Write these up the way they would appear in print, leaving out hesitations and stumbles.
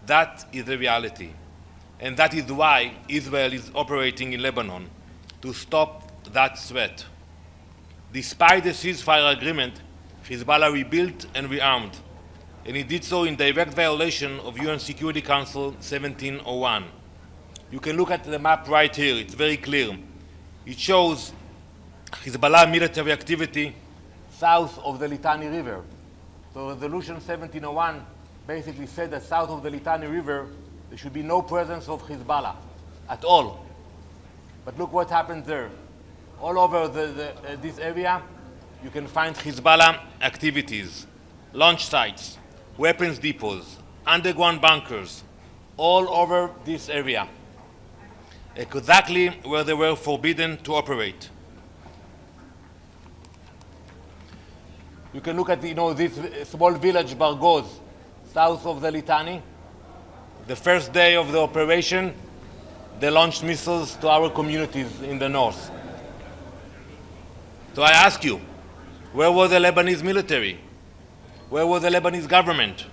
That is the reality. And that is why Israel is operating in Lebanon, to stop that threat. Despite the ceasefire agreement, Hezbollah rebuilt and rearmed, and it did so in direct violation of UN Security Council 1701. You can look at the map right here, it's very clear. It shows Hezbollah military activity south of the Litani River. So Resolution 1701 basically said that south of the Litani River there should be no presence of Hezbollah at all. But look what happened there. All over this area, you can find Hezbollah activities, launch sites, weapons depots, underground bunkers, all over this area, exactly where they were forbidden to operate. You can look at this small village, Bargoz, south of the Litani. The first day of the operation, they launched missiles to our communities in the north. So I ask you, where was the Lebanese military? Where was the Lebanese government?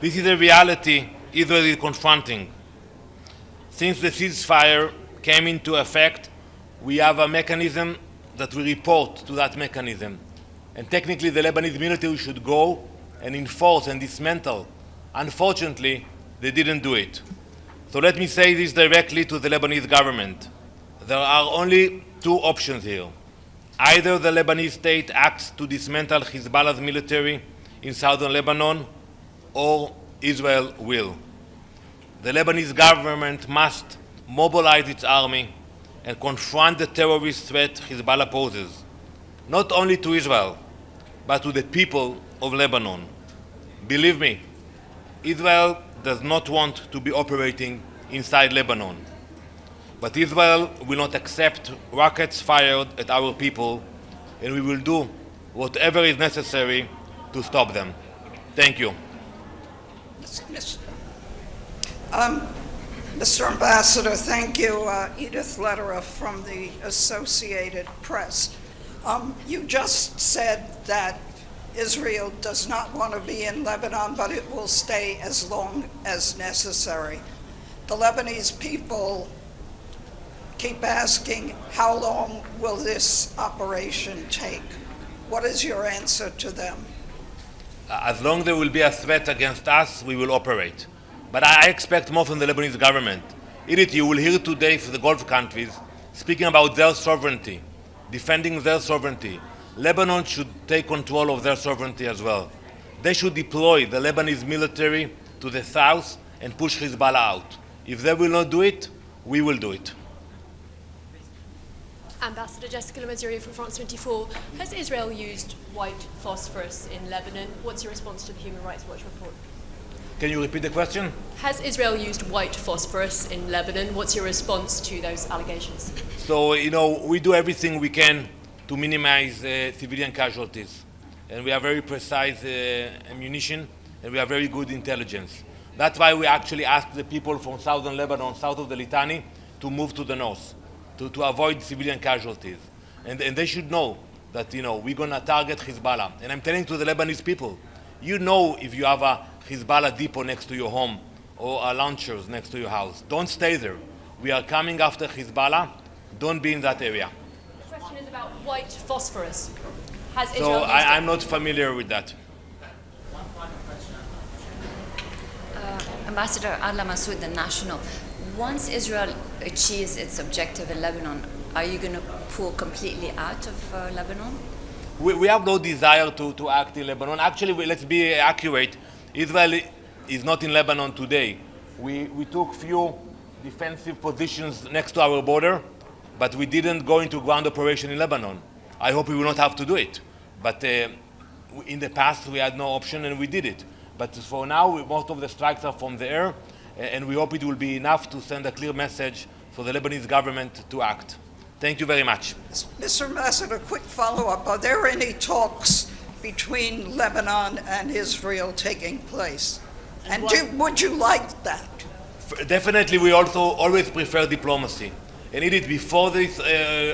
This is a reality Israel is confronting. Since the ceasefire came into effect, we have a mechanism that we report to that mechanism. And technically, the Lebanese military should go and enforce and dismantle. Unfortunately, they didn't do it. So let me say this directly to the Lebanese government. There are only two options here. Either the Lebanese state acts to dismantle Hezbollah's military in southern Lebanon, or Israel will. The Lebanese government must mobilize its army and confront the terrorist threat Hezbollah poses, not only to Israel, but to the people of Lebanon. Believe me, Israel does not want to be operating inside Lebanon. But Israel will not accept rockets fired at our people, and we will do whatever is necessary to stop them. Thank you. Mr. Ambassador, thank you. Edith Lederer from the Associated Press. You just said that Israel does not want to be in Lebanon, but it will stay as long as necessary. The Lebanese people keep asking, how long will this operation take? What is your answer to them? As long as there will be a threat against us, we will operate. But I expect more from the Lebanese government. Edith, you will hear today from the Gulf countries speaking about their sovereignty, defending their sovereignty. Lebanon should take control of their sovereignty as well. They should deploy the Lebanese military to the south and push Hezbollah out. If they will not do it, we will do it. Ambassador Jessica Lamazuri from France 24. Has Israel used white phosphorus in Lebanon? What's your response to the Human Rights Watch report? Can you repeat the question? Has Israel used white phosphorus in Lebanon? What's your response to those allegations? So, we do everything we can to minimize civilian casualties. And we have very precise ammunition, and we have very good intelligence. That's why we actually asked the people from southern Lebanon, south of the Litani, to move to the north, to avoid civilian casualties. And they should know that, we're going to target Hezbollah. And I'm telling to the Lebanese people, if you have a Hezbollah depot next to your home or launchers next to your house, don't stay there. We are coming after Hezbollah. Don't be in that area. The question is about white phosphorus. Has Israel So used I'm not familiar with that. One final question. Ambassador Adla Massoud, the National. Once Israel achieves its objective in Lebanon, are you going to pull completely out of Lebanon? We have no desire to act in Lebanon. Actually, let's be accurate. Israel is not in Lebanon today. We took few defensive positions next to our border, but we didn't go into ground operation in Lebanon. I hope we will not have to do it. But in the past, we had no option, and we did it. But for now, most of the strikes are from the air, and we hope it will be enough to send a clear message for the Lebanese government to act. Thank you very much. Mr. Ambassador, quick follow-up. Are there any talks between Lebanon and Israel taking place? And would you like that? Definitely, we also always prefer diplomacy. And indeed, before this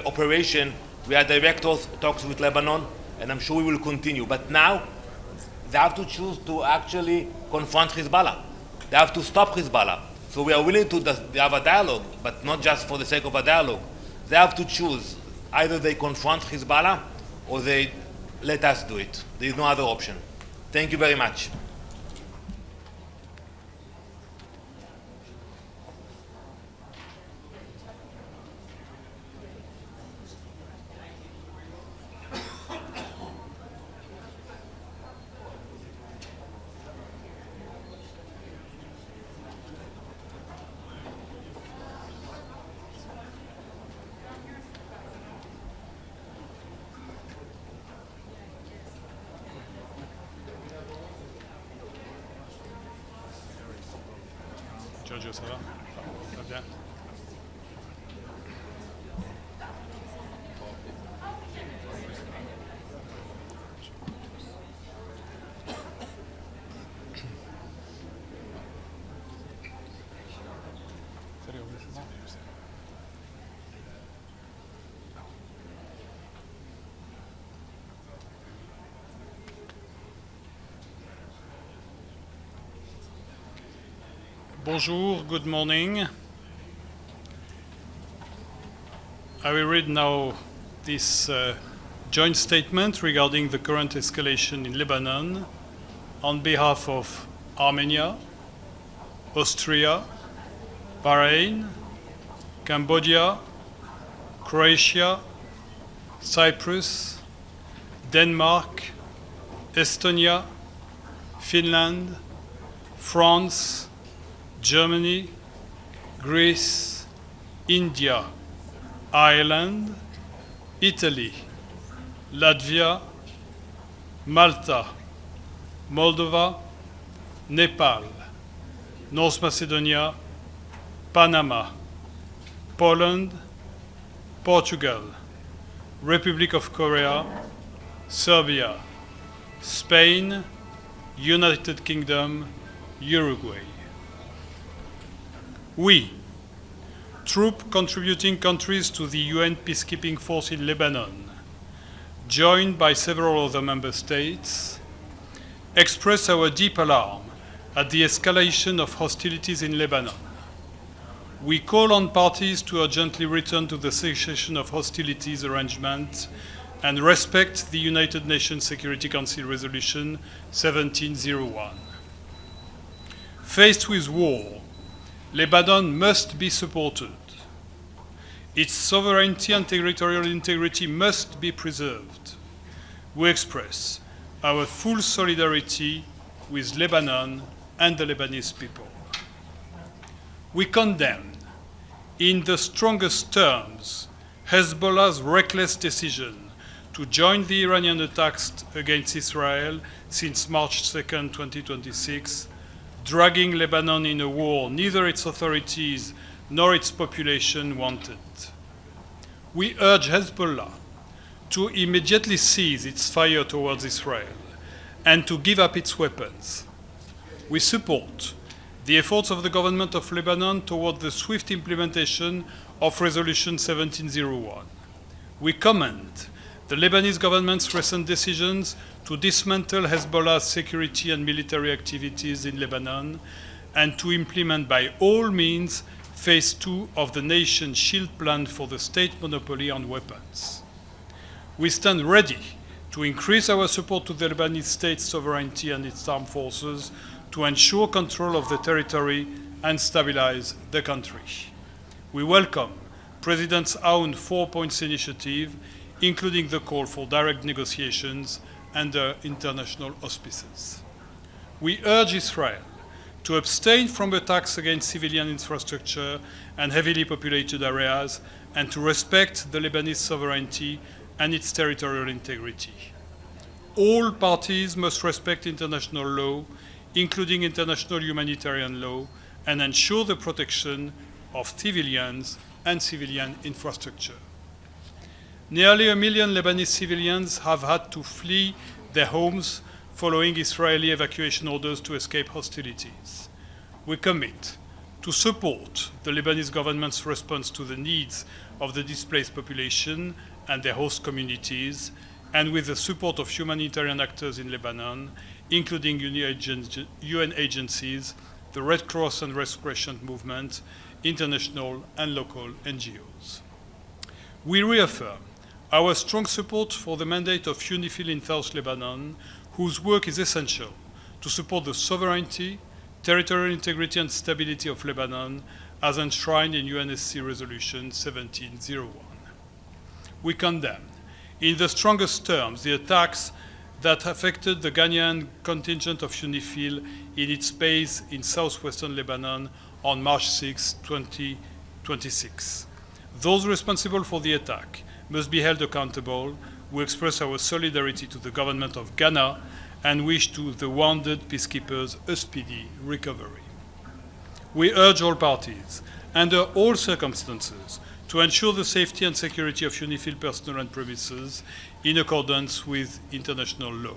operation, we had direct talks with Lebanon, and I'm sure we will continue. But now, they have to choose to actually confront Hezbollah. They have to stop Hezbollah. So we are willing to have a dialogue, but not just for the sake of a dialogue. They have to choose. Either they confront Hezbollah or they let us do it. There is no other option. Thank you very much. Giorgio, ça va? Ça va bien? Bonjour, good morning. I will read now this joint statement regarding the current escalation in Lebanon on behalf of Armenia, Austria, Bahrain, Cambodia, Croatia, Cyprus, Denmark, Estonia, Finland, France, Germany, Greece, India, Ireland, Italy, Latvia, Malta, Moldova, Nepal, North Macedonia, Panama, Poland, Portugal, Republic of Korea, Serbia, Spain, United Kingdom, Uruguay. We, troop contributing countries to the UN peacekeeping force in Lebanon, joined by several other member states, express our deep alarm at the escalation of hostilities in Lebanon. We call on parties to urgently return to the cessation of hostilities arrangement and respect the United Nations Security Council Resolution 1701. Faced with war, Lebanon must be supported. Its sovereignty and territorial integrity must be preserved. We express our full solidarity with Lebanon and the Lebanese people. We condemn, in the strongest terms, Hezbollah's reckless decision to join the Iranian attacks against Israel since March 2, 2026, dragging Lebanon in a war neither its authorities nor its population wanted. We urge Hezbollah to immediately cease its fire towards Israel and to give up its weapons. We support the efforts of the government of Lebanon toward the swift implementation of Resolution 1701. We commend the Lebanese government's recent decisions to dismantle Hezbollah's security and military activities in Lebanon and to implement by all means Phase 2 of the nation's shield plan for the state monopoly on weapons. We stand ready to increase our support to the Lebanese state's sovereignty and its armed forces to ensure control of the territory and stabilize the country. We welcome President Aoun's 4 points initiative, including the call for direct negotiations under international auspices. We urge Israel to abstain from attacks against civilian infrastructure and heavily populated areas and to respect the Lebanese sovereignty and its territorial integrity. All parties must respect international law, including international humanitarian law, and ensure the protection of civilians and civilian infrastructure. Nearly 1 million Lebanese civilians have had to flee their homes following Israeli evacuation orders to escape hostilities. We commit to support the Lebanese government's response to the needs of the displaced population and their host communities, and with the support of humanitarian actors in Lebanon, including UN agencies, the Red Cross and Red Crescent movement, international and local NGOs. We reaffirm our strong support for the mandate of UNIFIL in South Lebanon, whose work is essential to support the sovereignty, territorial integrity and stability of Lebanon as enshrined in UNSC Resolution 1701. We condemn in the strongest terms the attacks that affected the Ghanaian contingent of UNIFIL in its base in southwestern Lebanon on March 6, 2026. Those responsible for the attack must be held accountable. We express our solidarity to the government of Ghana and wish to the wounded peacekeepers a speedy recovery. We urge all parties, under all circumstances, to ensure the safety and security of UNIFIL personnel and premises in accordance with international law.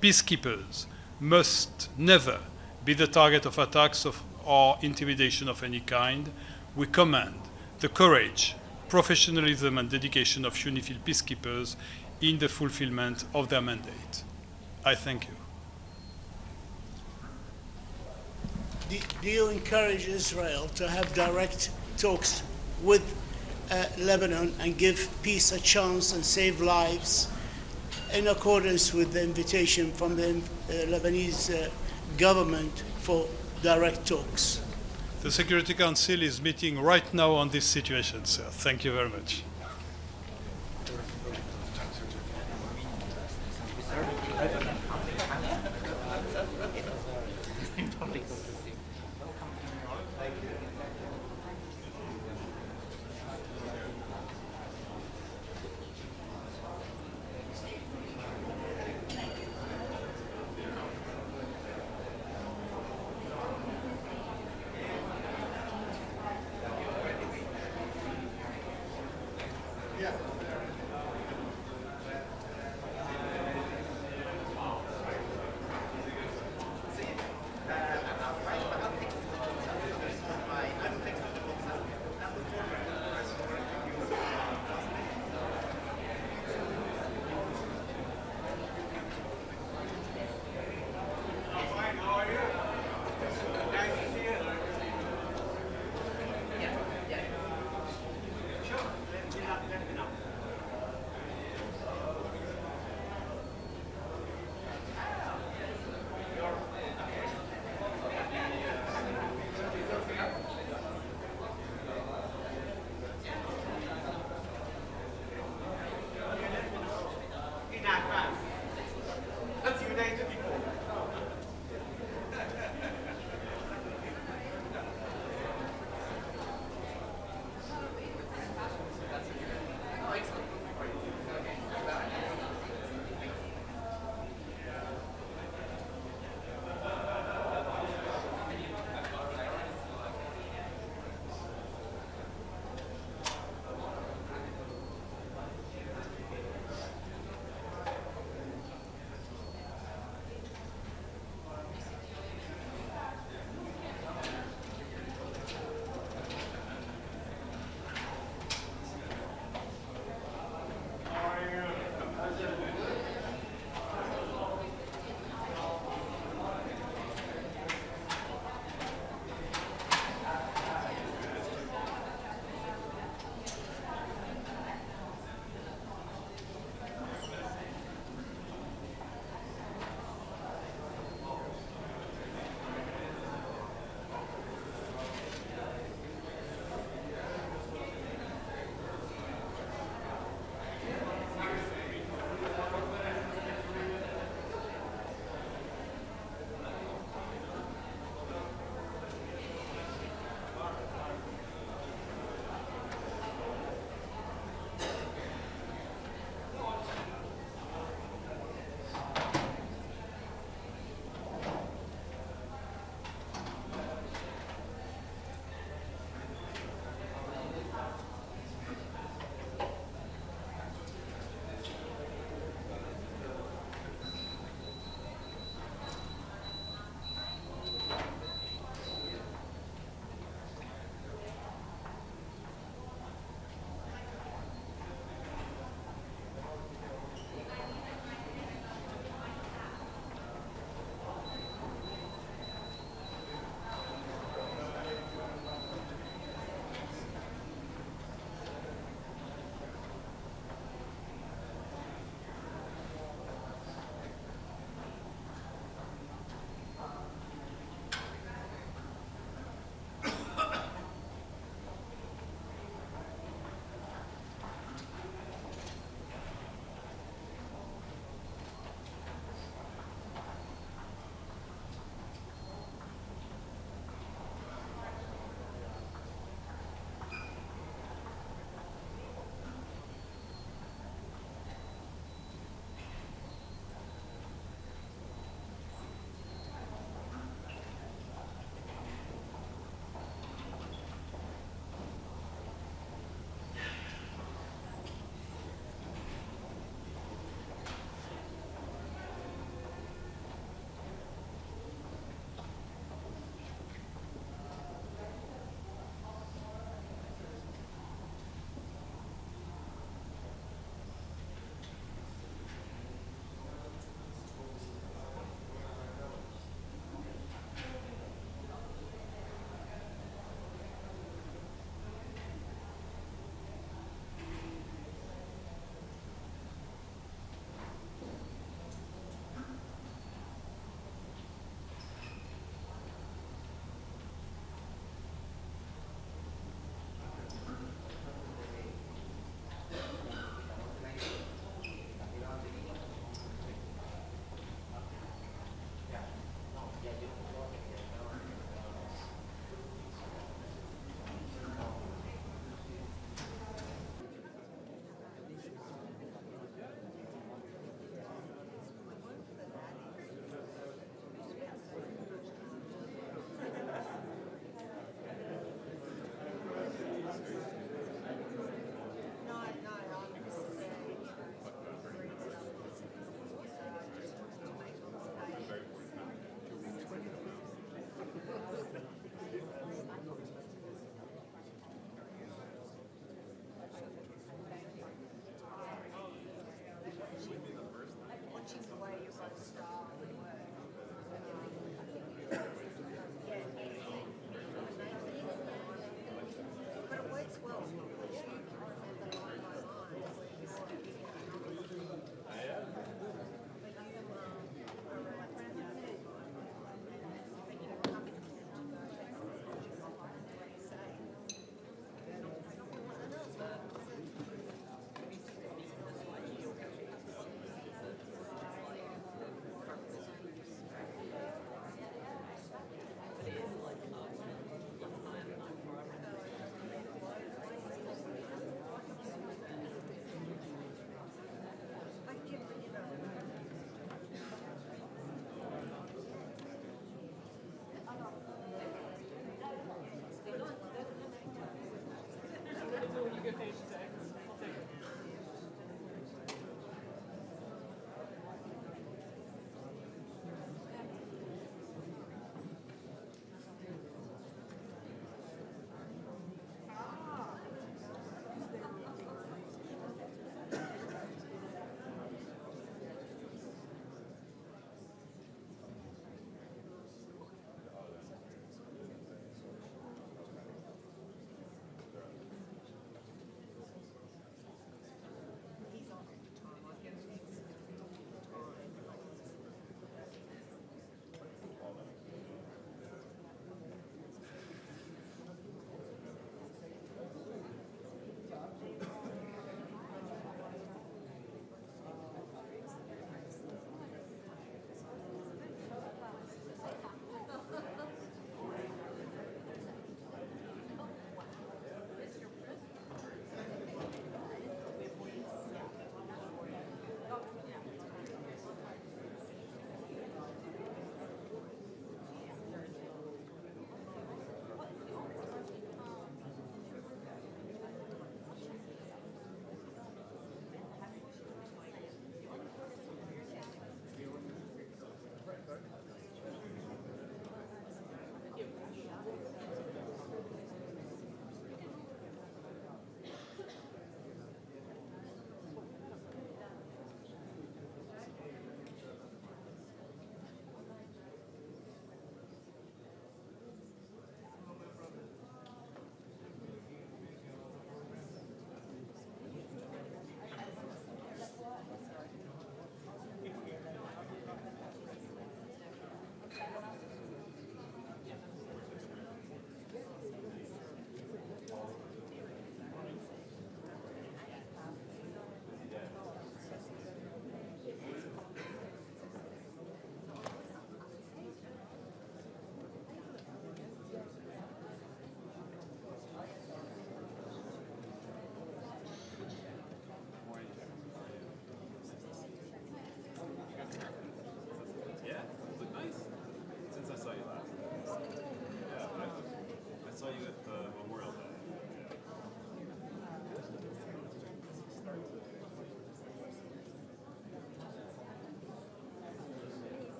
Peacekeepers must never be the target of attacks or intimidation of any kind. We commend the courage, professionalism and dedication of UNIFIL peacekeepers in the fulfillment of their mandate. I thank you. Do you encourage Israel to have direct talks with Lebanon and give peace a chance and save lives in accordance with the invitation from the Lebanese government for direct talks? The Security Council is meeting right now on this situation, sir. Thank you very much.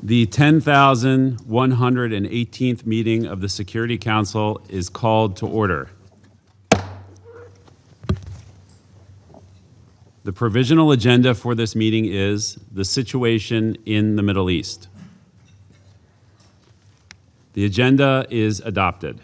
The 10,118th meeting of the Security Council is called to order. The provisional agenda for this meeting is the situation in the Middle East. The agenda is adopted.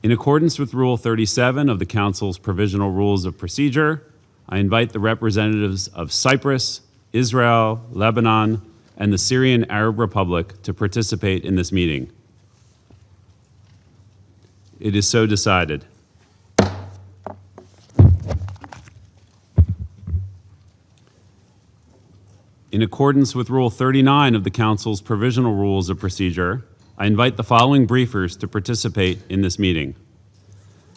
In accordance with Rule 37 of the Council's Provisional Rules of Procedure, I invite the representatives of Cyprus, Israel, Lebanon, and the Syrian Arab Republic to participate in this meeting. It is so decided. In accordance with Rule 39 of the Council's Provisional Rules of Procedure, I invite the following briefers to participate in this meeting.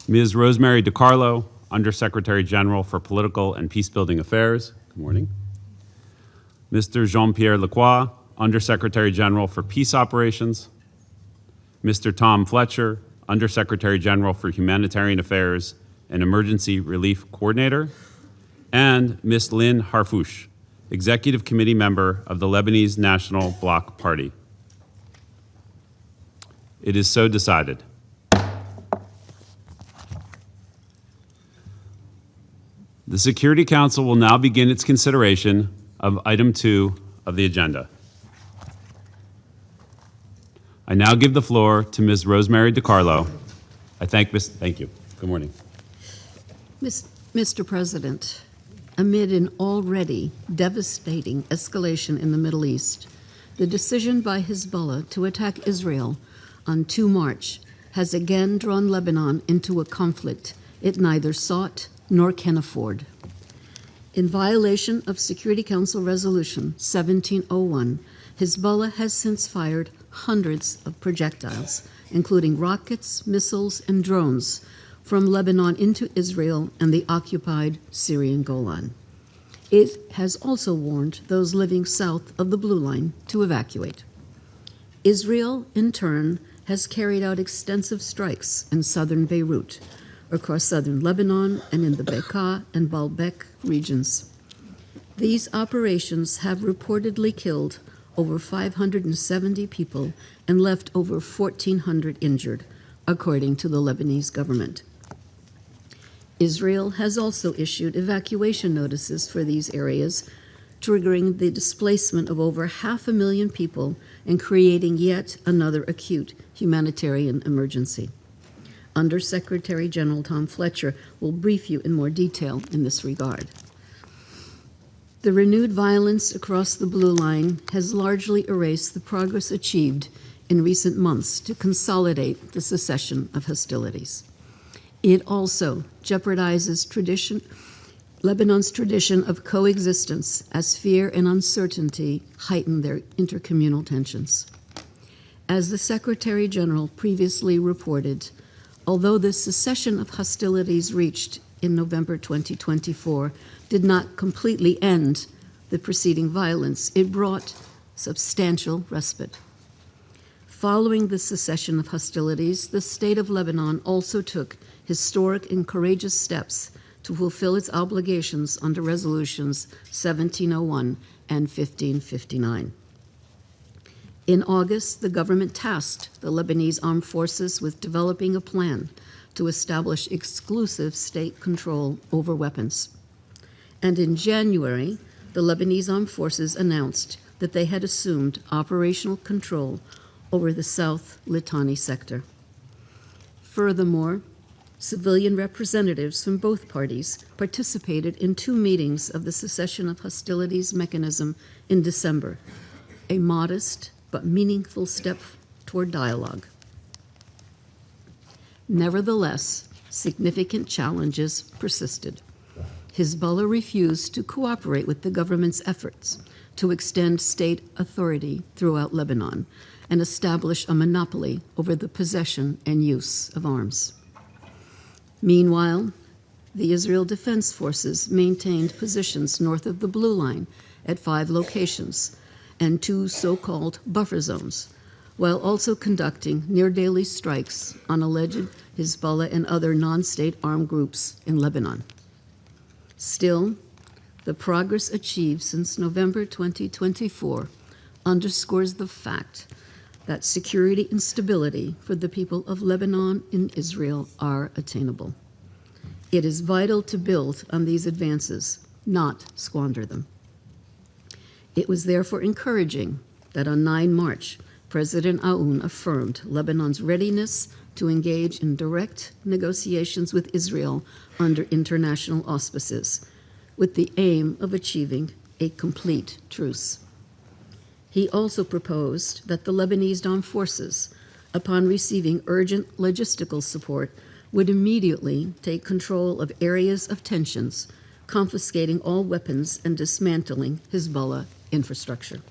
Ms. Rosemary DiCarlo, Undersecretary General for Political and Peacebuilding Affairs. Good morning. Mr. Jean-Pierre Lacroix, Undersecretary General for Peace Operations. Mr. Tom Fletcher, Undersecretary General for Humanitarian Affairs and Emergency Relief Coordinator. And Ms. Lynn Harfouche, Executive Committee Member of the Lebanese National Bloc Party. It is so decided. The Security Council will now begin its consideration of item 2 of the agenda. I now give the floor to Ms. Rosemary DiCarlo. Thank you. Good morning. Mr. President, amid an already devastating escalation in the Middle East, the decision by Hezbollah to attack Israel on 2 March has again drawn Lebanon into a conflict it neither sought nor can afford. In violation of Security Council Resolution 1701, Hezbollah has since fired hundreds of projectiles, including rockets, missiles, and drones, from Lebanon into Israel and the occupied Syrian Golan. It has also warned those living south of the Blue Line to evacuate. Israel, in turn, has carried out extensive strikes in southern Beirut, across southern Lebanon, and in the Bekaa and Baalbek regions. These operations have reportedly killed over 570 people and left over 1,400 injured, according to the Lebanese government. Israel has also issued evacuation notices for these areas, triggering the displacement of over 500,000 people and creating yet another acute humanitarian emergency. Undersecretary General Tom Fletcher will brief you in more detail in this regard. The renewed violence across the Blue Line has largely erased the progress achieved in recent months to consolidate the cessation of hostilities. It also jeopardizes Lebanon's tradition of coexistence as fear and uncertainty heighten their intercommunal tensions. As the Secretary General previously reported, although the cessation of hostilities reached in November 2024 did not completely end the preceding violence, it brought substantial respite. Following the cessation of hostilities, the State of Lebanon also took historic and courageous steps to fulfill its obligations under Resolutions 1701 and 1559. In August, the government tasked the Lebanese Armed Forces with developing a plan to establish exclusive state control over weapons. And in January, the Lebanese Armed Forces announced that they had assumed operational control over the South Litani sector. Furthermore, civilian representatives from both parties participated in 2 meetings of the cessation of hostilities mechanism in December, a modest but meaningful step toward dialogue. Nevertheless, significant challenges persisted. Hezbollah refused to cooperate with the government's efforts to extend state authority throughout Lebanon and establish a monopoly over the possession and use of arms. Meanwhile, the Israel Defense Forces maintained positions north of the Blue Line at 5 locations and 2 so-called buffer zones, while also conducting near-daily strikes on alleged Hezbollah and other non-state armed groups in Lebanon. Still, the progress achieved since November 2024 underscores the fact that security and stability for the people of Lebanon and Israel are attainable. It is vital to build on these advances, not squander them. It was therefore encouraging that on 9 March, President Aoun affirmed Lebanon's readiness to engage in direct negotiations with Israel under international auspices, with the aim of achieving a complete truce. He also proposed that the Lebanese armed forces, upon receiving urgent logistical support, would immediately take control of areas of tensions, confiscating all weapons and dismantling Hezbollah infrastructure.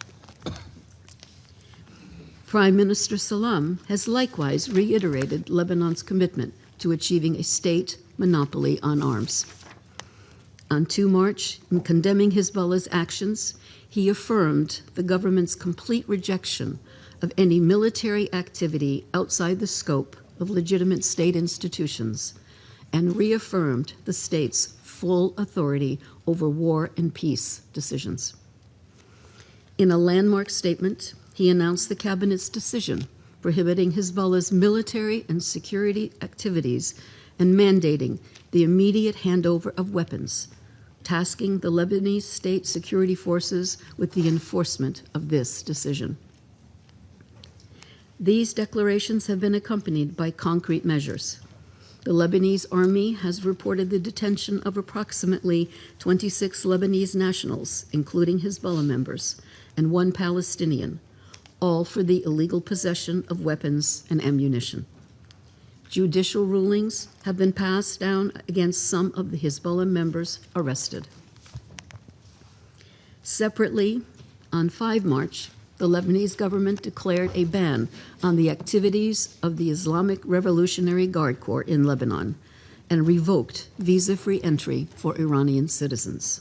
Prime Minister Salam has likewise reiterated Lebanon's commitment to achieving a state monopoly on arms. On 2 March, in condemning Hezbollah's actions, he affirmed the government's complete rejection of any military activity outside the scope of legitimate state institutions and reaffirmed the state's full authority over war and peace decisions. In a landmark statement, he announced the cabinet's decision prohibiting Hezbollah's military and security activities and mandating the immediate handover of weapons, tasking the Lebanese state security forces with the enforcement of this decision. These declarations have been accompanied by concrete measures. The Lebanese army has reported the detention of approximately 26 Lebanese nationals, including Hezbollah members, and 1 Palestinian, all for the illegal possession of weapons and ammunition. Judicial rulings have been passed down against some of the Hezbollah members arrested. Separately, on 5 March, the Lebanese government declared a ban on the activities of the Islamic Revolutionary Guard Corps in Lebanon and revoked visa-free entry for Iranian citizens.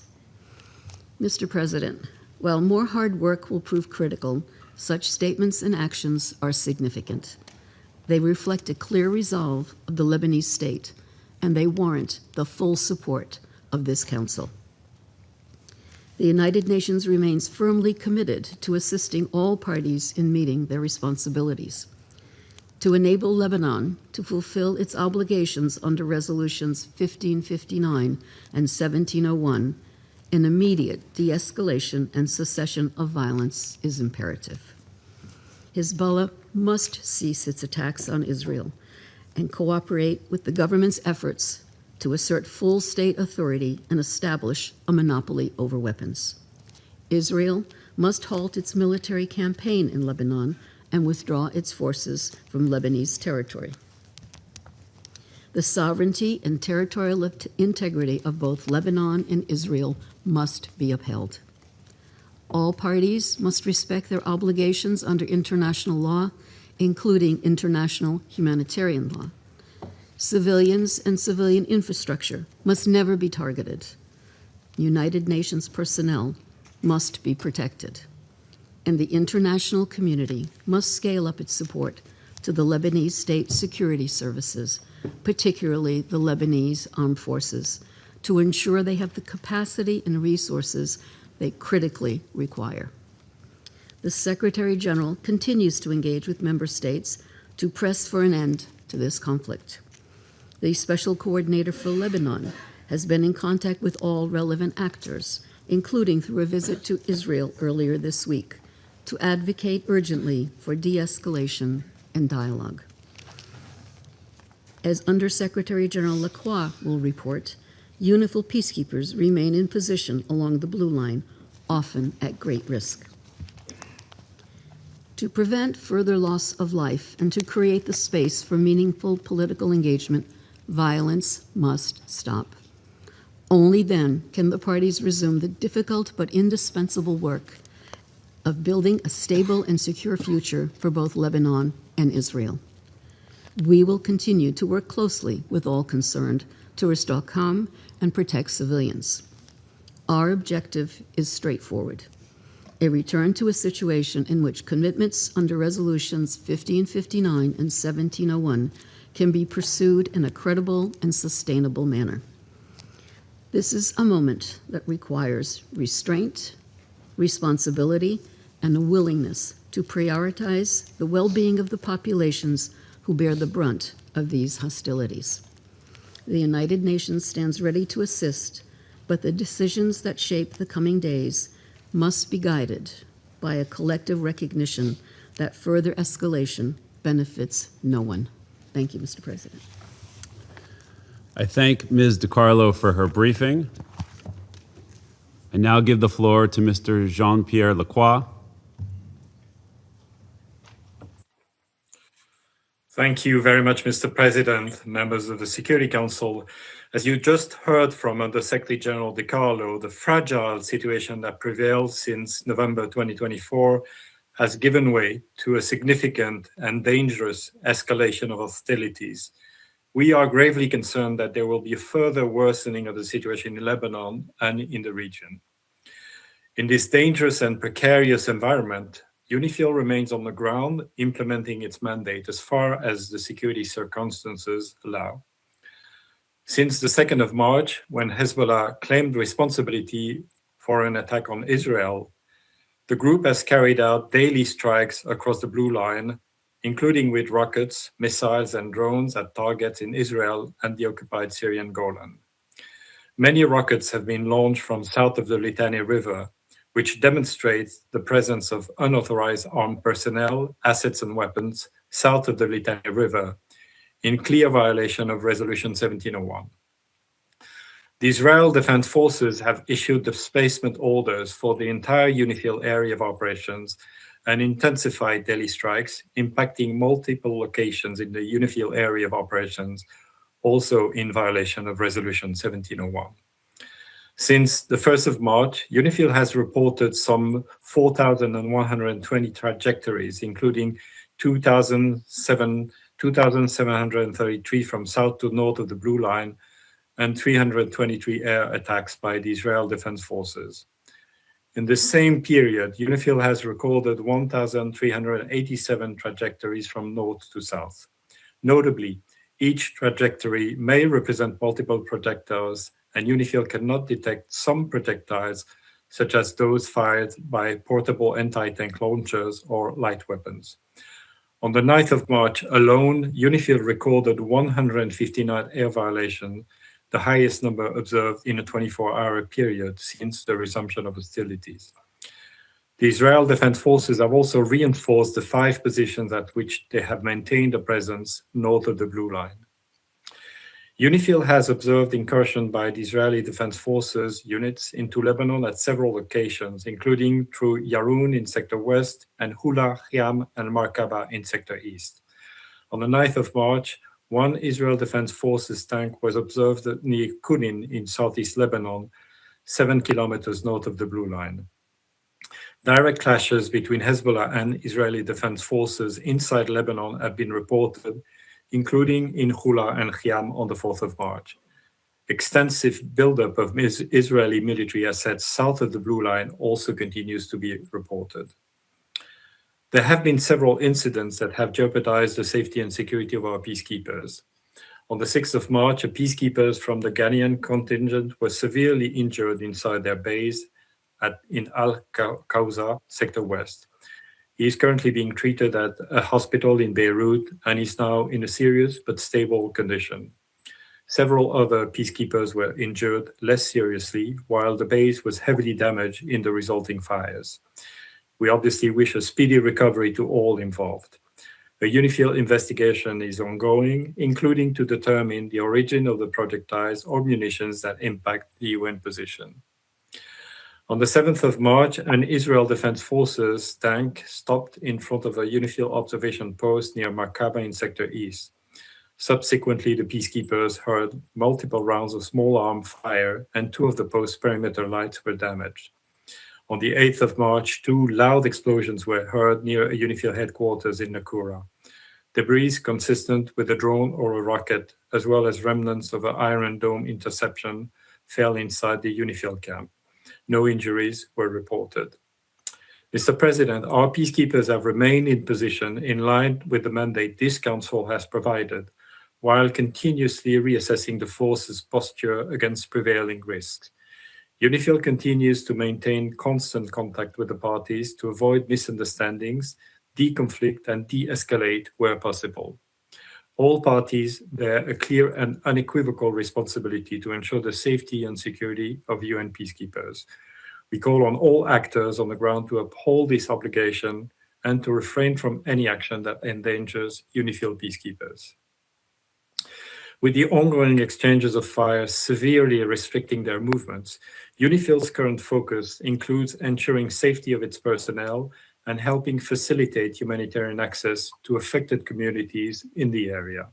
Mr. President, while more hard work will prove critical, such statements and actions are significant. They reflect a clear resolve of the Lebanese state, and they warrant the full support of this Council. The United Nations remains firmly committed to assisting all parties in meeting their responsibilities. To enable Lebanon to fulfill its obligations under Resolutions 1559 and 1701, an immediate de-escalation and cessation of violence is imperative. Hezbollah must cease its attacks on Israel and cooperate with the government's efforts to assert full state authority and establish a monopoly over weapons. Israel must halt its military campaign in Lebanon and withdraw its forces from Lebanese territory. The sovereignty and territorial integrity of both Lebanon and Israel must be upheld. All parties must respect their obligations under international law, including international humanitarian law. Civilians and civilian infrastructure must never be targeted. United Nations personnel must be protected. And the international community must scale up its support to the Lebanese state security services, particularly the Lebanese armed forces, to ensure they have the capacity and resources they critically require. The Secretary General continues to engage with member states to press for an end to this conflict. The Special Coordinator for Lebanon has been in contact with all relevant actors, including through a visit to Israel earlier this week, to advocate urgently for de-escalation and dialogue. As Undersecretary General Lacroix will report, UNIFIL peacekeepers remain in position along the Blue Line, often at great risk. To prevent further loss of life and to create the space for meaningful political engagement, violence must stop. Only then can the parties resume the difficult but indispensable work of building a stable and secure future for both Lebanon and Israel. We will continue to work closely with all concerned to restore calm and protect civilians. Our objective is straightforward: a return to a situation in which commitments under Resolutions 1559 and 1701 can be pursued in a credible and sustainable manner. This is a moment that requires restraint, responsibility, and a willingness to prioritize the well-being of the populations who bear the brunt of these hostilities. The United Nations stands ready to assist, but the decisions that shape the coming days must be guided by a collective recognition that further escalation benefits no one. Thank you, Mr. President. I thank Ms. DiCarlo for her briefing. I now give the floor to Mr. Jean-Pierre Lacroix. Thank you very much, Mr. President, members of the Security Council. As you just heard from Under Secretary General DiCarlo, the fragile situation that prevails since November 2024 has given way to a significant and dangerous escalation of hostilities. We are gravely concerned that there will be a further worsening of the situation in Lebanon and in the region. In this dangerous and precarious environment, UNIFIL remains on the ground, implementing its mandate as far as the security circumstances allow. Since the 2nd of March, when Hezbollah claimed responsibility for an attack on Israel, the group has carried out daily strikes across the Blue Line, including with rockets, missiles, and drones at targets in Israel and the occupied Syrian Golan. Many rockets have been launched from south of the Litani River, which demonstrates the presence of unauthorized armed personnel, assets, and weapons south of the Litani River, in clear violation of Resolution 1701. The Israel Defense Forces have issued displacement orders for the entire UNIFIL area of operations and intensified daily strikes, impacting multiple locations in the UNIFIL area of operations, also in violation of Resolution 1701. Since the 1st of March, UNIFIL has reported some 4,120 trajectories, including 2,733 from south to north of the Blue Line and 323 air attacks by the Israel Defense Forces. In the same period, UNIFIL has recorded 1,387 trajectories from north to south. Notably, each trajectory may represent multiple projectiles, and UNIFIL cannot detect some projectiles, such as those fired by portable anti-tank launchers or light weapons. On the 9th of March alone, UNIFIL recorded 159 air violations, the highest number observed in a 24-hour period since the resumption of hostilities. The Israel Defense Forces have also reinforced the 5 positions at which they have maintained a presence north of the Blue Line. UNIFIL has observed incursion by the Israeli Defense Forces units into Lebanon at several locations, including through Yarun in Sector West and Hula, Khiam, and Markaba in Sector East. On the 9th of March, one Israel Defense Forces tank was observed near Kunin in southeast Lebanon, 7 kilometers north of the Blue Line. Direct clashes between Hezbollah and Israeli Defense Forces inside Lebanon have been reported, including in Hula and Khiam on the 4th of March. Extensive buildup of Israeli military assets south of the Blue Line also continues to be reported. There have been several incidents that have jeopardized the safety and security of our peacekeepers. On the 6th of March, peacekeepers from the Ghanaian contingent were severely injured inside their base in Al-Kawza, Sector West. He is currently being treated at a hospital in Beirut and is now in a serious but stable condition. Several other peacekeepers were injured less seriously, while the base was heavily damaged in the resulting fires. We obviously wish a speedy recovery to all involved. A UNIFIL investigation is ongoing, including to determine the origin of the projectiles or munitions that impact the UN position. On the 7th of March, an Israel Defense Forces tank stopped in front of a UNIFIL observation post near Markaba in Sector East. Subsequently, the peacekeepers heard multiple rounds of small arms fire, and 2 of the post's perimeter lights were damaged. On the 8th of March, 2 loud explosions were heard near a UNIFIL headquarters in Nakura. Debris consistent with a drone or a rocket, as well as remnants of an Iron Dome interception, fell inside the UNIFIL camp. No injuries were reported. Mr. President, our peacekeepers have remained in position in line with the mandate this Council has provided, while continuously reassessing the force's posture against prevailing risks. UNIFIL continues to maintain constant contact with the parties to avoid misunderstandings, deconflict, and de-escalate where possible. All parties bear a clear and unequivocal responsibility to ensure the safety and security of UN peacekeepers. We call on all actors on the ground to uphold this obligation and to refrain from any action that endangers UNIFIL peacekeepers. With the ongoing exchanges of fire severely restricting their movements, UNIFIL's current focus includes ensuring safety of its personnel and helping facilitate humanitarian access to affected communities in the area.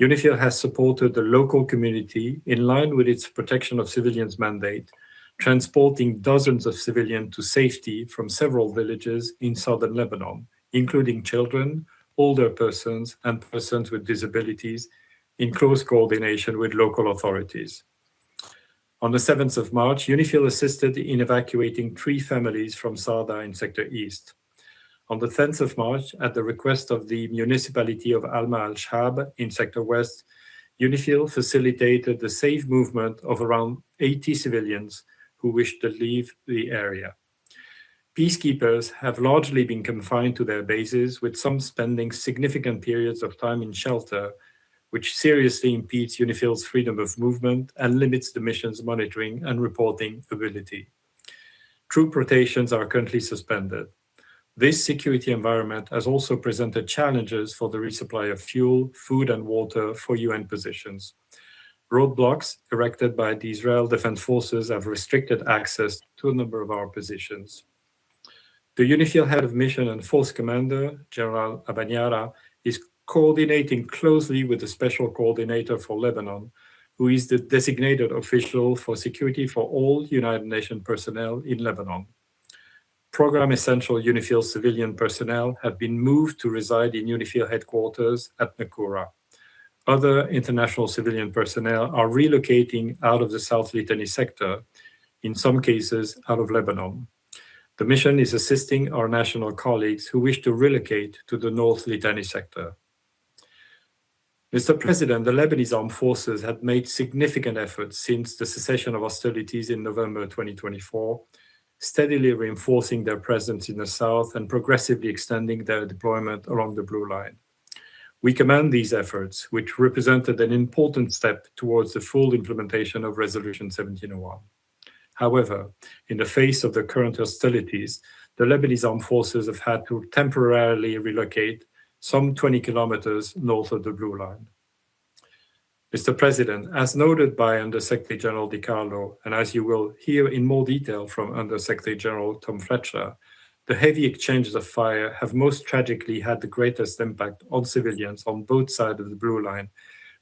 UNIFIL has supported the local community in line with its protection of civilians mandate, transporting dozens of civilians to safety from several villages in southern Lebanon, including children, older persons, and persons with disabilities, in close coordination with local authorities. On the 7th of March, UNIFIL assisted in evacuating 3 families from Sarda in Sector East. On the 10th of March, at the request of the municipality of Alma al-Shab in Sector West, UNIFIL facilitated the safe movement of around 80 civilians who wished to leave the area. Peacekeepers have largely been confined to their bases, with some spending significant periods of time in shelter, which seriously impedes UNIFIL's freedom of movement and limits the mission's monitoring and reporting ability. Troop rotations are currently suspended. This security environment has also presented challenges for the resupply of fuel, food, and water for UN positions. Roadblocks erected by the Israel Defense Forces have restricted access to a number of our positions. The UNIFIL head of mission and force commander, General Abanyara, is coordinating closely with the Special Coordinator for Lebanon, who is the designated official for security for all United Nations personnel in Lebanon. Program Essential UNIFIL civilian personnel have been moved to reside in UNIFIL headquarters at Nakura. Other international civilian personnel are relocating out of the South Litani sector, in some cases out of Lebanon. The mission is assisting our national colleagues who wish to relocate to the North Litani sector. Mr. President, the Lebanese armed forces had made significant efforts since the cessation of hostilities in November 2024, steadily reinforcing their presence in the south and progressively extending their deployment along the Blue Line. We commend these efforts, which represented an important step towards the full implementation of Resolution 1701. However, in the face of the current hostilities, the Lebanese armed forces have had to temporarily relocate some 20 kilometers north of the Blue Line. Mr. President, as noted by Under-Secretary General Di Carlo, and as you will hear in more detail from Under-Secretary General Tom Fletcher, the heavy exchanges of fire have most tragically had the greatest impact on civilians on both sides of the Blue Line,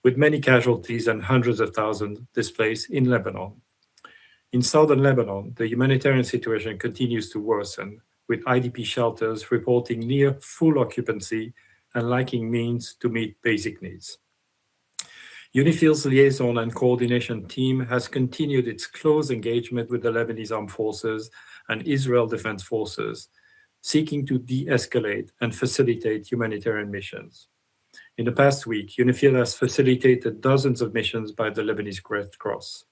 with many casualties and hundreds of thousands displaced in Lebanon. In southern Lebanon, the humanitarian situation continues to worsen, with IDP shelters reporting near full occupancy and lacking means to meet basic needs. UNIFIL's liaison and coordination team has continued its close engagement with the Lebanese Armed Forces and Israel Defense Forces, seeking to de-escalate and facilitate humanitarian missions. In the past week, UNIFIL has facilitated dozens of missions by the Lebanese Red Cross.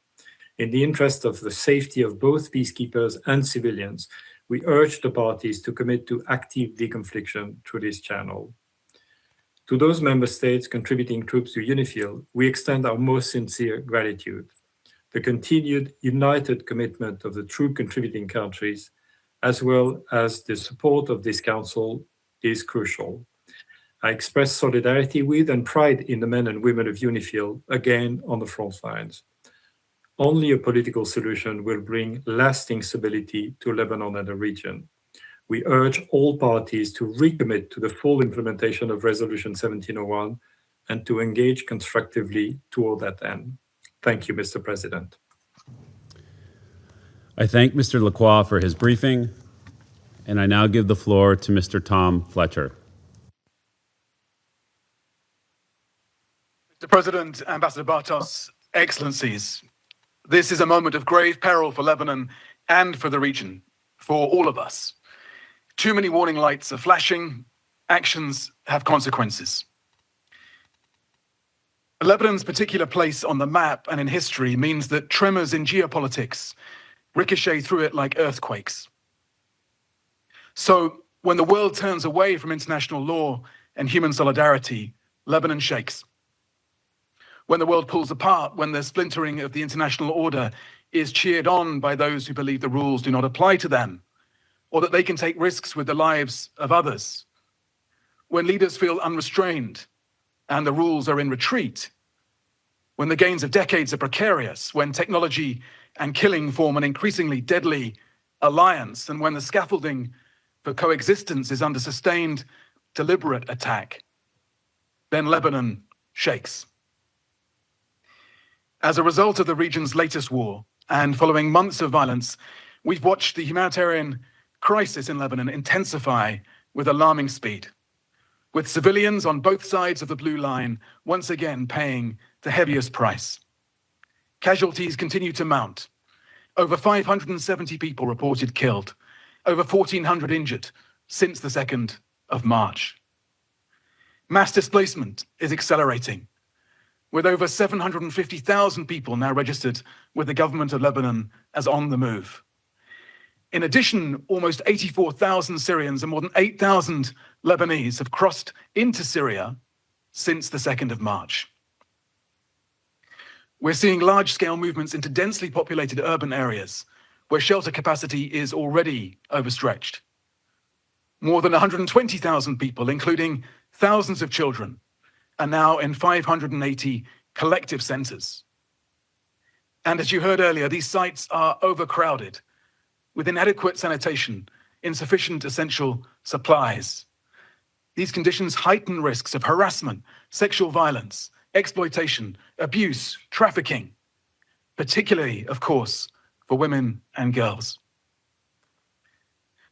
In the interest of the safety of both peacekeepers and civilians, we urge the parties to commit to active deconfliction through this channel. To those member states contributing troops to UNIFIL, we extend our most sincere gratitude. The continued united commitment of the troop contributing countries, as well as the support of this Council, is crucial. I express solidarity with and pride in the men and women of UNIFIL, again on the front lines. Only a political solution will bring lasting stability to Lebanon and the region. We urge all parties to recommit to the full implementation of Resolution 1701 and to engage constructively toward that end. Thank you, Mr. President. I thank Mr. Lacroix for his briefing, and I now give the floor to Mr. Tom Fletcher. Mr. President, Ambassador Bartos, Excellencies, this is a moment of grave peril for Lebanon and for the region, for all of us. Too many warning lights are flashing. Actions have consequences. Lebanon's particular place on the map and in history means that tremors in geopolitics ricochet through it like earthquakes. So when the world turns away from international law and human solidarity, Lebanon shakes. When the world pulls apart, when the splintering of the international order is cheered on by those who believe the rules do not apply to them, or that they can take risks with the lives of others, when leaders feel unrestrained and the rules are in retreat, when the gains of decades are precarious, when technology and killing form an increasingly deadly alliance, and when the scaffolding for coexistence is under sustained, deliberate attack, then Lebanon shakes. As a result of the region's latest war, and following months of violence, we've watched the humanitarian crisis in Lebanon intensify with alarming speed, with civilians on both sides of the blue line once again paying the heaviest price. Casualties continue to mount. Over 570 people reported killed, over 1,400 injured since the 2nd of March. Mass displacement is accelerating, with over 750,000 people now registered with the government of Lebanon as on the move. In addition, almost 84,000 Syrians and more than 8,000 Lebanese have crossed into Syria since the 2nd of March. We're seeing large-scale movements into densely populated urban areas where shelter capacity is already overstretched. More than 120,000 people, including thousands of children, are now in 580 collective centers. And as you heard earlier, these sites are overcrowded, with inadequate sanitation, insufficient essential supplies. These conditions heighten risks of harassment, sexual violence, exploitation, abuse, trafficking, particularly, of course, for women and girls.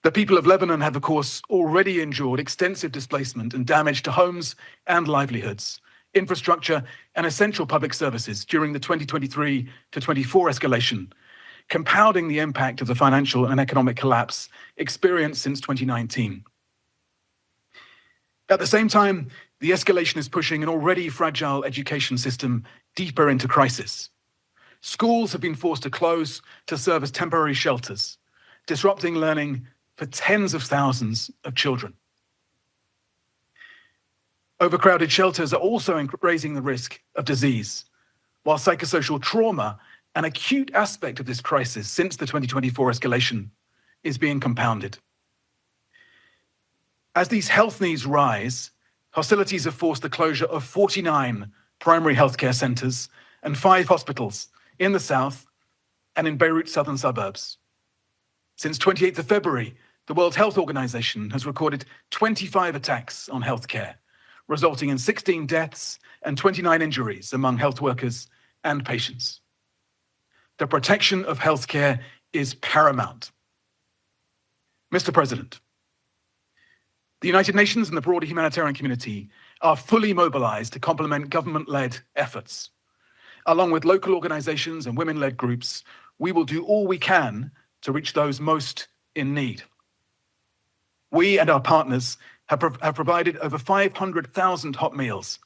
The people of Lebanon have, of course, already endured extensive displacement and damage to homes and livelihoods, infrastructure, and essential public services during the 2023 to 24 escalation, compounding the impact of the financial and economic collapse experienced since 2019. At the same time, the escalation is pushing an already fragile education system deeper into crisis. Schools have been forced to close to serve as temporary shelters, disrupting learning for tens of thousands of children. Overcrowded shelters are also raising the risk of disease, while psychosocial trauma, an acute aspect of this crisis since the 2024 escalation, is being compounded. As these health needs rise, hostilities have forced the closure of 49 primary healthcare centers and 5 hospitals in the south and in Beirut's southern suburbs. Since 28th of February, the World Health Organization has recorded 25 attacks on healthcare, resulting in 16 deaths and 29 injuries among health workers and patients. The protection of healthcare is paramount. Mr. President, the United Nations and the broader humanitarian community are fully mobilized to complement government-led efforts. Along with local organizations and women-led groups, we will do all we can to reach those most in need. We and our partners have provided over 500,000 hot meals,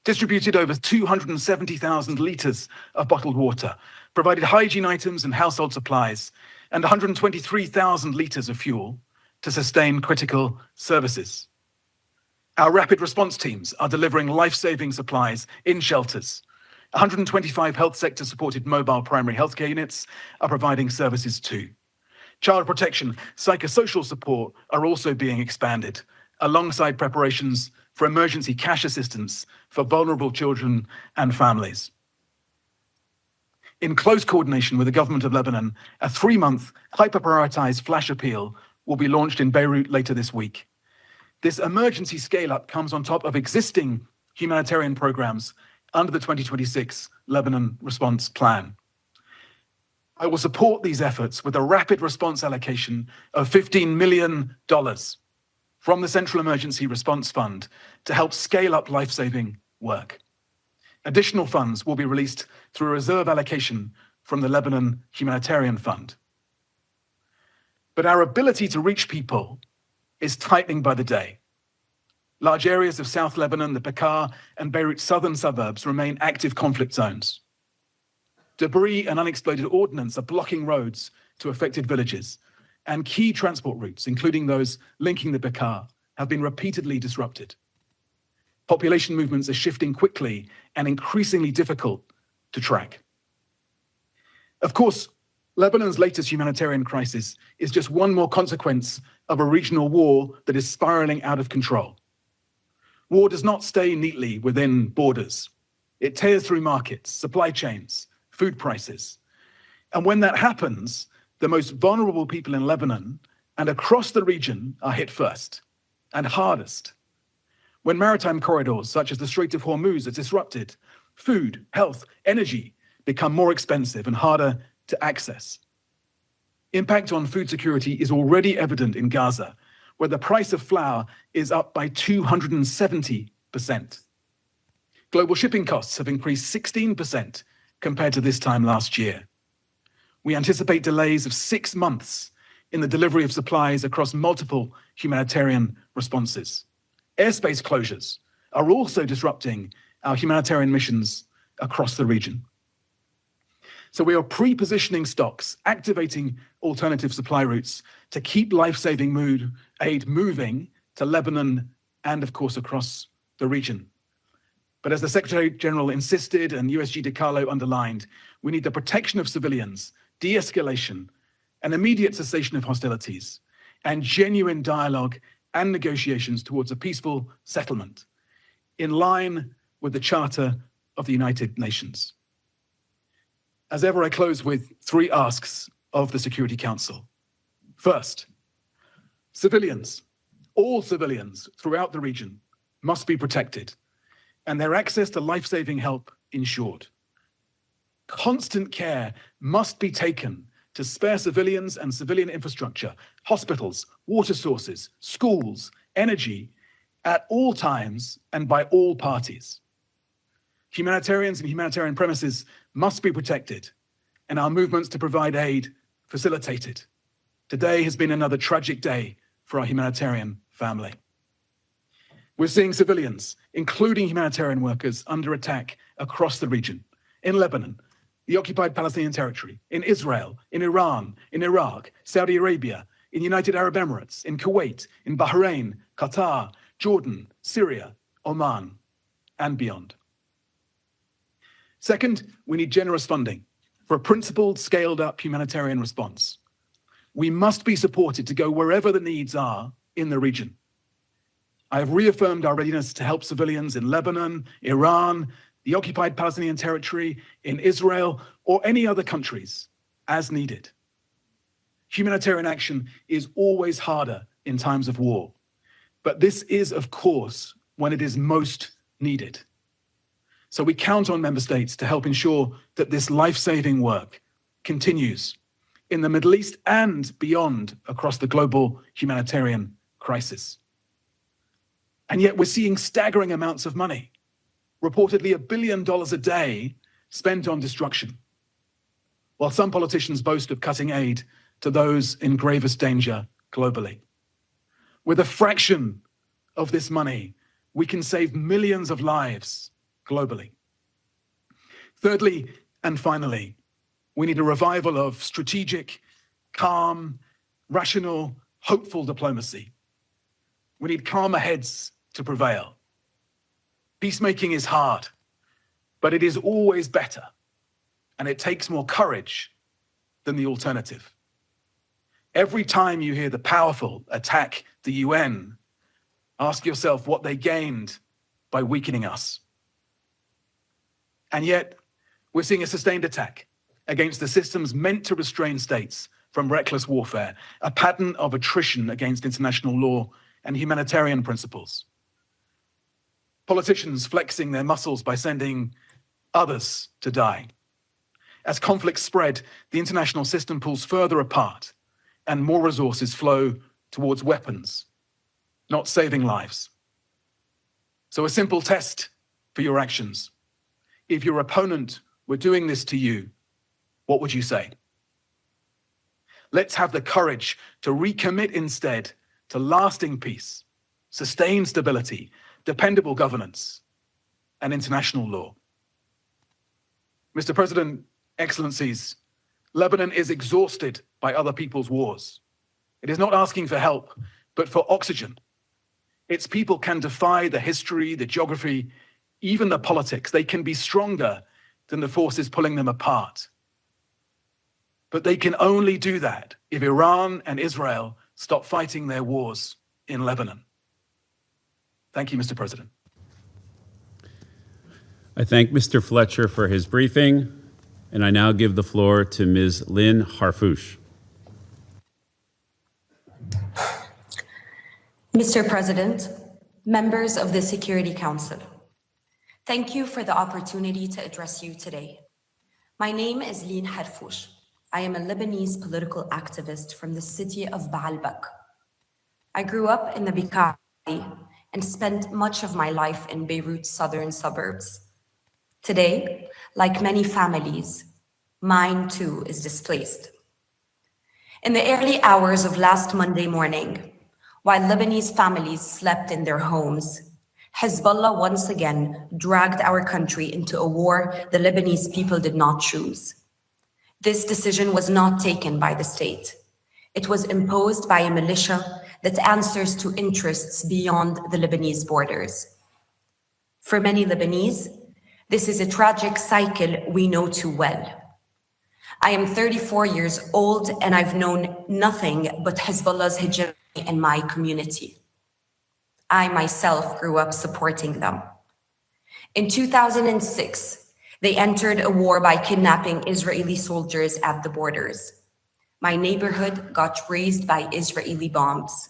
distributed over 270,000 liters of bottled water, provided hygiene items and household supplies, and 123,000 liters of fuel to sustain critical services. Our rapid response teams are delivering life-saving supplies in shelters. 125 health sector-supported mobile primary healthcare units are providing services too. Child protection, psychosocial support are also being expanded, alongside preparations for emergency cash assistance for vulnerable children and families. In close coordination with the government of Lebanon, a 3-month hyper-prioritized flash appeal will be launched in Beirut later this week. This emergency scale-up comes on top of existing humanitarian programs under the 2026 Lebanon Response Plan. I will support these efforts with a rapid response allocation of $15 million from the Central Emergency Response Fund to help scale up life-saving work. Additional funds will be released through a reserve allocation from the Lebanon Humanitarian Fund. But our ability to reach people is tightening by the day. Large areas of South Lebanon, the Bekaa, and Beirut's southern suburbs remain active conflict zones. Debris and unexploded ordnance are blocking roads to affected villages, and key transport routes, including those linking the Bekaa, have been repeatedly disrupted. Population movements are shifting quickly and increasingly difficult to track. Of course, Lebanon's latest humanitarian crisis is just one more consequence of a regional war that is spiraling out of control. War does not stay neatly within borders. It tears through markets, supply chains, food prices. And when that happens, the most vulnerable people in Lebanon and across the region are hit first and hardest. When maritime corridors such as the Strait of Hormuz are disrupted, food, health, energy become more expensive and harder to access. Impact on food security is already evident in Gaza, where the price of flour is up by 270%. Global shipping costs have increased 16% compared to this time last year. We anticipate delays of 6 months in the delivery of supplies across multiple humanitarian responses. Airspace closures are also disrupting our humanitarian missions across the region. So we are pre-positioning stocks, activating alternative supply routes to keep life-saving aid moving to Lebanon and, of course, across the region. But as the Secretary General insisted and USG DiCarlo underlined, we need the protection of civilians, de-escalation, an immediate cessation of hostilities, and genuine dialogue and negotiations towards a peaceful settlement, in line with the Charter of the United Nations. As ever, I close with 3 asks of the Security Council. First, civilians, all civilians throughout the region must be protected and their access to life-saving help ensured. Constant care must be taken to spare civilians and civilian infrastructure, hospitals, water sources, schools, energy, at all times and by all parties. Humanitarians and humanitarian premises must be protected and our movements to provide aid facilitated. Today has been another tragic day for our humanitarian family. We're seeing civilians, including humanitarian workers, under attack across the region, in Lebanon, the occupied Palestinian territory, in Israel, in Iran, in Iraq, Saudi Arabia, in United Arab Emirates, in Kuwait, in Bahrain, Qatar, Jordan, Syria, Oman, and beyond. Second, we need generous funding for a principled, scaled-up humanitarian response. We must be supported to go wherever the needs are in the region. I have reaffirmed our readiness to help civilians in Lebanon, Iran, the occupied Palestinian territory, in Israel, or any other countries as needed. Humanitarian action is always harder in times of war, but this is, of course, when it is most needed. So we count on member states to help ensure that this life-saving work continues in the Middle East and beyond across the global humanitarian crisis. And yet we're seeing staggering amounts of money, reportedly $1 billion a day spent on destruction, while some politicians boast of cutting aid to those in gravest danger globally. With a fraction of this money, we can save millions of lives globally. Thirdly, and finally, we need a revival of strategic, calm, rational, hopeful diplomacy. We need calmer heads to prevail. Peacemaking is hard, but it is always better, and it takes more courage than the alternative. Every time you hear the powerful attack the UN, ask yourself what they gained by weakening us. And yet, we're seeing a sustained attack against the systems meant to restrain states from reckless warfare, a pattern of attrition against international law and humanitarian principles. Politicians flexing their muscles by sending others to die. As conflicts spread, the international system pulls further apart and more resources flow towards weapons, not saving lives. So a simple test for your actions. If your opponent were doing this to you, what would you say? Let's have the courage to recommit instead to lasting peace sustained stability, dependable governance, and international law. Mr. President, Excellencies, Lebanon is exhausted by other people's wars. It is not asking for help, but for oxygen. Its people can defy the history, the geography, even the politics. They can be stronger than the forces pulling them apart. But they can only do that if Iran and Israel stop fighting their wars in Lebanon. Thank you, Mr. President. I thank Mr. Fletcher for his briefing, and I now give the floor to Ms. Lynn Harfouche. Mr. President, members of the Security Council, thank you for the opportunity to address you today. My name is Lynn Harfouche. I am a Lebanese political activist from the city of Baalbek. I grew up in the Bekaa and spent much of my life in Beirut's southern suburbs. Today, like many families, mine too is displaced. In the early hours of last Monday morning, while Lebanese families slept in their homes, Hezbollah once again dragged our country into a war the Lebanese people did not choose. This decision was not taken by the state. It was imposed by a militia that answers to interests beyond the Lebanese borders. For many Lebanese, this is a tragic cycle we know too well. I am 34 years old and I've known nothing but Hezbollah's hegemony in my community. I myself grew up supporting them. In 2006, they entered a war by kidnapping Israeli soldiers at the borders. My neighborhood got razed by Israeli bombs.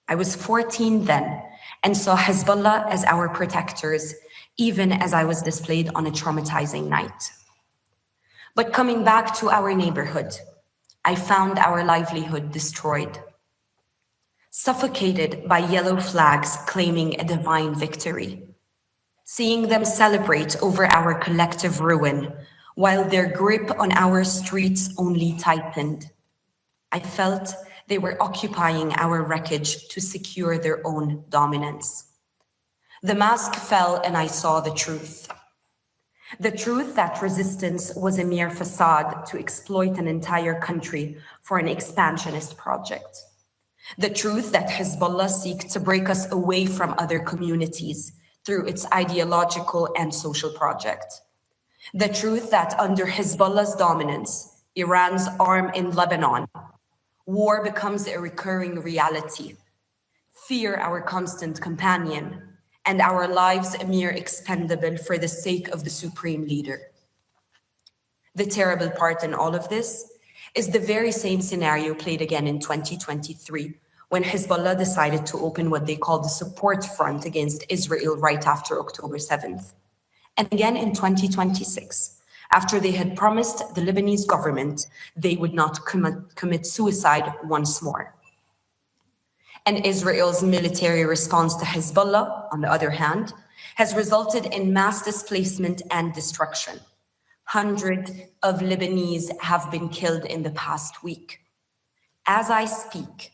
I was 14 then and saw Hezbollah as our protectors, even as I was displayed on a traumatizing night. But coming back to our neighborhood, I found our livelihood destroyed, suffocated by yellow flags claiming a divine victory, seeing them celebrate over our collective ruin while their grip on our streets only tightened. I felt they were occupying our wreckage to secure their own dominance. The mask fell and I saw the truth. The truth that resistance was a mere facade to exploit an entire country for an expansionist project. The truth that Hezbollah seeks to break us away from other communities through its ideological and social project. The truth that under Hezbollah's dominance, Iran's arm in Lebanon, war becomes a recurring reality, fear our constant companion, and our lives a mere expendable for the sake of the supreme leader. The terrible part in all of this is the very same scenario played again in 2023, when Hezbollah decided to open what they called the support front against Israel right after October 7th. And again in 2026, after they had promised the Lebanese government they would not commit suicide once more. And Israel's military response to Hezbollah, on the other hand, has resulted in mass displacement and destruction. Hundreds of Lebanese have been killed in the past week. As I speak,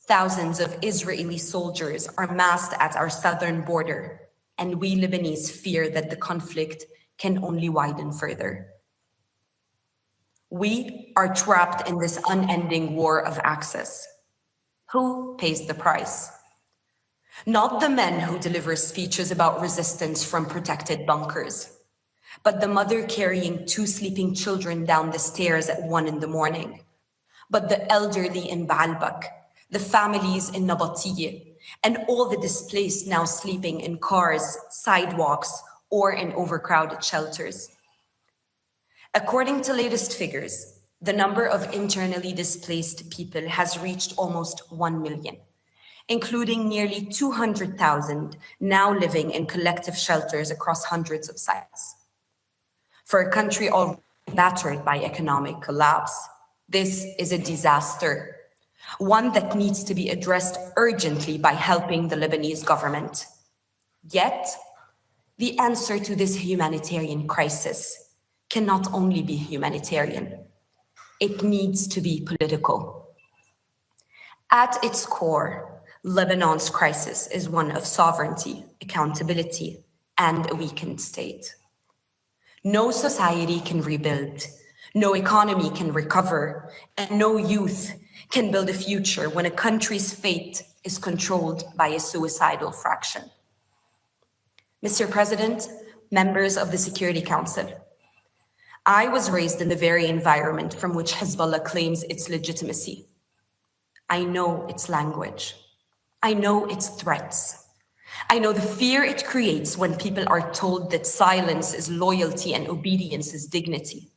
thousands of Israeli soldiers are massed at our southern border, and we Lebanese fear that the conflict can only widen further. We are trapped in this unending war of access. Who pays the price? Not the men who deliver speeches about resistance from protected bunkers, but the mother carrying 2 sleeping children down the stairs at 1 a.m, but the elderly in Baalbek, the families in Nabatiyeh, and all the displaced now sleeping in cars, sidewalks, or in overcrowded shelters. According to latest figures, the number of internally displaced people has reached almost 1 million, including nearly 200,000 now living in collective shelters across hundreds of sites. For a country already battered by economic collapse, this is a disaster, one that needs to be addressed urgently by helping the Lebanese government. Yet, the answer to this humanitarian crisis cannot only be humanitarian. It needs to be political. At its core, Lebanon's crisis is one of sovereignty, accountability, and a weakened state. No society can rebuild, no economy can recover, and no youth can build a future when a country's fate is controlled by a suicidal fraction. Mr. President, members of the Security Council, I was raised in the very environment from which Hezbollah claims its legitimacy. I know its language. I know its threats. I know the fear it creates when people are told that silence is loyalty and obedience is dignity.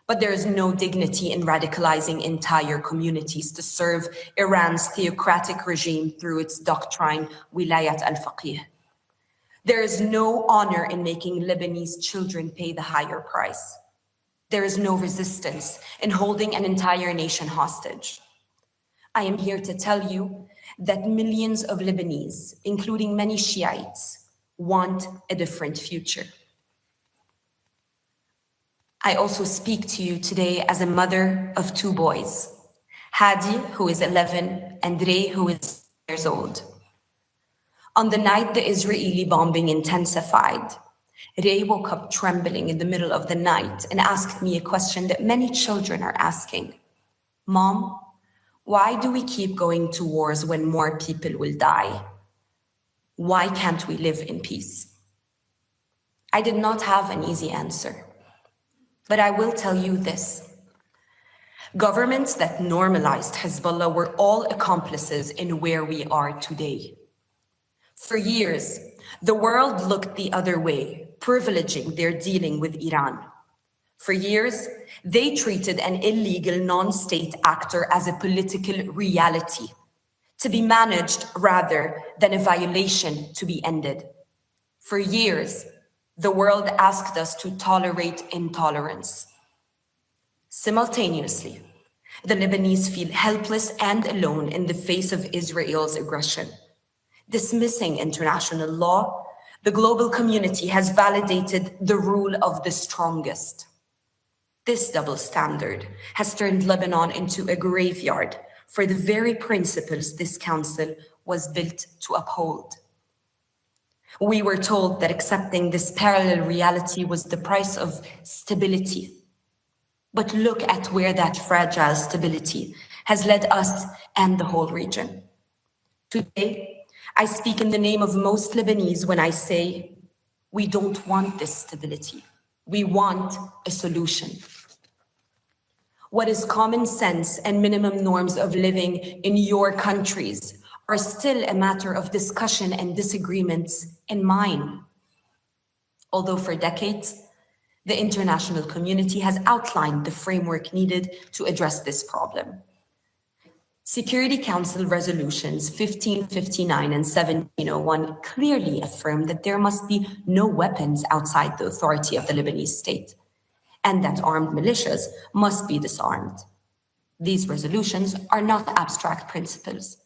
But there is no dignity in radicalizing entire communities to serve Iran's theocratic regime through its doctrine, Wilayat al-Faqih. There is no honor in making Lebanese children pay the higher price. There is no resistance in holding an entire nation hostage. I am here to tell you that millions of Lebanese, including many Shiites, want a different future. I also speak to you today as a mother of 2 boys, Hadi, who is 11, and Rey, who is 10 years old. On the night the Israeli bombing intensified, Rey woke up trembling in the middle of the night and asked me a question that many children are asking. Mom, why do we keep going to wars when more people will die? Why can't we live in peace? I did not have an easy answer, but I will tell you this. Governments that normalized Hezbollah were all accomplices in where we are today. For years, the world looked the other way, privileging their dealing with Iran. For years, they treated an illegal non-state actor as a political reality, to be managed rather than a violation to be ended. For years, the world asked us to tolerate intolerance. Simultaneously, the Lebanese feel helpless and alone in the face of Israel's aggression. Dismissing international law, the global community has validated the rule of the strongest. This double standard has turned Lebanon into a graveyard for the very principles this council was built to uphold. We were told that accepting this parallel reality was the price of stability. But look at where that fragile stability has led us and the whole region. Today, I speak in the name of most Lebanese when I say, we don't want this stability. We want a solution. What is common sense and minimum norms of living in your countries are still a matter of discussion and disagreements in mine. Although for decades, the international community has outlined the framework needed to address this problem. Security Council resolutions 1559 and 1701 clearly affirm that there must be no weapons outside the authority of the Lebanese state, and that armed militias must be disarmed. These resolutions are not abstract principles.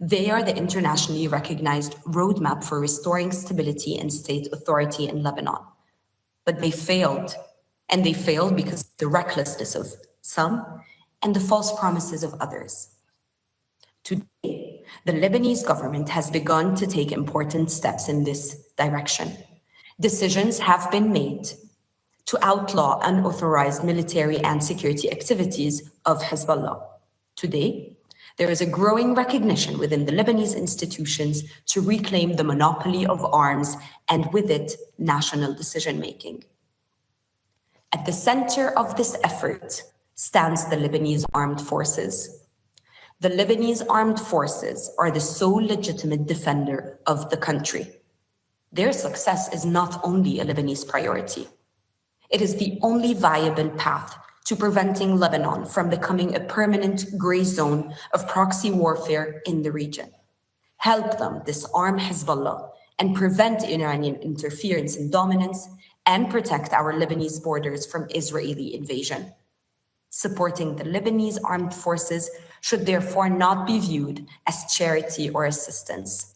They are the internationally recognized roadmap for restoring stability and state authority in Lebanon. But they failed, and they failed because of the recklessness of some and the false promises of others. Today, the Lebanese government has begun to take important steps in this direction. Decisions have been made to outlaw unauthorized military and security activities of Hezbollah. Today, there is a growing recognition within the Lebanese institutions to reclaim the monopoly of arms and with it, national decision-making. At the center of this effort stands the Lebanese armed forces. The Lebanese armed forces are the sole legitimate defender of the country. Their success is not only a Lebanese priority. It is the only viable path to preventing Lebanon from becoming a permanent gray zone of proxy warfare in the region. Help them disarm Hezbollah and prevent Iranian interference and dominance, and protect our Lebanese borders from Israeli invasion. Supporting the Lebanese armed forces should therefore not be viewed as charity or assistance.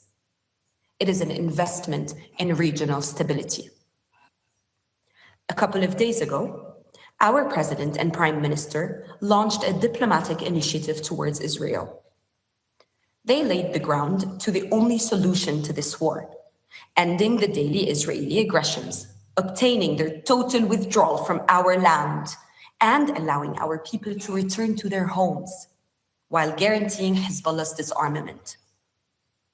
It is an investment in regional stability. A couple of days ago, our president and prime minister launched a diplomatic initiative towards Israel. They laid the ground to the only solution to this war, ending the daily Israeli aggressions, obtaining their total withdrawal from our land, and allowing our people to return to their homes, while guaranteeing Hezbollah's disarmament.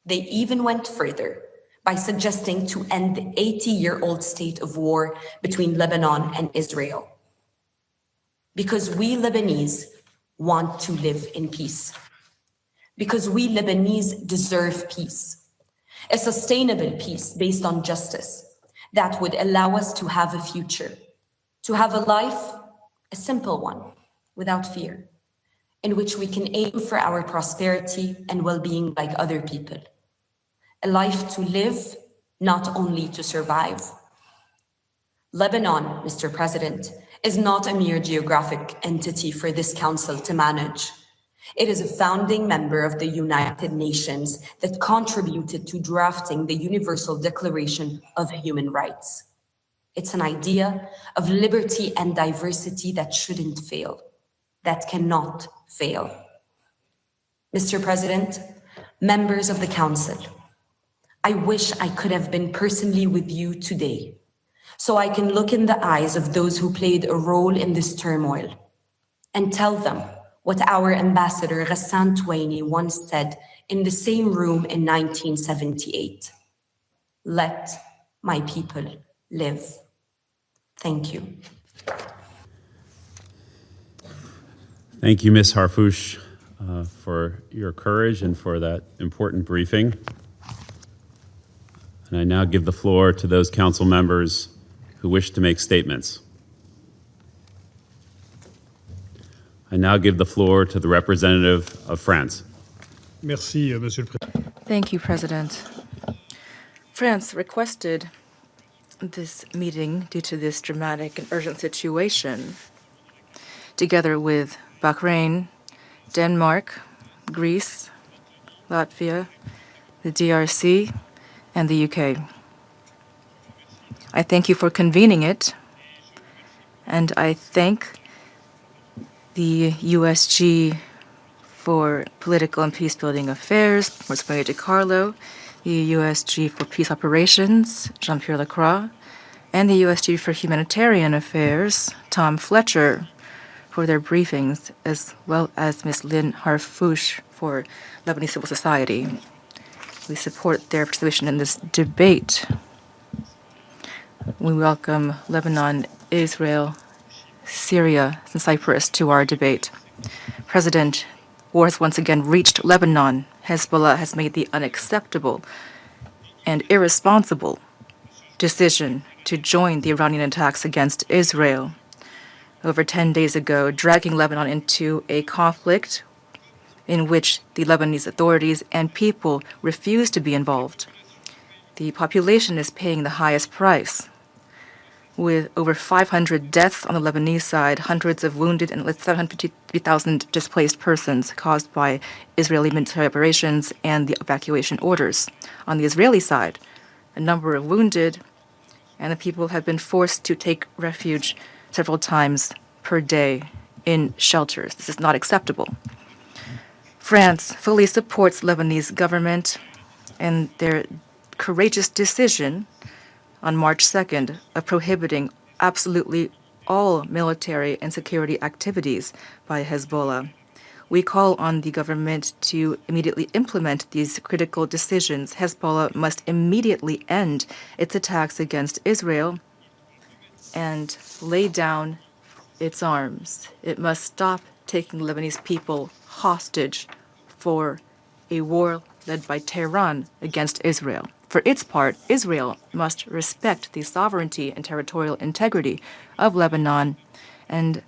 They even went further by suggesting to end the 80-year-old state of war between Lebanon and Israel. Because we Lebanese want to live in peace. Because we Lebanese deserve peace. A sustainable peace based on justice that would allow us to have a future, to have a life, a simple one, without fear, in which we can aim for our prosperity and well-being like other people. A life to live, not only to survive. Lebanon, Mr. President, is not a mere geographic entity for this council to manage. It is a founding member of the United Nations that contributed to drafting the Universal Declaration of Human Rights. It's an idea of liberty and diversity that shouldn't fail, that cannot fail. Mr. President, members of the Council, I wish I could have been personally with you today, so I can look in the eyes of those who played a role in this turmoil and tell them what our ambassador Ghassan Touaini once said in the same room in 1978. Let my people live. Thank you. Thank you, Ms. Harfouch, for your courage and for that important briefing. And I now give the floor to those council members who wish to make statements. I now give the floor to the representative of France. Merci, Monsieur le Président. Thank you, President. France requested this meeting due to this dramatic and urgent situation, together with Bahrain, Denmark, Greece, Latvia, the DRC, and the UK. I thank you for convening it, and I thank the USG for Political and Peacebuilding Affairs, Rosemary DiCarlo, the USG for Peace Operations, Jean-Pierre Lacroix, and the USG for Humanitarian Affairs, Tom Fletcher, for their briefings, as well as Ms. Lynn Harfouch for Lebanese Civil Society. We support their participation in this debate. We welcome Lebanon, Israel, Syria, and Cyprus to our debate. President, war has once again reached Lebanon. Hezbollah has made the unacceptable and irresponsible decision to join the Iranian attacks against Israel over 10 days ago, dragging Lebanon into a conflict in which the Lebanese authorities and people refuse to be involved. The population is paying the highest price, with over 500 deaths on the Lebanese side, hundreds of wounded, and 753,000 displaced persons caused by Israeli military operations and the evacuation orders. On the Israeli side, a number of wounded, and the people have been forced to take refuge several times per day in shelters. This is not acceptable. France fully supports Lebanese government and their courageous decision on March 2nd of prohibiting absolutely all military and security activities by Hezbollah. We call on the government to immediately implement these critical decisions. Hezbollah must immediately end its attacks against Israel and lay down its arms. It must stop taking Lebanese people hostage for a war led by Tehran against Israel. For its part, Israel must respect the sovereignty and territorial integrity of Lebanon and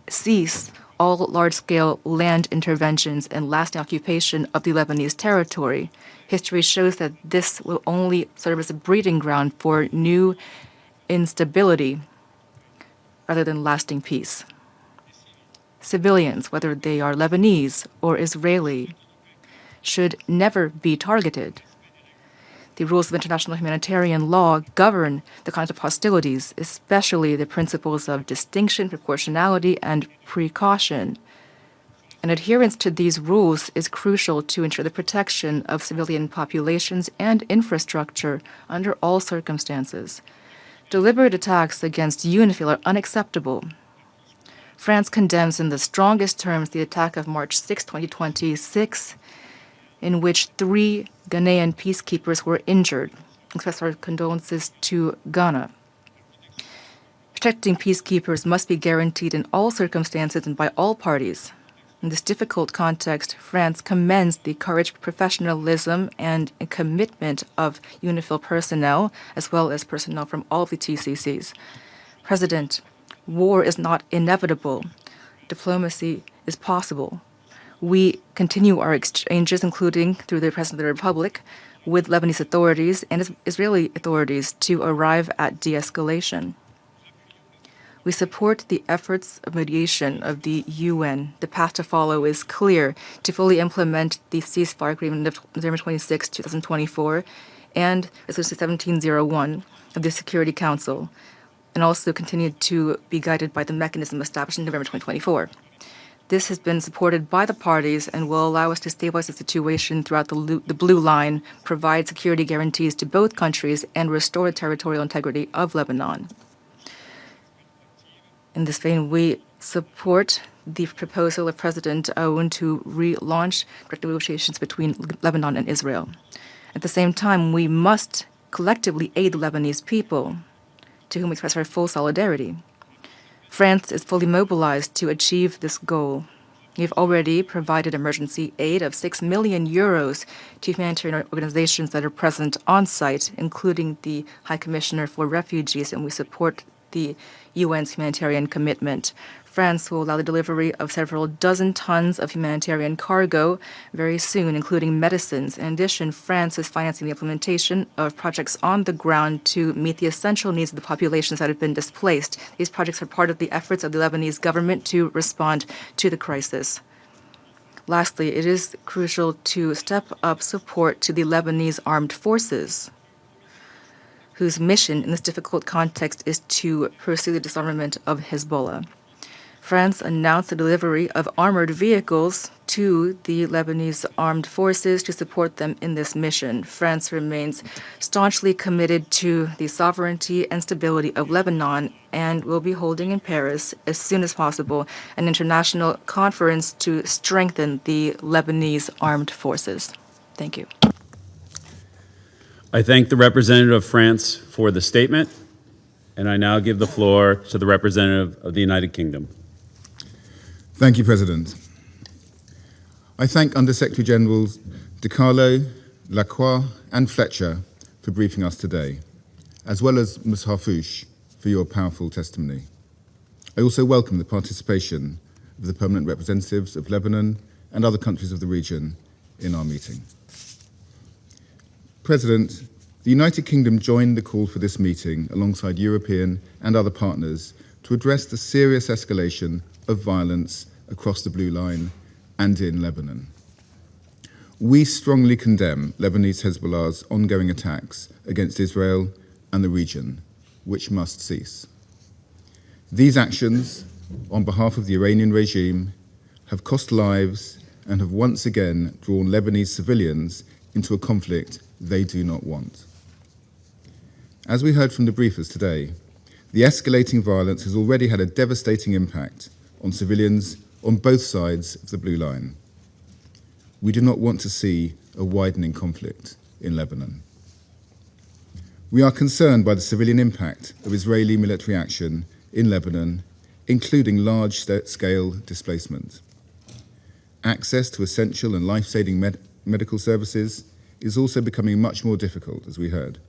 cease all large-scale land interventions and lasting occupation of the Lebanese territory. History shows that this will only serve as a breeding ground for new instability rather than lasting peace. Civilians, whether they are Lebanese or Israeli, should never be targeted. The rules of international humanitarian law govern the conduct of hostilities, especially the principles of distinction, proportionality, and precaution. And adherence to these rules is crucial to ensure the protection of civilian populations and infrastructure under all circumstances. Deliberate attacks against UNIFIL are unacceptable. France condemns in the strongest terms the attack of March 6, 2026, in which 3 Ghanaian peacekeepers were injured. Express our condolences to Ghana. Protecting peacekeepers must be guaranteed in all circumstances and by all parties. In this difficult context, France commends the courage, professionalism, and commitment of UNIFIL personnel, as well as personnel from all of the TCCs. President, war is not inevitable. Diplomacy is possible. We continue our exchanges, including through the President of the Republic, with Lebanese authorities and Israeli authorities to arrive at de-escalation. We support the efforts of mediation of the UN. The path to follow is clear to fully implement the ceasefire agreement of November 26, 2024, and Resolution 1701 of the Security Council, and also continue to be guided by the mechanism established in November 2024. This has been supported by the parties and will allow us to stabilize the situation throughout the blue line, provide security guarantees to both countries, and restore the territorial integrity of Lebanon. In this vein, we support the proposal of President Aoun to relaunch direct negotiations between Lebanon and Israel. At the same time, we must collectively aid the Lebanese people, to whom we express our full solidarity. France is fully mobilized to achieve this goal. We have already provided emergency aid of 6 million euros to humanitarian organizations that are present on site, including the High Commissioner for Refugees, and we support the UN's humanitarian commitment. France will allow the delivery of several dozen tons of humanitarian cargo very soon, including medicines. In addition, France is financing the implementation of projects on the ground to meet the essential needs of the populations that have been displaced. These projects are part of the efforts of the Lebanese government to respond to the crisis. Lastly, it is crucial to step up support to the Lebanese armed forces, whose mission in this difficult context is to pursue the disarmament of Hezbollah. France announced the delivery of armored vehicles to the Lebanese armed forces to support them in this mission. France remains staunchly committed to the sovereignty and stability of Lebanon and will be holding in Paris as soon as possible an international conference to strengthen the Lebanese armed forces. Thank you. I thank the representative of France for the statement, and I now give the floor to the representative of the United Kingdom. Thank you, President. I thank Under-Secretary Generals DiCarlo, Lacroix, and Fletcher for briefing us today, as well as Ms. Harfouche for your powerful testimony. I also welcome the participation of the permanent representatives of Lebanon and other countries of the region in our meeting. President, the United Kingdom joined the call for this meeting alongside European and other partners to address the serious escalation of violence across the Blue Line and in Lebanon. We strongly condemn Lebanese Hezbollah's ongoing attacks against Israel and the region, which must cease. These actions, on behalf of the Iranian regime, have cost lives and have once again drawn Lebanese civilians into a conflict they do not want. As we heard from the briefers today, the escalating violence has already had a devastating impact on civilians on both sides of the Blue Line. We do not want to see a widening conflict in Lebanon. We are concerned by the civilian impact of Israeli military action in Lebanon, including large-scale displacement. Access to essential and life-saving medical services is also becoming much more difficult, as we heard,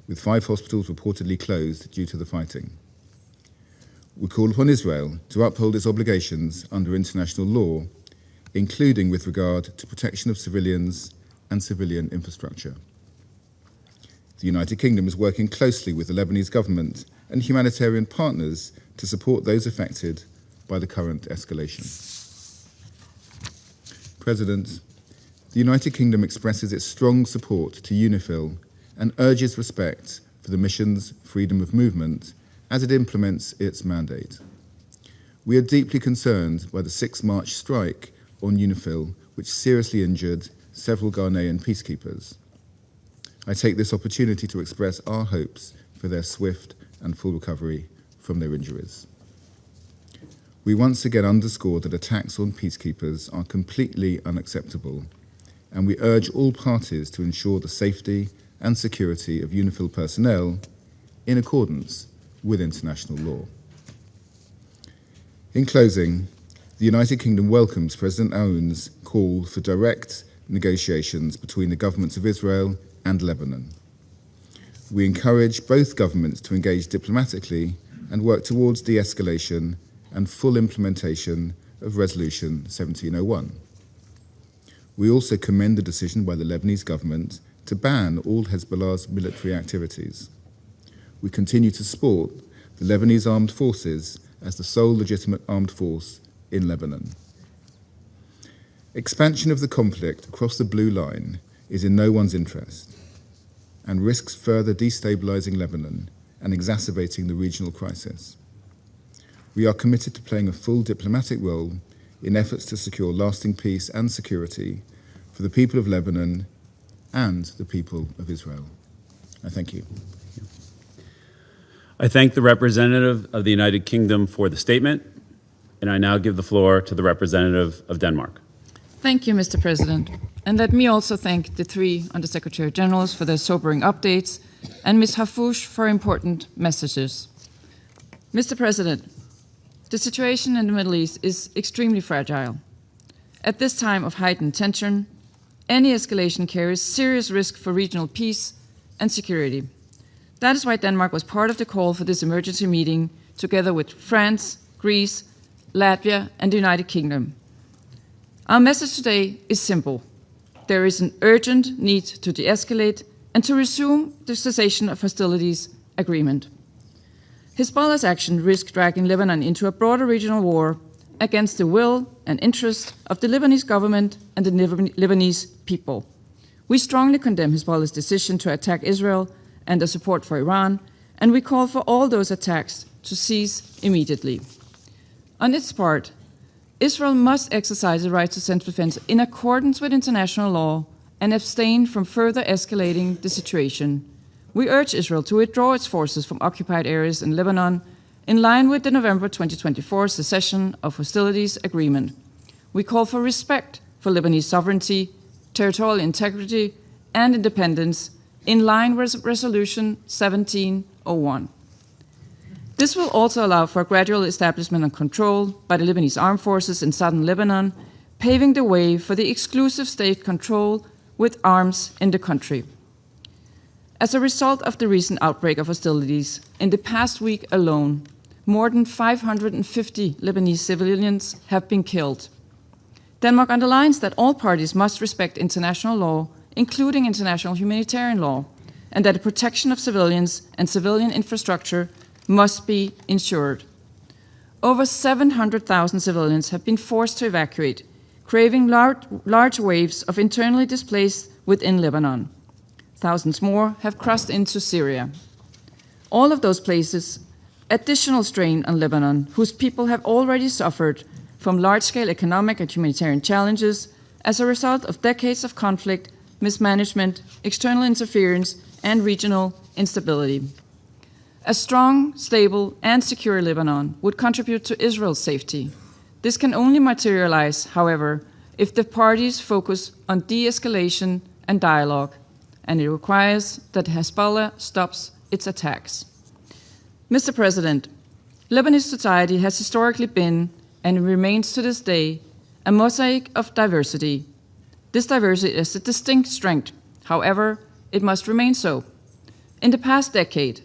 with 5 hospitals reportedly closed due to the fighting. We call upon Israel to uphold its obligations under international law, including with regard to protection of civilians and civilian infrastructure. The United Kingdom is working closely with the Lebanese government and humanitarian partners to support those affected by the current escalation. President, the United Kingdom expresses its strong support to UNIFIL and urges respect for the mission's freedom of movement as it implements its mandate. We are deeply concerned by the 6 March strike on UNIFIL, which seriously injured several Ghanaian peacekeepers. I take this opportunity to express our hopes for their swift and full recovery from their injuries. We once again underscore that attacks on peacekeepers are completely unacceptable, and we urge all parties to ensure the safety and security of UNIFIL personnel in accordance with international law. In closing, the United Kingdom welcomes President Aoun's call for direct negotiations between the governments of Israel and Lebanon. We encourage both governments to engage diplomatically and work towards de-escalation and full implementation of Resolution 1701. We also commend the decision by the Lebanese government to ban all Hezbollah's military activities. We continue to support the Lebanese armed forces as the sole legitimate armed force in Lebanon. Expansion of the conflict across the Blue Line is in no one's interest and risks further destabilizing Lebanon and exacerbating the regional crisis. We are committed to playing a full diplomatic role in efforts to secure lasting peace and security for the people of Lebanon and the people of Israel. I thank you. I thank the representative of the United Kingdom for the statement, and I now give the floor to the representative of Denmark. Thank you, Mr. President. And let me also thank the three Undersecretary Generals for their sobering updates and Ms. Hafouche for important messages. Mr. President, the situation in the Middle East is extremely fragile. At this time of heightened tension, any escalation carries serious risk for regional peace and security. That is why Denmark was part of the call for this emergency meeting, together with France, Greece, Latvia, and the United Kingdom. Our message today is simple. There is an urgent need to de-escalate and to resume the cessation of hostilities agreement. Hezbollah's action risks dragging Lebanon into a broader regional war against the will and interest of the Lebanese government and the Lebanese people. We strongly condemn Hezbollah's decision to attack Israel and their support for Iran, and we call for all those attacks to cease immediately. On its part, Israel must exercise the right to self-defense in accordance with international law and abstain from further escalating the situation. We urge Israel to withdraw its forces from occupied areas in Lebanon in line with the November 2024 cessation of hostilities agreement. We call for respect for Lebanese sovereignty, territorial integrity, and independence in line with Resolution 1701. This will also allow for a gradual establishment and control by the Lebanese armed forces in southern Lebanon, paving the way for the exclusive state control with arms in the country. As a result of the recent outbreak of hostilities, in the past week alone, more than 550 Lebanese civilians have been killed. Denmark underlines that all parties must respect international law, including international humanitarian law, and that the protection of civilians and civilian infrastructure must be ensured. Over 700,000 civilians have been forced to evacuate, creating large waves of internally displaced within Lebanon. Thousands more have crossed into Syria. All of those places additional strain on Lebanon, whose people have already suffered from large-scale economic and humanitarian challenges as a result of decades of conflict, mismanagement, external interference, and regional instability. A strong, stable, and secure Lebanon would contribute to Israel's safety. This can only materialize, however, if the parties focus on de-escalation and dialogue, and it requires that Hezbollah stops its attacks. Mr. President, Lebanese society has historically been, and remains to this day, a mosaic of diversity. This diversity is a distinct strength. However, it must remain so. In the past decade,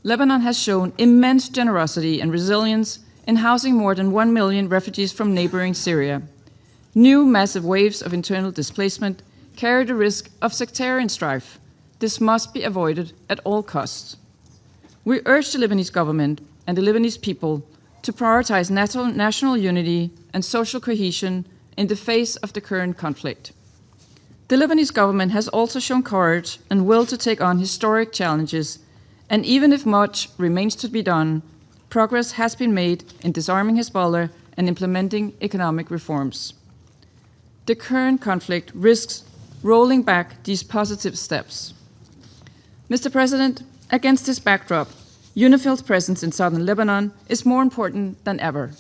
Lebanon has shown immense generosity and resilience in housing more than 1 million refugees from neighboring Syria. New massive waves of internal displacement carry the risk of sectarian strife. This must be avoided at all costs. We urge the Lebanese government and the Lebanese people to prioritize national unity and social cohesion in the face of the current conflict. The Lebanese government has also shown courage and will to take on historic challenges, and even if much remains to be done, progress has been made in disarming Hezbollah and implementing economic reforms. the current conflict risks rolling back these positive steps. Mr. President, against this backdrop, UNIFIL's presence in southern Lebanon is more important than ever.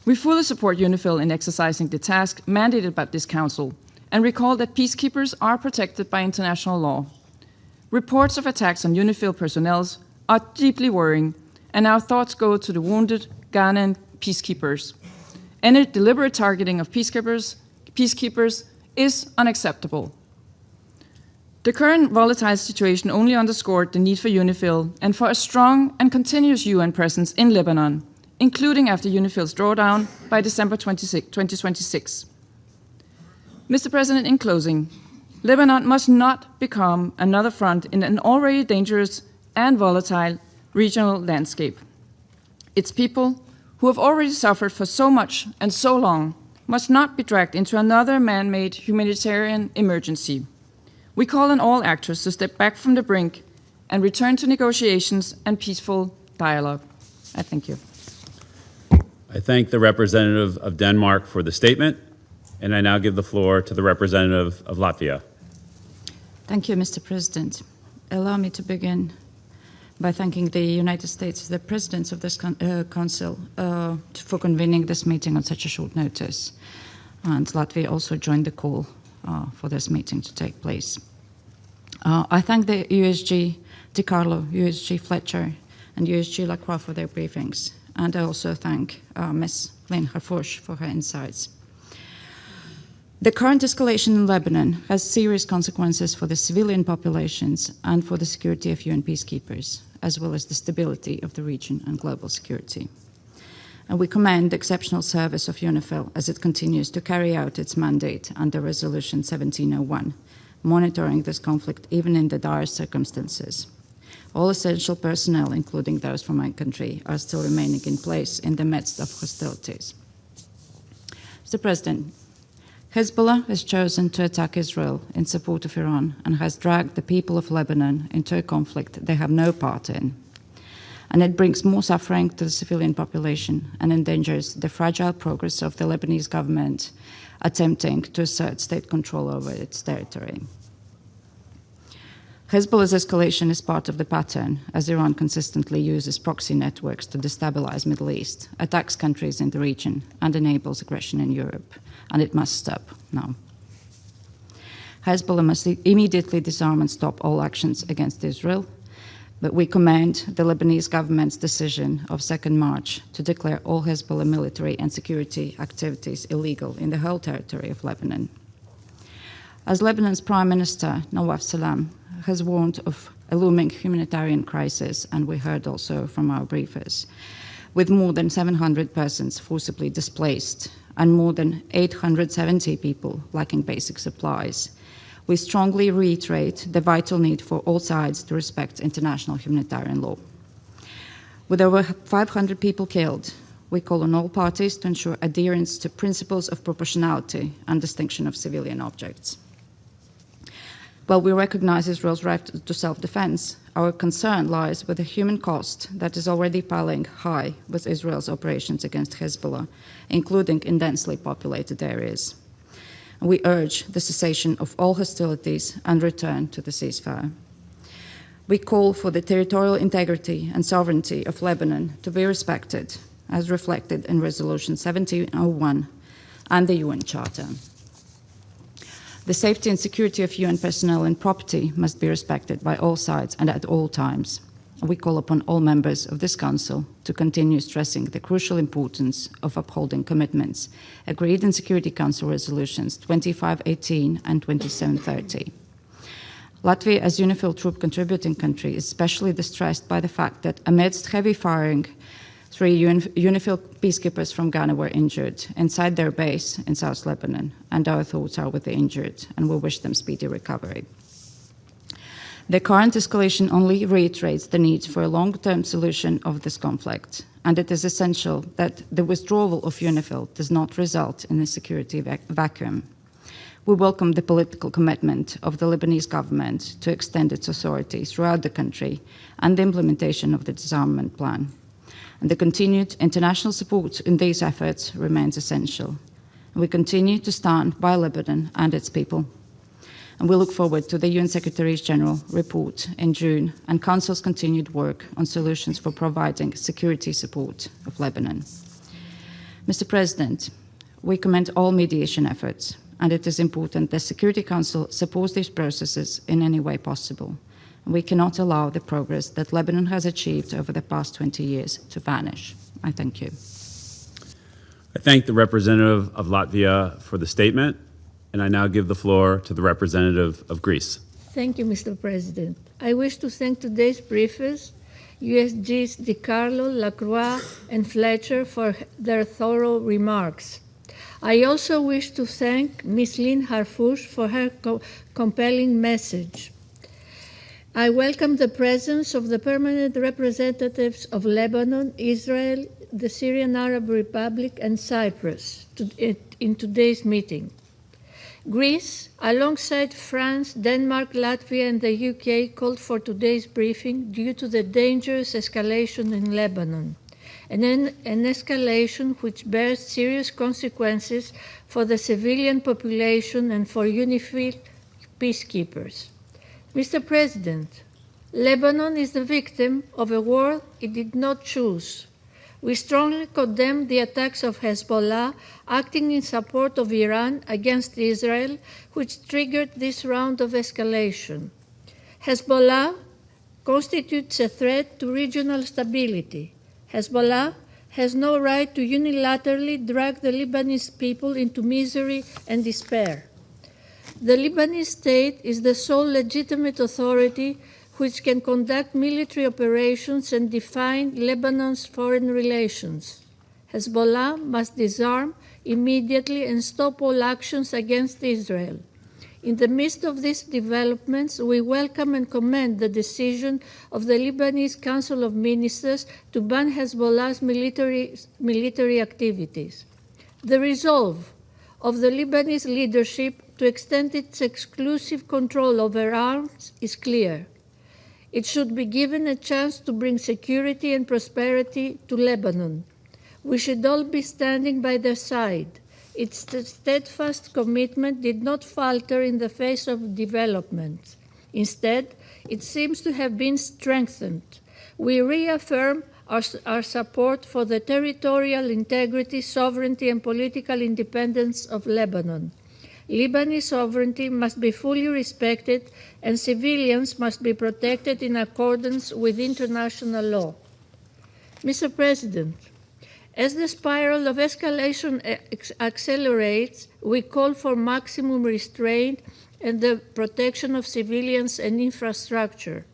We fully support UNIFIL in exercising the task mandated by this Council and recall that peacekeepers are protected by international law. Reports of attacks on UNIFIL personnel are deeply worrying, and our thoughts go to the wounded Ghanaian peacekeepers. Any deliberate targeting of peacekeepers is unacceptable. The current volatile situation only underscored the need for UNIFIL and for a strong and continuous UN presence in Lebanon, including after UNIFIL's drawdown by December 2026. Mr. President, in closing, Lebanon must not become another front in an already dangerous and volatile regional landscape. Its people, who have already suffered for so much and so long, must not be dragged into another man-made humanitarian emergency. We call on all actors to step back from the brink and return to negotiations and peaceful dialogue. I thank you. I thank the representative of Denmark for the statement, and I now give the floor to the representative of Latvia. Thank you, Mr. President. Allow me to begin by thanking the United States, the presidents of this Council, for convening this meeting on such a short notice. And Latvia also joined the call for this meeting to take place. I thank the USG DiCarlo, USG Fletcher, and USG Lacroix for their briefings. And I also thank Ms. Lynn Harfouch for her insights. The current escalation in Lebanon has serious consequences for the civilian populations and for the security of UN peacekeepers, as well as the stability of the region and global security. And we commend the exceptional service of UNIFIL as it continues to carry out its mandate under Resolution 1701, monitoring this conflict even in the direst circumstances. All essential personnel, including those from my country, are still remaining in place in the midst of hostilities. Mr. President, Hezbollah has chosen to attack Israel in support of Iran and has dragged the people of Lebanon into a conflict they have no part in. And it brings more suffering to the civilian population and endangers the fragile progress of the Lebanese government attempting to assert state control over its territory. Hezbollah's escalation is part of the pattern, as Iran consistently uses proxy networks to destabilize Middle East, attacks countries in the region, and enables aggression in Europe. And it must stop now. Hezbollah must immediately disarm and stop all actions against Israel, but we commend the Lebanese government's decision of 2nd March to declare all Hezbollah military and security activities illegal in the whole territory of Lebanon. As Lebanon's Prime Minister, Nawaf Salam, has warned of a looming humanitarian crisis, and we heard also from our briefers, with more than 700 persons forcibly displaced and more than 870 people lacking basic supplies, we strongly reiterate the vital need for all sides to respect international humanitarian law. With over 500 people killed, we call on all parties to ensure adherence to principles of proportionality and distinction of civilian objects. While we recognize Israel's right to self-defense, our concern lies with the human cost that is already piling high with Israel's operations against Hezbollah, including in densely populated areas. And we urge the cessation of all hostilities and return to the ceasefire. We call for the territorial integrity and sovereignty of Lebanon to be respected, as reflected in Resolution 1701 and the UN Charter. The safety and security of UN personnel and property must be respected by all sides and at all times. We call upon all members of this Council to continue stressing the crucial importance of upholding commitments agreed in Security Council Resolutions 2518 and 2730. Latvia, as UNIFIL troop contributing country, is especially distressed by the fact that amidst heavy firing, 3 UNIFIL peacekeepers from Ghana were injured inside their base in South Lebanon, and our thoughts are with the injured, and we wish them speedy recovery. The current escalation only reiterates the need for a long-term solution of this conflict, and it is essential that the withdrawal of UNIFIL does not result in a security vacuum. We welcome the political commitment of the Lebanese government to extend its authority throughout the country and the implementation of the disarmament plan. And the continued international support in these efforts remains essential. We continue to stand by Lebanon and its people. And we look forward to the UN Secretary General report in June and Council's continued work on solutions for providing security support of Lebanon. Mr. President, we commend all mediation efforts, and it is important that Security Council supports these processes in any way possible. We cannot allow the progress that Lebanon has achieved over the past 20 years to vanish. I thank you. I thank the representative of Latvia for the statement, and I now give the floor to the representative of Greece. Thank you, Mr. President. I wish to thank today's briefers, USGs DiCarlo, Lacroix, and Fletcher for their thorough remarks. I also wish to thank Ms. Lynn Harfouche for her compelling message. I welcome the presence of the permanent representatives of Lebanon, Israel, the Syrian Arab Republic, and Cyprus in today's meeting. Greece, alongside France, Denmark, Latvia, and the UK, called for today's briefing due to the dangerous escalation in Lebanon, an escalation which bears serious consequences for the civilian population and for UNIFIL peacekeepers. Mr. President, Lebanon is the victim of a war it did not choose. We strongly condemn the attacks of Hezbollah acting in support of Iran against Israel, which triggered this round of escalation. Hezbollah constitutes a threat to regional stability. Hezbollah has no right to unilaterally drag the Lebanese people into misery and despair. The Lebanese state is the sole legitimate authority which can conduct military operations and define Lebanon's foreign relations. Hezbollah must disarm immediately and stop all actions against Israel. In the midst of these developments, we welcome and commend the decision of the Lebanese Council of Ministers to ban Hezbollah's military activities. The resolve of the Lebanese leadership to extend its exclusive control over arms is clear. It should be given a chance to bring security and prosperity to Lebanon. We should all be standing by their side. Its steadfast commitment did not falter in the face of developments. Instead, it seems to have been strengthened. We reaffirm our support for the territorial integrity, sovereignty, and political independence of Lebanon. Lebanese sovereignty must be fully respected and civilians must be protected in accordance with international law. Mr. President, as the spiral of escalation accelerates, we call for maximum restraint and the protection of civilians and infrastructure.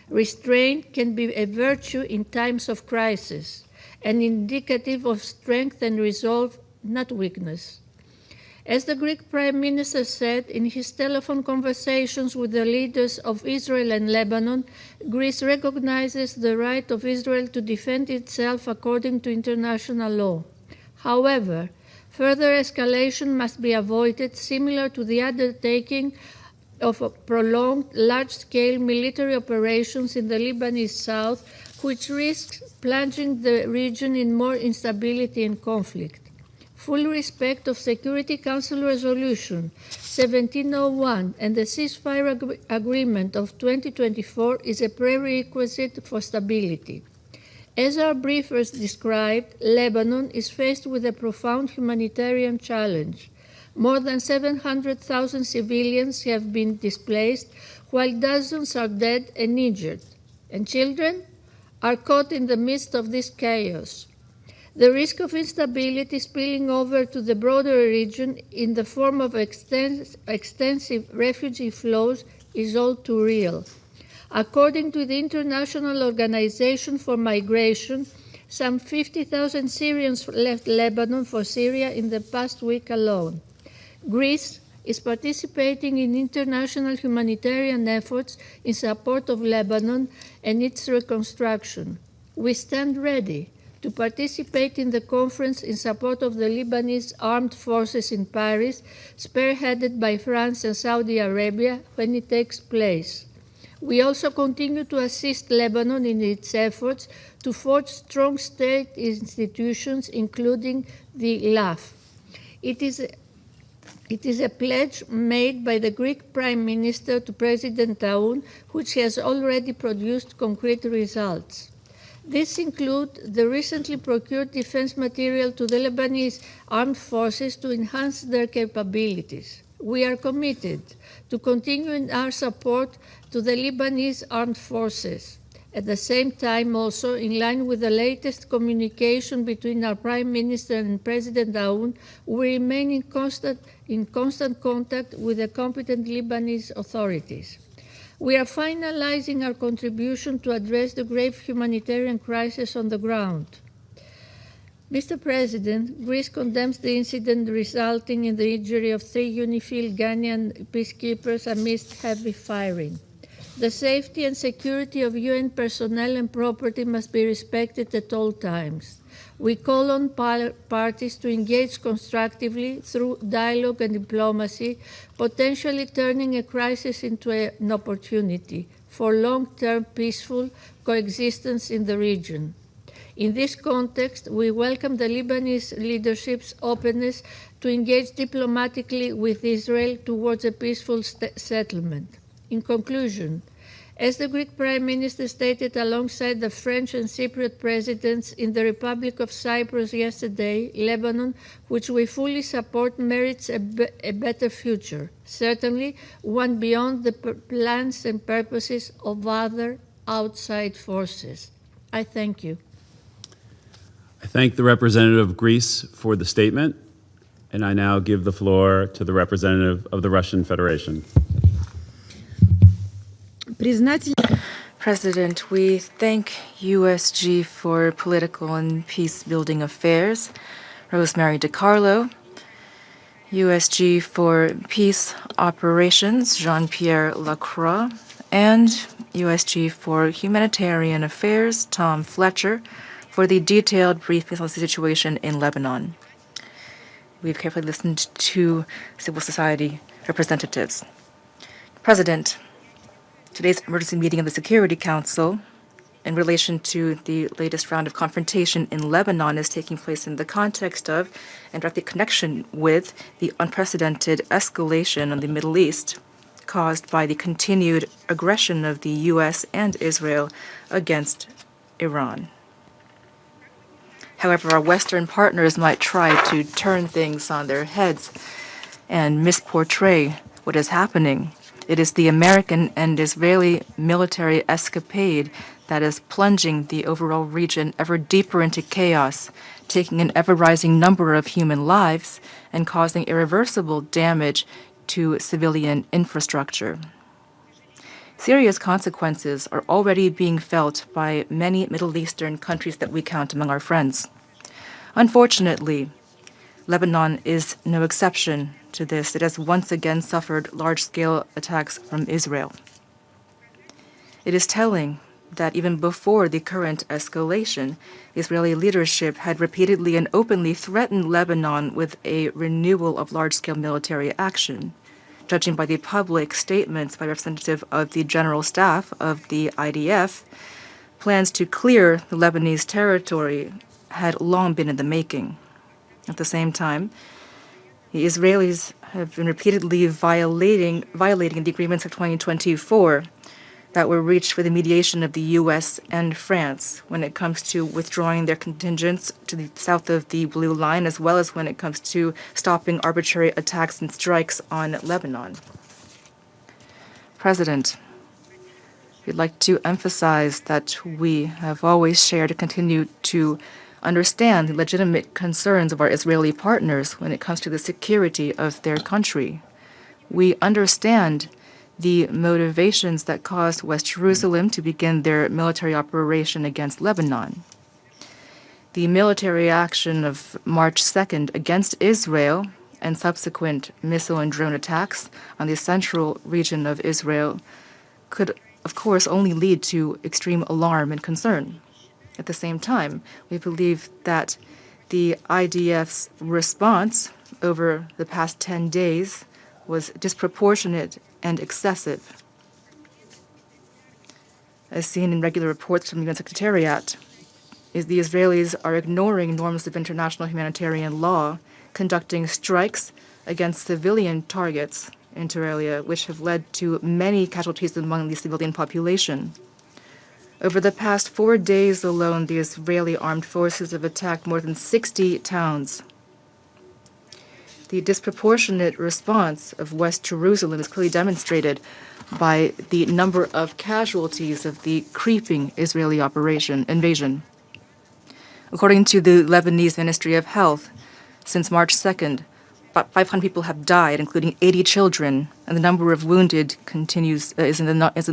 Restraint can be a virtue in times of crisis, and indicative of strength and resolve, not weakness. As the Greek Prime Minister said in his telephone conversations with the leaders of Israel and Lebanon, Greece recognizes the right of Israel to defend itself according to international law. However, further escalation must be avoided, similar to the undertaking of prolonged large-scale military operations in the Lebanese south, which risks plunging the region in more instability and conflict. Full respect of Security Council Resolution 1701 and the ceasefire agreement of 2024 is a prerequisite for stability. As our briefers described, Lebanon is faced with a profound humanitarian challenge. More than 700,000 civilians have been displaced, while dozens are dead and injured, and children are caught in the midst of this chaos. The risk of instability spilling over to the broader region in the form of extensive refugee flows is all too real. According to the International Organization for Migration, some 50,000 Syrians left Lebanon for Syria in the past week alone. Greece is participating in international humanitarian efforts in support of Lebanon and its reconstruction. We stand ready to participate in the conference in support of the Lebanese armed forces in Paris, spearheaded by France and Saudi Arabia, when it takes place. We also continue to assist Lebanon in its efforts to forge strong state institutions, including the LAF. It is a pledge made by the Greek Prime Minister to President Aoun, which has already produced concrete results. These include the recently procured defense material to the Lebanese armed forces to enhance their capabilities. We are committed to continuing our support to the Lebanese armed forces. At the same time, also, in line with the latest communication between our Prime Minister and President Aoun, we remain in constant contact with the competent Lebanese authorities. We are finalizing our contribution to address the grave humanitarian crisis on the ground. Mr. President, Greece condemns the incident resulting in the injury of 3 UNIFIL Ghanaian peacekeepers amidst heavy firing. The safety and security of UN personnel and property must be respected at all times. We call on parties to engage constructively through dialogue and diplomacy, potentially turning a crisis into an opportunity for long-term peaceful coexistence in the region. In this context, we welcome the Lebanese leadership's openness to engage diplomatically with Israel towards a peaceful settlement. In conclusion, as the Greek Prime Minister stated alongside the French and Cypriot presidents in the Republic of Cyprus yesterday, Lebanon, which we fully support, merits a better future, certainly one beyond the plans and purposes of other outside forces. I thank you. I thank the representative of Greece for the statement, and I now give the floor to the representative of the Russian Federation. President, we thank USG for Political and Peace-Building Affairs, Rosemary DiCarlo, USG for Peace Operations, Jean-Pierre Lacroix, and USG for Humanitarian Affairs, Tom Fletcher, for the detailed briefings on the situation in Lebanon. We've carefully listened to civil society representatives. President, today's emergency meeting of the Security Council in relation to the latest round of confrontation in Lebanon is taking place in the context of and directly connection with the unprecedented escalation in the Middle East caused by the continued aggression of the U.S. and Israel against Iran. However, our Western partners might try to turn things on their heads and misportray what is happening. It is the American and Israeli military escapade that is plunging the overall region ever deeper into chaos, taking an ever-rising number of human lives and causing irreversible damage to civilian infrastructure. Syria's consequences are already being felt by many Middle Eastern countries that we count among our friends. Unfortunately, Lebanon is no exception to this. It has once again suffered large-scale attacks from Israel. It is telling that even before the current escalation, Israeli leadership had repeatedly and openly threatened Lebanon with a renewal of large-scale military action. Judging by the public statements by representative of the General Staff of the IDF, plans to clear the Lebanese territory had long been in the making. At the same time, the Israelis have been repeatedly violating the agreements of 2024 that were reached for the mediation of the U.S. and France when it comes to withdrawing their contingents to the south of the Blue Line, as well as when it comes to stopping arbitrary attacks and strikes on Lebanon. President, we'd like to emphasize that we have always shared and continue to understand the legitimate concerns of our Israeli partners when it comes to the security of their country. We understand the motivations that caused West Jerusalem to begin their military operation against Lebanon. The military action of March 2nd against Israel and subsequent missile and drone attacks on the central region of Israel could, of course, only lead to extreme alarm and concern. At the same time, we believe that the IDF's response over the past 10 days was disproportionate and excessive. As seen in regular reports from the UN Secretariat, the Israelis are ignoring norms of international humanitarian law, conducting strikes against civilian targets inter alia, which have led to many casualties among the civilian population. Over the past 4 days alone, the Israeli armed forces have attacked more than 60 towns. The disproportionate response of West Jerusalem is clearly demonstrated by the number of casualties of the creeping Israeli invasion. According to the Lebanese Ministry of Health, since March 2nd, about 500 people have died, including 80 children, and the number of wounded is in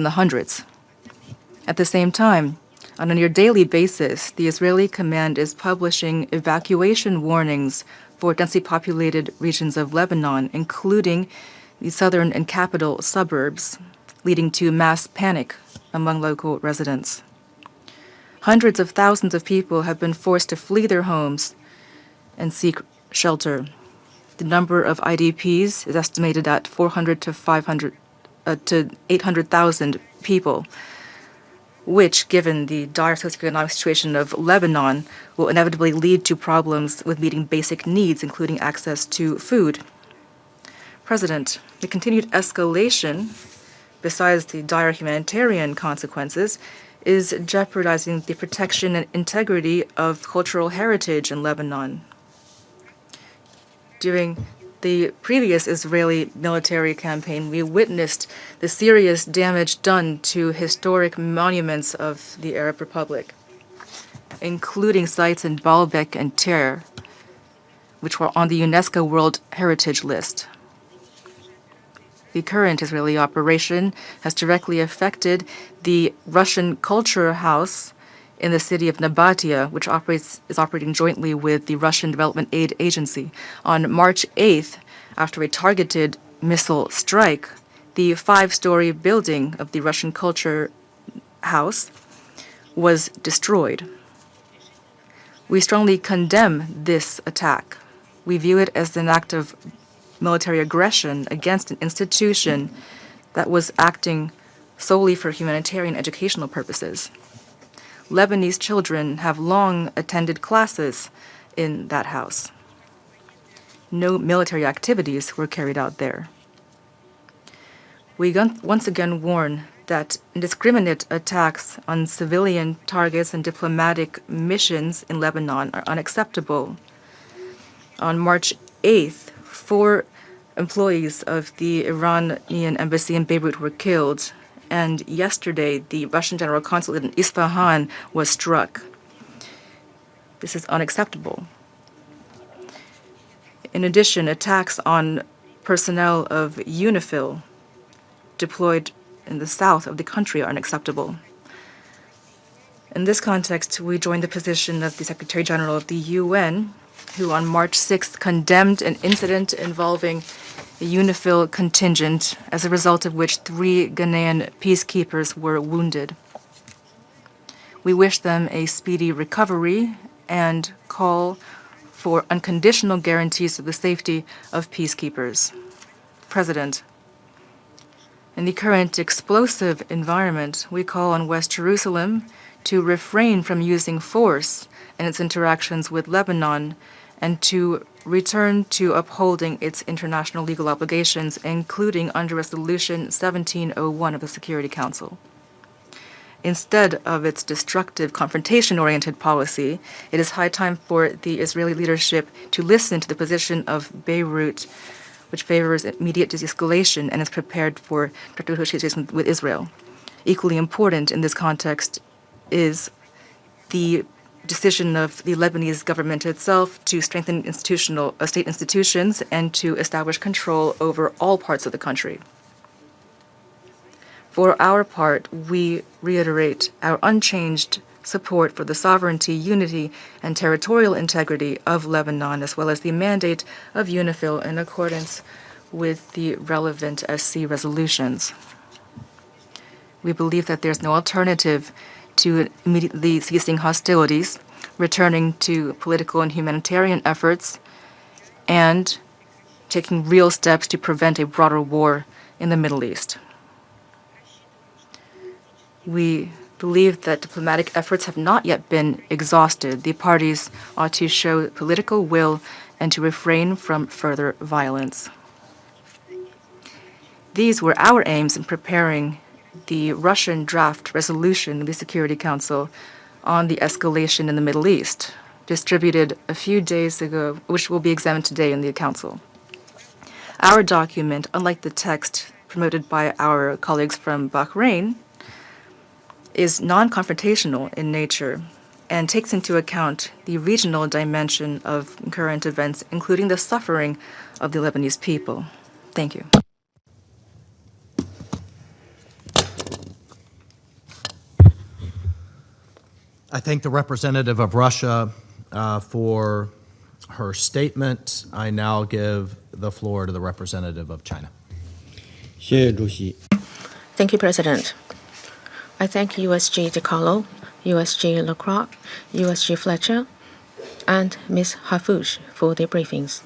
the hundreds. At the same time, on a near daily basis, the Israeli command is publishing evacuation warnings for densely populated regions of Lebanon, including the southern and capital suburbs, leading to mass panic among local residents. Hundreds of thousands of people have been forced to flee their homes and seek shelter. The number of IDPs is estimated at 400 to 800,000 people, which, given the dire socioeconomic situation of Lebanon, will inevitably lead to problems with meeting basic needs, including access to food. President, the continued escalation, besides the dire humanitarian consequences, is jeopardizing the protection and integrity of cultural heritage in Lebanon. During the previous Israeli military campaign, we witnessed the serious damage done to historic monuments of the Arab Republic, including sites in Baalbek and Tyre, which were on the UNESCO World Heritage List. The current Israeli operation has directly affected the Russian Culture House in the city of Nabatea, which is operating jointly with the Russian Development Aid Agency. On March 8th, after a targeted missile strike, the 5-story building of the Russian Culture House was destroyed. We strongly condemn this attack. We view it as an act of military aggression against an institution that was acting solely for humanitarian educational purposes. Lebanese children have long attended classes in that house. No military activities were carried out there. We once again warn that indiscriminate attacks on civilian targets and diplomatic missions in Lebanon are unacceptable. On March 8th, 4 employees of the Iranian embassy in Beirut were killed, and yesterday the Russian General Consulate in Isfahan was struck. This is unacceptable. In addition, attacks on personnel of UNIFIL deployed in the south of the country are unacceptable. In this context, we join the position of the Secretary General of the UN, who on March 6th condemned an incident involving a UNIFIL contingent, as a result of which 3 Ghanaian peacekeepers were wounded. We wish them a speedy recovery and call for unconditional guarantees of the safety of peacekeepers. President, in the current explosive environment, we call on West Jerusalem to refrain from using force in its interactions with Lebanon and to return to upholding its international legal obligations, including under Resolution 1701 of the Security Council. Instead of its destructive, confrontation-oriented policy, it is high time for the Israeli leadership to listen to the position of Beirut, which favors immediate de-escalation and is prepared for direct negotiations with Israel. Equally important in this context is the decision of the Lebanese government itself to strengthen state institutions and to establish control over all parts of the country. For our part, we reiterate our unchanged support for the sovereignty, unity, and territorial integrity of Lebanon, as well as the mandate of UNIFIL in accordance with the relevant SC resolutions. We believe that there's no alternative to immediately ceasing hostilities, returning to political and humanitarian efforts, and taking real steps to prevent a broader war in the Middle East. We believe that diplomatic efforts have not yet been exhausted. The parties ought to show political will and to refrain from further violence. These were our aims in preparing the Russian draft resolution in the Security Council on the escalation in the Middle East, distributed a few days ago, which will be examined today in the Council. Our document, unlike the text promoted by our colleagues from Bahrain, is non-confrontational in nature and takes into account the regional dimension of current events, including the suffering of the Lebanese people. Thank you. I thank the representative of Russia for her statement. I now give the floor to the representative of China. Thank you, President. I thank USG DiCarlo, USG Lacroix, USG Fletcher, and Ms. Hafouche for their briefings.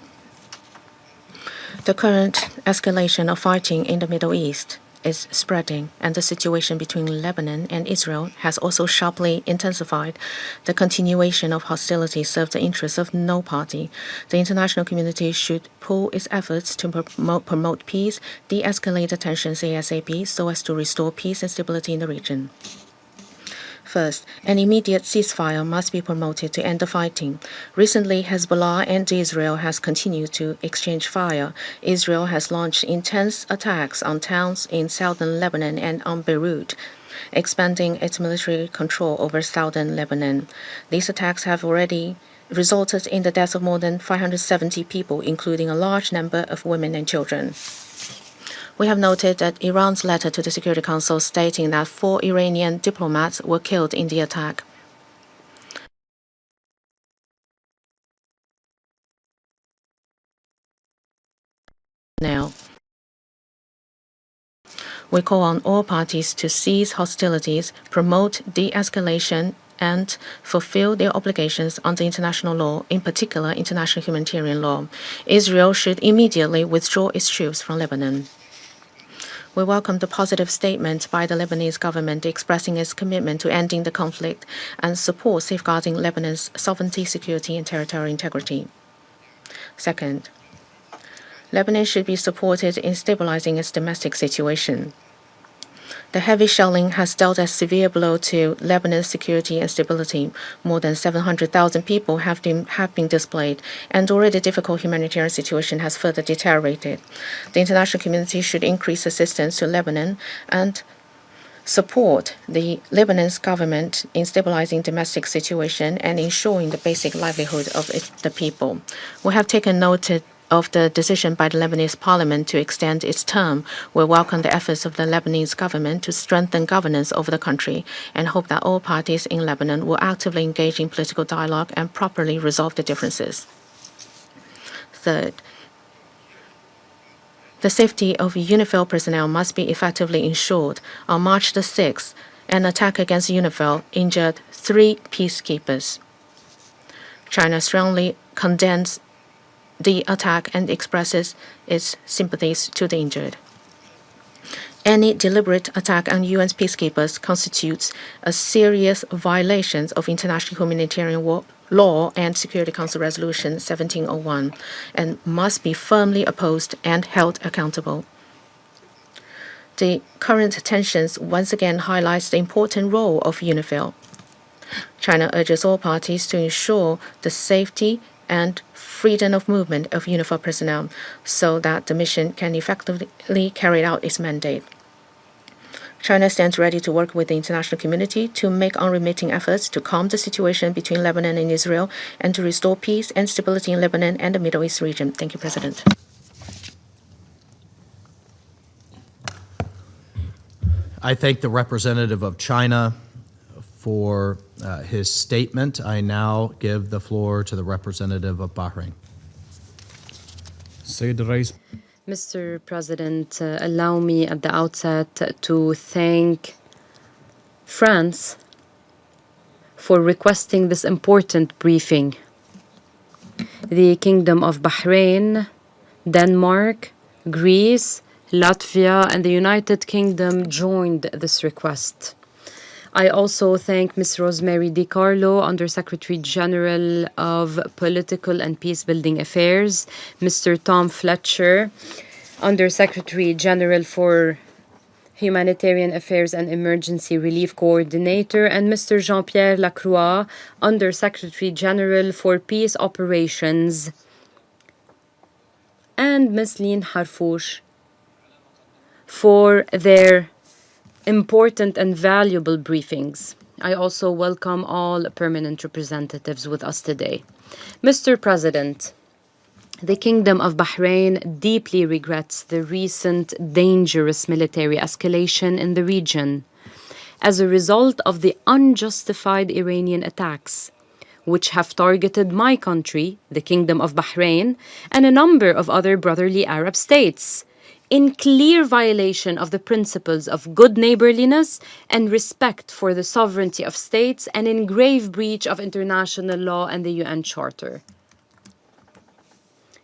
The current escalation of fighting in the Middle East is spreading, and the situation between Lebanon and Israel has also sharply intensified. The continuation of hostilities serves the interests of no party. The international community should pool its efforts to promote peace, de-escalate the tensions ASAP so as to restore peace and stability in the region. First, an immediate ceasefire must be promoted to end the fighting. Recently, Hezbollah and Israel has continued to exchange fire. Israel has launched intense attacks on towns in southern Lebanon and on Beirut, expanding its military control over southern Lebanon. These attacks have already resulted in the deaths of more than 570 people, including a large number of women and children. We have noted that Iran's letter to the Security Council stating that 4 Iranian diplomats were killed in the attack. Now, we call on all parties to cease hostilities, promote de-escalation, and fulfill their obligations under international law, in particular international humanitarian law. Israel should immediately withdraw its troops from Lebanon. We welcome the positive statement by the Lebanese government expressing its commitment to ending the conflict and support safeguarding Lebanon's sovereignty, security, and territorial integrity. Second, Lebanon should be supported in stabilizing its domestic situation. The heavy shelling has dealt a severe blow to Lebanon's security and stability. More than 700,000 people have been displaced, and already difficult humanitarian situation has further deteriorated. The international community should increase assistance to Lebanon and support the Lebanese government in stabilizing domestic situation and ensuring the basic livelihood of the people. We have taken note of the decision by the Lebanese parliament to extend its term. We welcome the efforts of the Lebanese government to strengthen governance over the country and hope that all parties in Lebanon will actively engage in political dialogue and properly resolve the differences. Third, the safety of UNIFIL personnel must be effectively ensured. On March the 6th, an attack against UNIFIL injured 3 peacekeepers. China strongly condemns the attack and expresses its sympathies to the injured. Any deliberate attack on UN's peacekeepers constitutes a serious violation of international humanitarian law and Security Council Resolution 1701 and must be firmly opposed and held accountable. The current tensions once again highlights the important role of UNIFIL. China urges all parties to ensure the safety and freedom of movement of UNIFIL personnel so that the mission can effectively carry out its mandate. China stands ready to work with the international community to make unremitting efforts to calm the situation between Lebanon and Israel and to restore peace and stability in Lebanon and the Middle East region. Thank you, President. I thank the representative of China for his statement. I now give the floor to the representative of Bahrain. Mr. President, allow me at the outset to thank France for requesting this important briefing. The Kingdom of Bahrain, Denmark, Greece, Latvia, and the United Kingdom joined this request. I also thank Ms. Rosemary DiCarlo, Under-Secretary General of Political and Peacebuilding Affairs, Mr. Tom Fletcher, Under-Secretary General for Humanitarian Affairs and Emergency Relief Coordinator, and Mr. Jean-Pierre Lacroix, Under-Secretary General for Peace Operations, and Ms. Lynn Harfouch for their important and valuable briefings. I also welcome all permanent representatives with us today. Mr. President, the Kingdom of Bahrain deeply regrets the recent dangerous military escalation in the region as a result of the unjustified Iranian attacks, which have targeted my country, the Kingdom of Bahrain, and a number of other brotherly Arab states, in clear violation of the principles of good neighborliness and respect for the sovereignty of states, and in grave breach of international law and the UN Charter.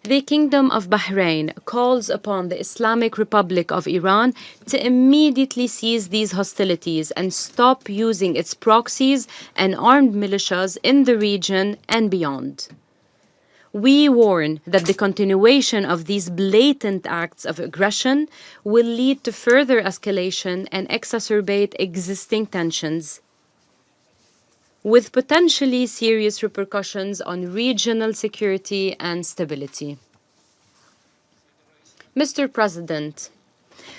The Kingdom of Bahrain calls upon the Islamic Republic of Iran to immediately cease these hostilities and stop using its proxies and armed militias in the region and beyond. We warn that the continuation of these blatant acts of aggression will lead to further escalation and exacerbate existing tensions, with potentially serious repercussions on regional security and stability. Mr. President,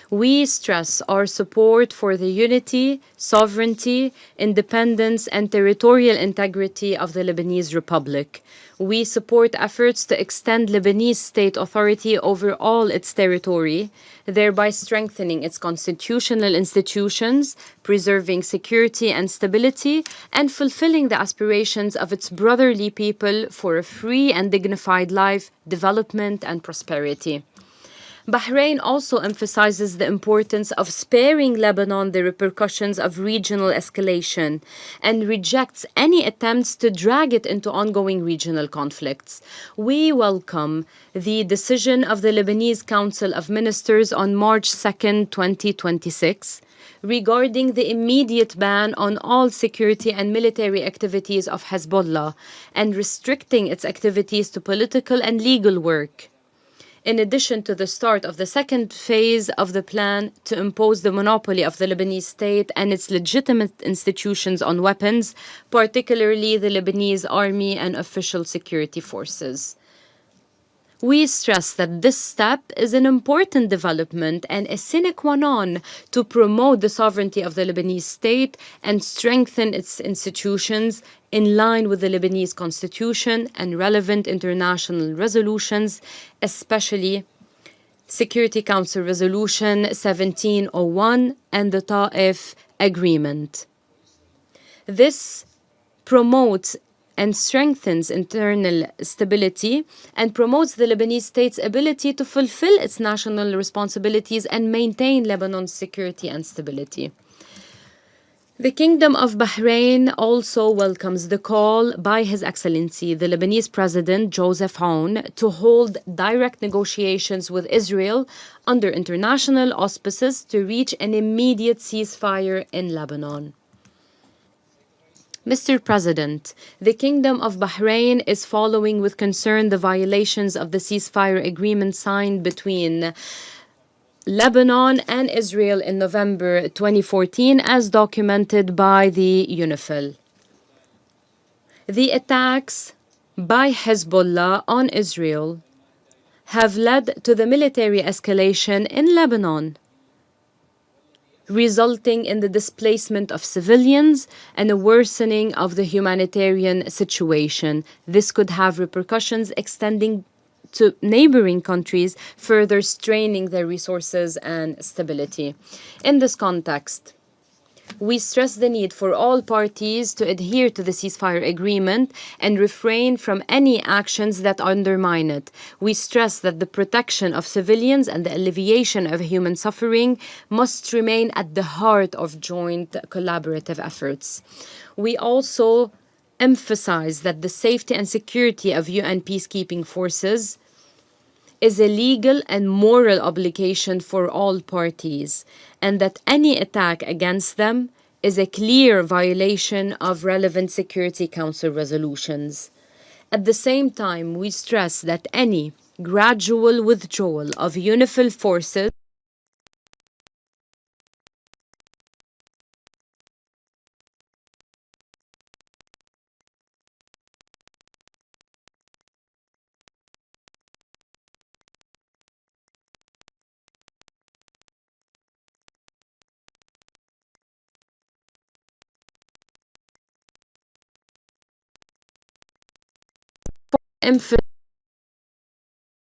we stress our support for the unity, sovereignty, independence, and territorial integrity of the Lebanese Republic. We support efforts to extend Lebanese state authority over all its territory, thereby strengthening its constitutional institutions, preserving security and stability, and fulfilling the aspirations of its brotherly people for a free and dignified life, development, and prosperity. Bahrain also emphasizes the importance of sparing Lebanon the repercussions of regional escalation and rejects any attempts to drag it into ongoing regional conflicts. We welcome the decision of the Lebanese Council of Ministers on March 2, 2026, regarding the immediate ban on all security and military activities of Hezbollah and restricting its activities to political and legal work, in addition to the start of the second phase of the plan to impose the monopoly of the Lebanese state and its legitimate institutions on weapons, particularly the Lebanese army and official security forces. We stress that this step is an important development and a sine qua non to promote the sovereignty of the Lebanese state and strengthen its institutions in line with the Lebanese constitution and relevant international resolutions, especially Security Council Resolution 1701 and the Ta'if Agreement. This promotes and strengthens internal stability and promotes the Lebanese state's ability to fulfill its national responsibilities and maintain Lebanon's security and stability. The Kingdom of Bahrain also welcomes the call by His Excellency, the Lebanese President Joseph Aoun, to hold direct negotiations with Israel under international auspices to reach an immediate ceasefire in Lebanon. Mr. President, the Kingdom of Bahrain is following with concern the violations of the ceasefire agreement signed between Lebanon and Israel in November 2014, as documented by the UNIFIL. The attacks by Hezbollah on Israel have led to the military escalation in Lebanon, resulting in the displacement of civilians and a worsening of the humanitarian situation. This could have repercussions extending to neighboring countries, further straining their resources and stability. In this context, we stress the need for all parties to adhere to the ceasefire agreement and refrain from any actions that undermine it. We stress that the protection of civilians and the alleviation of human suffering must remain at the heart of joint collaborative efforts. We also emphasize that the safety and security of UN peacekeeping forces is a legal and moral obligation for all parties, and that any attack against them is a clear violation of relevant Security Council resolutions. At the same time, we stress that any gradual withdrawal of UNIFIL forces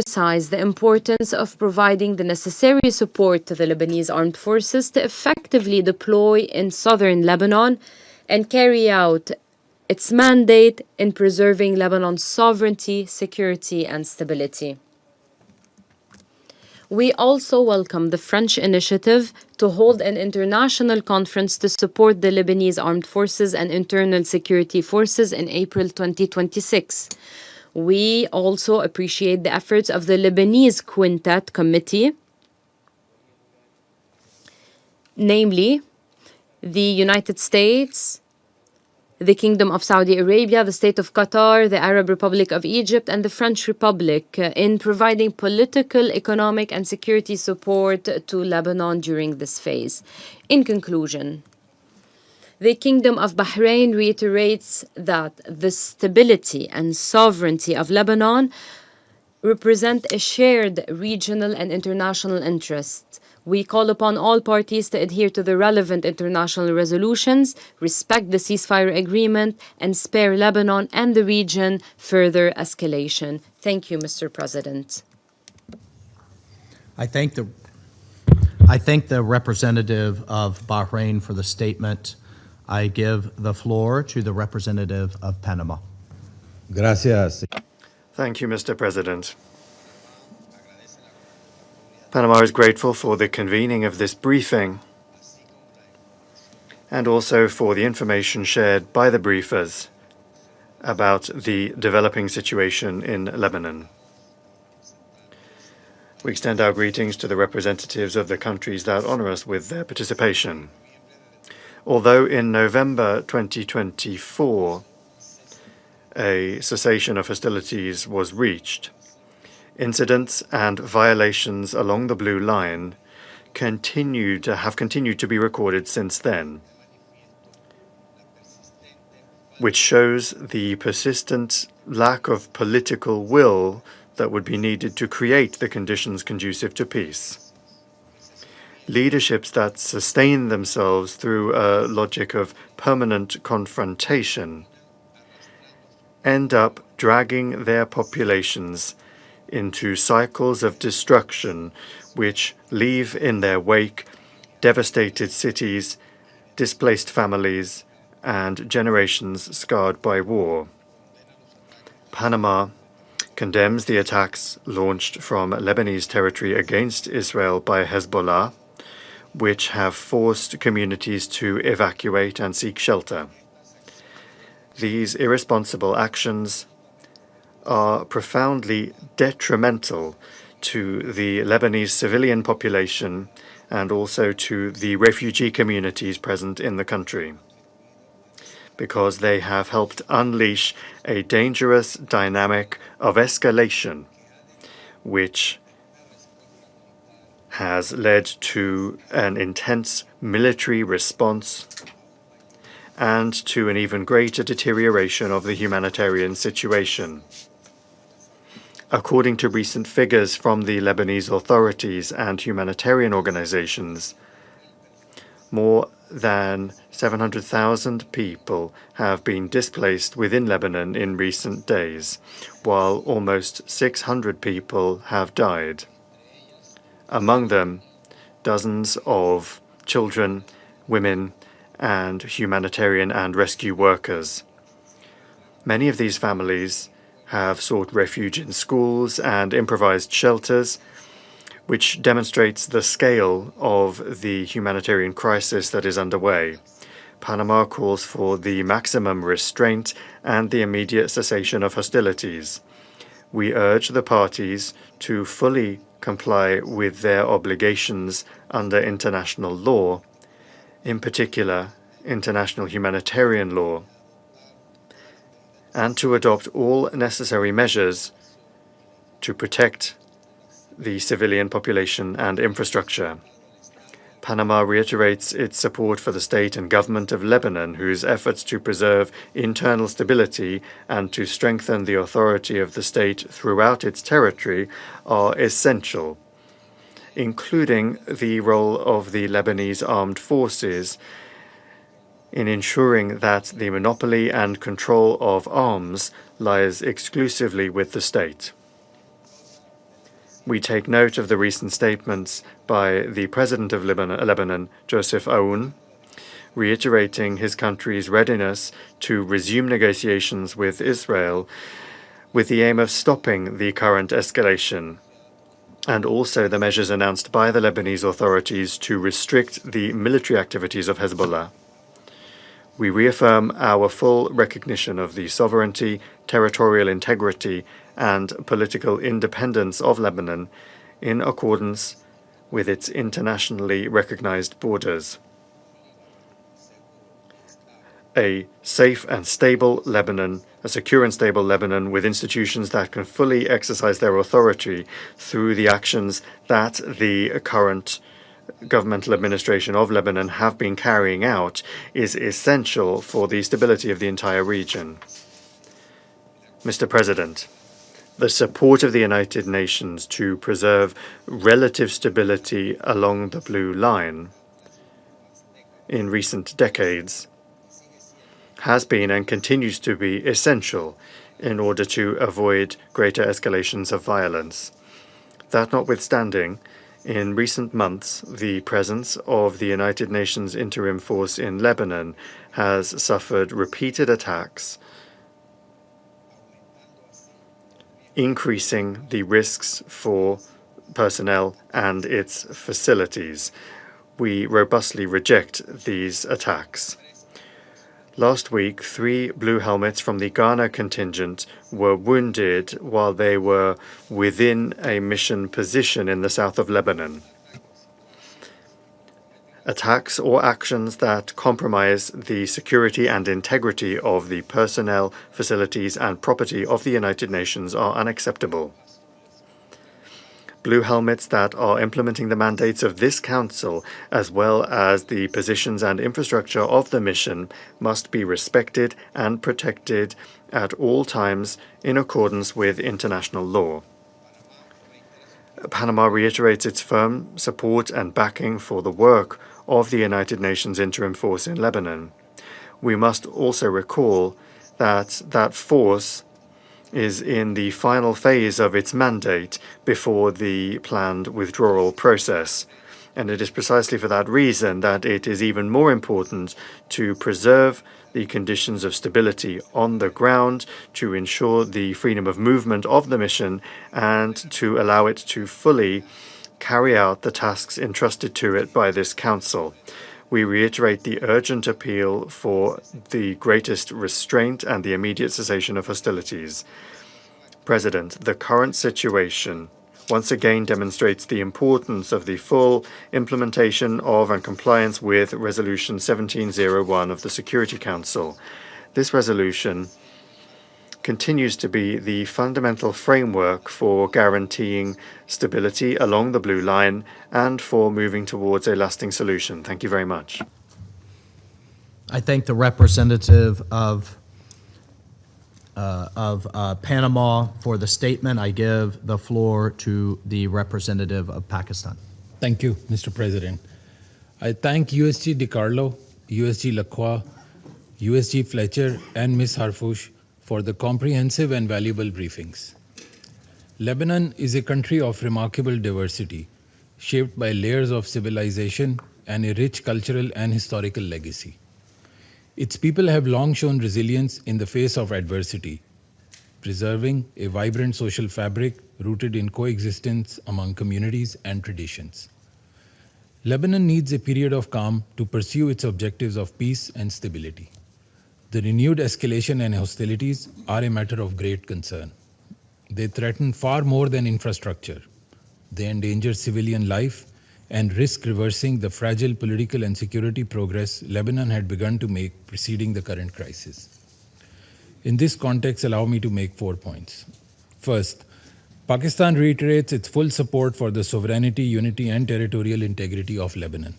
emphasize the importance of providing the necessary support to the Lebanese armed forces to effectively deploy in southern Lebanon and carry out its mandate in preserving Lebanon's sovereignty, security, and stability. We also welcome the French initiative to hold an international conference to support the Lebanese armed forces and internal security forces in April 2026. We also appreciate the efforts of the Lebanese Quintet Committee, namely the United States, the Kingdom of Saudi Arabia, the State of Qatar, the Arab Republic of Egypt, and the French Republic in providing political, economic, and security support to Lebanon during this phase. In conclusion, the Kingdom of Bahrain reiterates that the stability and sovereignty of Lebanon represent a shared regional and international interest. We call upon all parties to adhere to the relevant international resolutions, respect the ceasefire agreement, and spare Lebanon and the region further escalation. Thank you, Mr. President. I thank the representative of Bahrain for the statement. I give the floor to the representative of Panama. Gracias. Thank you, Mr. President. Panama is grateful for the convening of this briefing and also for the information shared by the briefers about the developing situation in Lebanon. We extend our greetings to the representatives of the countries that honor us with their participation. Although in November 2024, a cessation of hostilities was reached, incidents and violations along the Blue Line have continued to be recorded since then, which shows the persistent lack of political will that would be needed to create the conditions conducive to peace. Leaderships that sustain themselves through a logic of permanent confrontation end up dragging their populations into cycles of destruction which leave in their wake devastated cities, displaced families, and generations scarred by war. Panama condemns the attacks launched from Lebanese territory against Israel by Hezbollah, which have forced communities to evacuate and seek shelter. These irresponsible actions are profoundly detrimental to the Lebanese civilian population and also to the refugee communities present in the country, because they have helped unleash a dangerous dynamic of escalation, which has led to an intense military response and to an even greater deterioration of the humanitarian situation. According to recent figures from the Lebanese authorities and humanitarian organizations, more than 700,000 people have been displaced within Lebanon in recent days, while almost 600 people have died. Among them, dozens of children, women, and humanitarian and rescue workers. Many of these families have sought refuge in schools and improvised shelters, which demonstrates the scale of the humanitarian crisis that is underway. Panama calls for the maximum restraint and the immediate cessation of hostilities. We urge the parties to fully comply with their obligations under international law, in particular international humanitarian law, and to adopt all necessary measures to protect the civilian population and infrastructure. Panama reiterates its support for the state and government of Lebanon, whose efforts to preserve internal stability and to strengthen the authority of the state throughout its territory are essential, including the role of the Lebanese armed forces in ensuring that the monopoly and control of arms lies exclusively with the state. We take note of the recent statements by the President of Lebanon, Joseph Aoun, reiterating his country's readiness to resume negotiations with Israel with the aim of stopping the current escalation, and also the measures announced by the Lebanese authorities to restrict the military activities of Hezbollah. We reaffirm our full recognition of the sovereignty, territorial integrity, and political independence of Lebanon in accordance with its internationally recognized borders. A safe and stable Lebanon, a secure and stable Lebanon with institutions that can fully exercise their authority through the actions that the current governmental administration of Lebanon have been carrying out is essential for the stability of the entire region. Mr. President, the support of the United Nations to preserve relative stability along the Blue Line in recent decades has been and continues to be essential in order to avoid greater escalations of violence. That notwithstanding, in recent months, the presence of the United Nations Interim Force in Lebanon has suffered repeated attacks, increasing the risks for personnel and its facilities. We robustly reject these attacks. Last week, 3 blue helmets from the Ghana contingent were wounded while they were within a mission position in the south of Lebanon. Attacks or actions that compromise the security and integrity of the personnel, facilities, and property of the United Nations are unacceptable. Blue helmets that are implementing the mandates of this Council, as well as the positions and infrastructure of the mission, must be respected and protected at all times in accordance with international law. Panama reiterates its firm support and backing for the work of the United Nations Interim Force in Lebanon. We must also recall that that force is in the final phase of its mandate before the planned withdrawal process. And it is precisely for that reason that it is even more important to preserve the conditions of stability on the ground, to ensure the freedom of movement of the mission, and to allow it to fully carry out the tasks entrusted to it by this Council. We reiterate the urgent appeal for the greatest restraint and the immediate cessation of hostilities. President, the current situation once again demonstrates the importance of the full implementation of and compliance with Resolution 1701 of the Security Council. This resolution continues to be the fundamental framework for guaranteeing stability along the Blue Line and for moving towards a lasting solution. Thank you very much. I thank the representative of Panama for the statement. I give the floor to the representative of Pakistan. Thank you, Mr. President. I thank USG DiCarlo, USG Lacroix, USG Fletcher, and Ms. Harfouch for the comprehensive and valuable briefings. Lebanon is a country of remarkable diversity, shaped by layers of civilization and a rich cultural and historical legacy. Its people have long shown resilience in the face of adversity, preserving a vibrant social fabric rooted in coexistence among communities and traditions. Lebanon needs a period of calm to pursue its objectives of peace and stability. The renewed escalation and hostilities are a matter of great concern. They threaten far more than infrastructure. They endanger civilian life and risk reversing the fragile political and security progress Lebanon had begun to make preceding the current crisis. In this context, allow me to make 4 points. First, Pakistan reiterates its full support for the sovereignty, unity, and territorial integrity of Lebanon.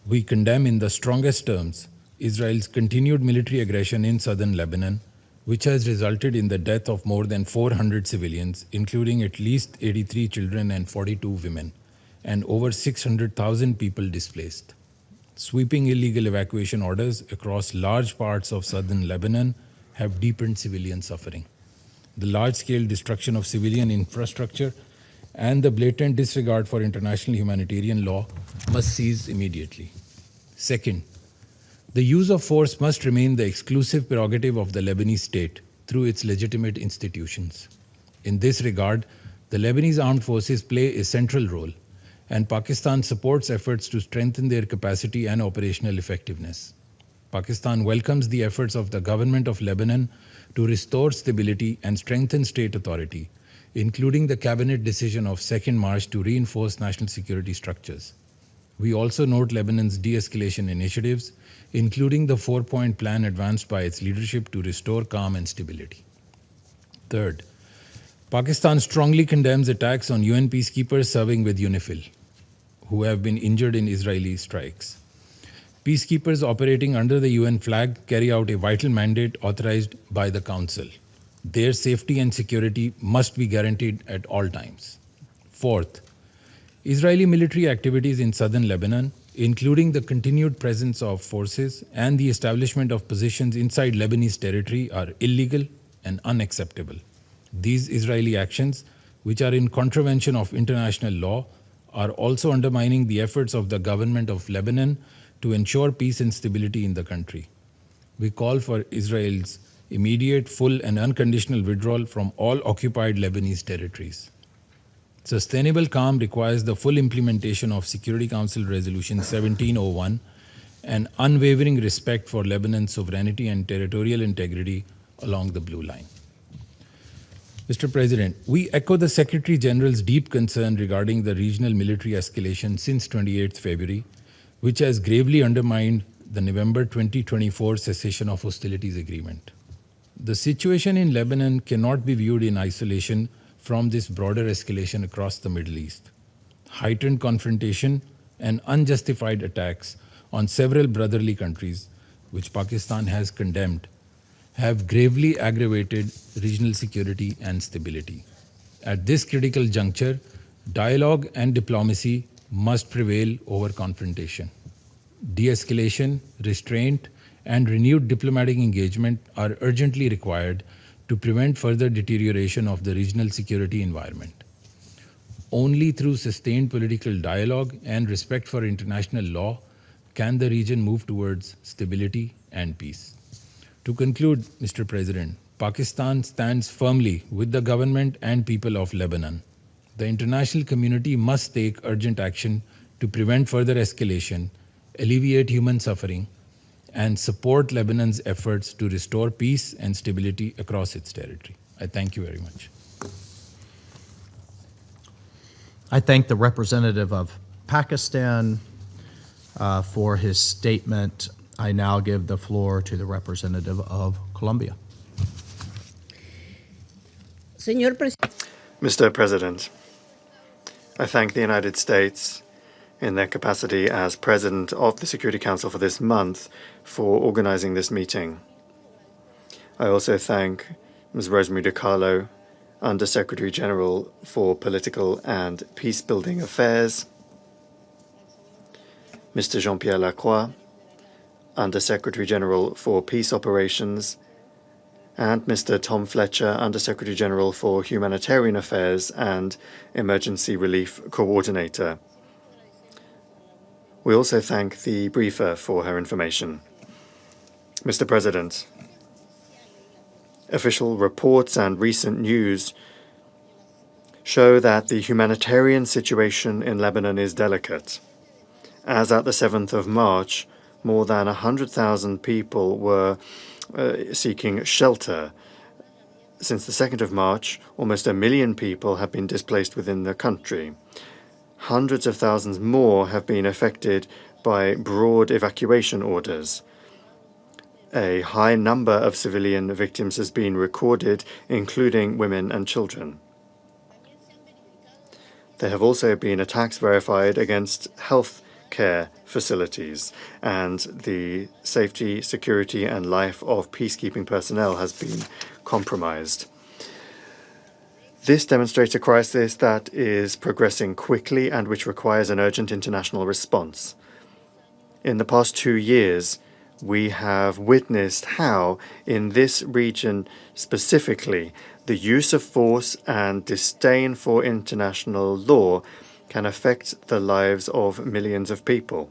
We condemn in the strongest terms Israel's continued military aggression in southern Lebanon, which has resulted in the death of more than 400 civilians, including at least 83 children and 42 women, and over 600,000 people displaced. Sweeping illegal evacuation orders across large parts of southern Lebanon have deepened civilian suffering. The large-scale destruction of civilian infrastructure and the blatant disregard for international humanitarian law must cease immediately. Second, the use of force must remain the exclusive prerogative of the Lebanese state through its legitimate institutions. In this regard, the Lebanese armed forces play a central role, and Pakistan supports efforts to strengthen their capacity and operational effectiveness. Pakistan welcomes the efforts of the government of Lebanon to restore stability and strengthen state authority, including the cabinet decision of 2nd March to reinforce national security structures. We also note Lebanon's de-escalation initiatives, including the 4-point plan advanced by its leadership to restore calm and stability. Third, Pakistan strongly condemns attacks on UN peacekeepers serving with UNIFIL, who have been injured in Israeli strikes. Peacekeepers operating under the UN flag carry out a vital mandate authorized by the Council. Their safety and security must be guaranteed at all times. Fourth, Israeli military activities in southern Lebanon, including the continued presence of forces and the establishment of positions inside Lebanese territory, are illegal and unacceptable. These Israeli actions, which are in contravention of international law, are also undermining the efforts of the government of Lebanon to ensure peace and stability in the country. We call for Israel's immediate, full, and unconditional withdrawal from all occupied Lebanese territories. Sustainable calm requires the full implementation of Security Council Resolution 1701 and unwavering respect for Lebanon's sovereignty and territorial integrity along the Blue Line. Mr. President, we echo the Secretary General's deep concern regarding the regional military escalation since 28th February, which has gravely undermined the November 2024 cessation of hostilities agreement. The situation in Lebanon cannot be viewed in isolation from this broader escalation across the Middle East. Heightened confrontation and unjustified attacks on several brotherly countries, which Pakistan has condemned, have gravely aggravated regional security and stability. At this critical juncture, dialogue and diplomacy must prevail over confrontation. De-escalation, restraint, and renewed diplomatic engagement are urgently required to prevent further deterioration of the regional security environment. Only through sustained political dialogue and respect for international law can the region move towards stability and peace. To conclude, Mr. President, Pakistan stands firmly with the government and people of Lebanon. The international community must take urgent action to prevent further escalation, alleviate human suffering, and support Lebanon's efforts to restore peace and stability across its territory. I thank you very much. I thank the representative of Pakistan for his statement. I now give the floor to the representative of Colombia. Mr. President, I thank the United States in their capacity as President of the Security Council for this month for organizing this meeting. I also thank Ms. Rosemary DiCarlo, Under-Secretary General for Political and Peace-Building Affairs, Mr. Jean-Pierre Lacroix, Under-Secretary General for Peace Operations, and Mr. Tom Fletcher, Under-Secretary General for Humanitarian Affairs and Emergency Relief Coordinator. We also thank the briefer for her information. Mr. President, official reports and recent news show that the humanitarian situation in Lebanon is delicate. As at the 7th of March, more than 100,000 people were seeking shelter. Since the 2nd of March, almost 1 million people have been displaced within the country. Hundreds of thousands more have been affected by broad evacuation orders. A high number of civilian victims has been recorded, including women and children. There have also been attacks verified against health care facilities, and the safety, security, and life of peacekeeping personnel has been compromised. This demonstrates a crisis that is progressing quickly and which requires an urgent international response. In the past 2 years, we have witnessed how, in this region specifically, the use of force and disdain for international law can affect the lives of millions of people.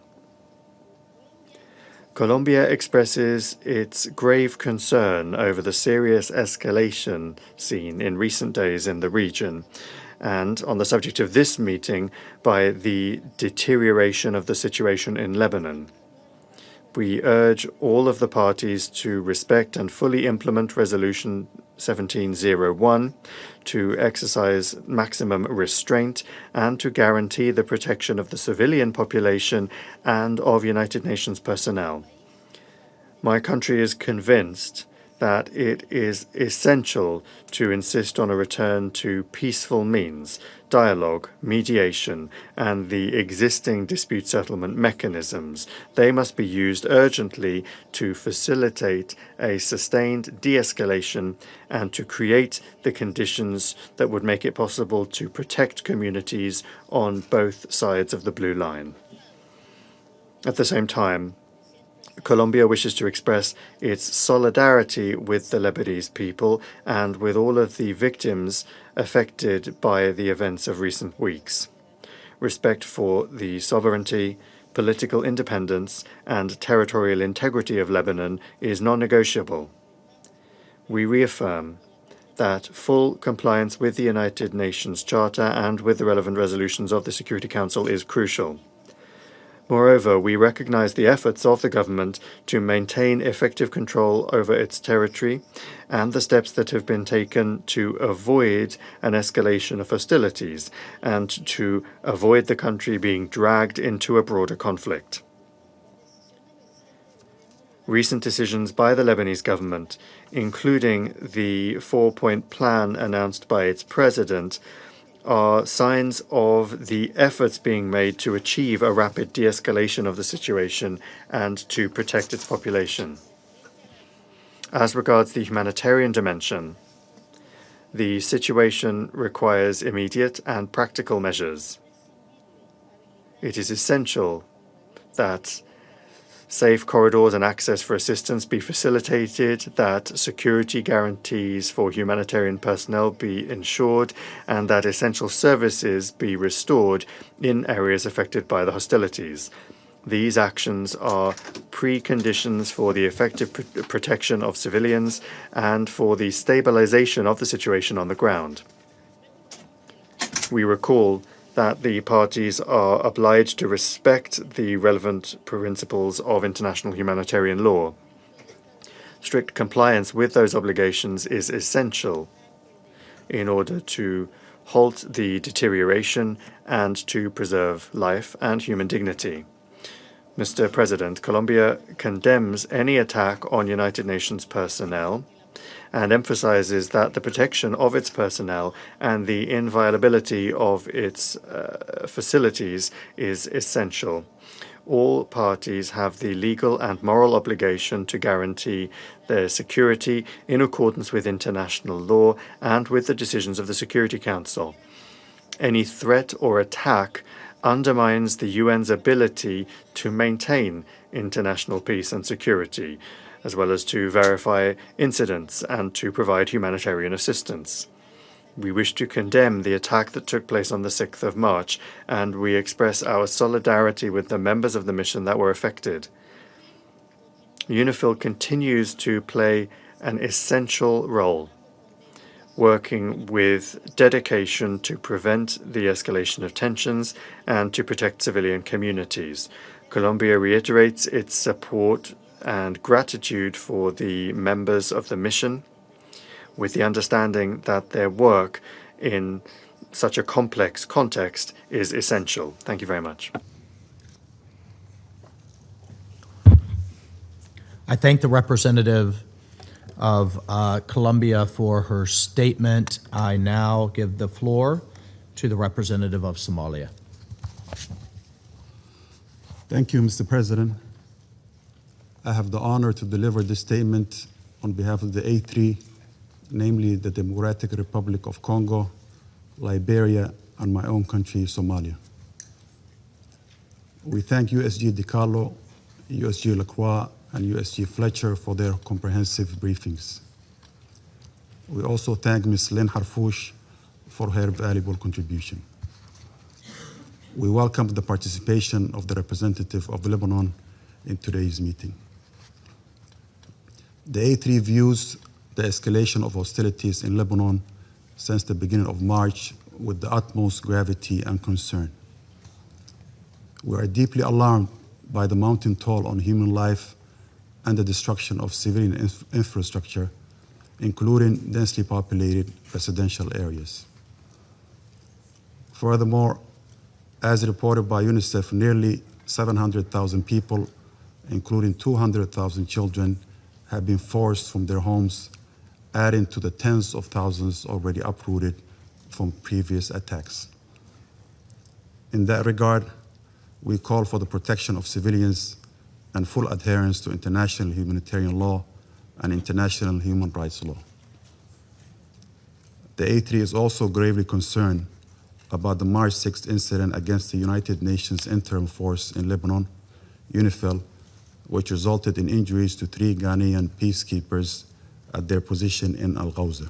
Colombia expresses its grave concern over the serious escalation seen in recent days in the region, and on the subject of this meeting, by the deterioration of the situation in Lebanon. We urge all of the parties to respect and fully implement Resolution 1701, to exercise maximum restraint, and to guarantee the protection of the civilian population and of United Nations personnel. My country is convinced that it is essential to insist on a return to peaceful means, dialogue, mediation, and the existing dispute settlement mechanisms. They must be used urgently to facilitate a sustained de-escalation and to create the conditions that would make it possible to protect communities on both sides of the Blue Line. At the same time, Colombia wishes to express its solidarity with the Lebanese people and with all of the victims affected by the events of recent weeks. Respect for the sovereignty, political independence, and territorial integrity of Lebanon is non-negotiable. We reaffirm that full compliance with the United Nations Charter and with the relevant resolutions of the Security Council is crucial. Moreover, we recognize the efforts of the government to maintain effective control over its territory and the steps that have been taken to avoid an escalation of hostilities and to avoid the country being dragged into a broader conflict. Recent decisions by the Lebanese government, including the 4-point plan announced by its president, are signs of the efforts being made to achieve a rapid de-escalation of the situation and to protect its population. As regards the humanitarian dimension, the situation requires immediate and practical measures. It is essential that safe corridors and access for assistance be facilitated, that security guarantees for humanitarian personnel be ensured, and that essential services be restored in areas affected by the hostilities. These actions are preconditions for the effective protection of civilians and for the stabilization of the situation on the ground. We recall that the parties are obliged to respect the relevant principles of international humanitarian law. Strict compliance with those obligations is essential in order to halt the deterioration and to preserve life and human dignity. Mr. President, Colombia condemns any attack on United Nations personnel and emphasizes that the protection of its personnel and the inviolability of its facilities is essential. All parties have the legal and moral obligation to guarantee their security in accordance with international law and with the decisions of the Security Council. Any threat or attack undermines the UN's ability to maintain international peace and security, as well as to verify incidents and to provide humanitarian assistance. We wish to condemn the attack that took place on the 6th of March, and we express our solidarity with the members of the mission that were affected. UNIFIL continues to play an essential role, working with dedication to prevent the escalation of tensions and to protect civilian communities. Colombia reiterates its support and gratitude for the members of the mission, with the understanding that their work in such a complex context is essential. Thank you very much. I thank the representative of Colombia for her statement. I now give the floor to the representative of Somalia. Thank you, Mr. President. I have the honor to deliver this statement on behalf of the A3, namely the Democratic Republic of Congo, Liberia, and my own country, Somalia. We thank USG DiCarlo, USG Lacroix, and USG Fletcher for their comprehensive briefings. We also thank Ms. Lynn Harfouch for her valuable contribution. We welcome the participation of the representative of Lebanon in today's meeting. The A3 views the escalation of hostilities in Lebanon since the beginning of March with the utmost gravity and concern. We are deeply alarmed by the mounting toll on human life and the destruction of civilian infrastructure, including densely populated residential areas. Furthermore, as reported by UNICEF, nearly 700,000 people, including 200,000 children, have been forced from their homes, adding to the tens of thousands already uprooted from previous attacks. In that regard, we call for the protection of civilians and full adherence to international humanitarian law and international human rights law. The A3 is also gravely concerned about the March 6th incident against the United Nations Interim Force in Lebanon, UNIFIL, which resulted in injuries to 3 Ghanaian peacekeepers at their position in Al-Ghawza.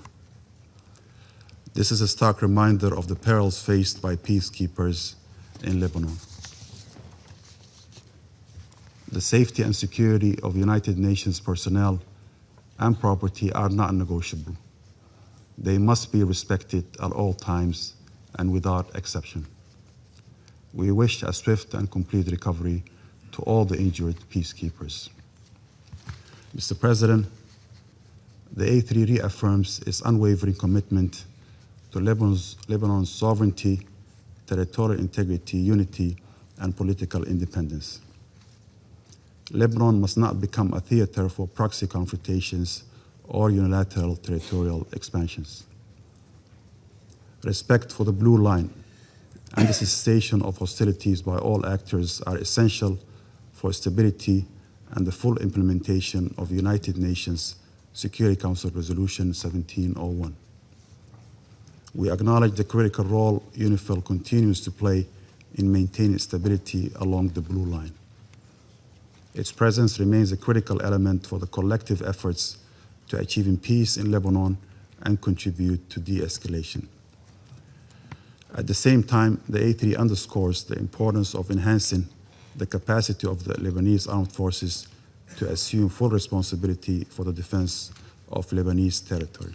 This is a stark reminder of the perils faced by peacekeepers in Lebanon. The safety and security of United Nations personnel and property are not negotiable. They must be respected at all times and without exception. We wish a swift and complete recovery to all the injured peacekeepers. Mr. President, the A3 reaffirms its unwavering commitment to Lebanon's sovereignty, territorial integrity, unity, and political independence. Lebanon must not become a theater for proxy confrontations or unilateral territorial expansions. Respect for the blue line and the cessation of hostilities by all actors are essential for stability and the full implementation of United Nations Security Council Resolution 1701. We acknowledge the critical role UNIFIL continues to play in maintaining stability along the blue line. Its presence remains a critical element for the collective efforts to achieving peace in Lebanon and contribute to de-escalation. At the same time, the A3 underscores the importance of enhancing the capacity of the Lebanese armed forces to assume full responsibility for the defense of Lebanese territory.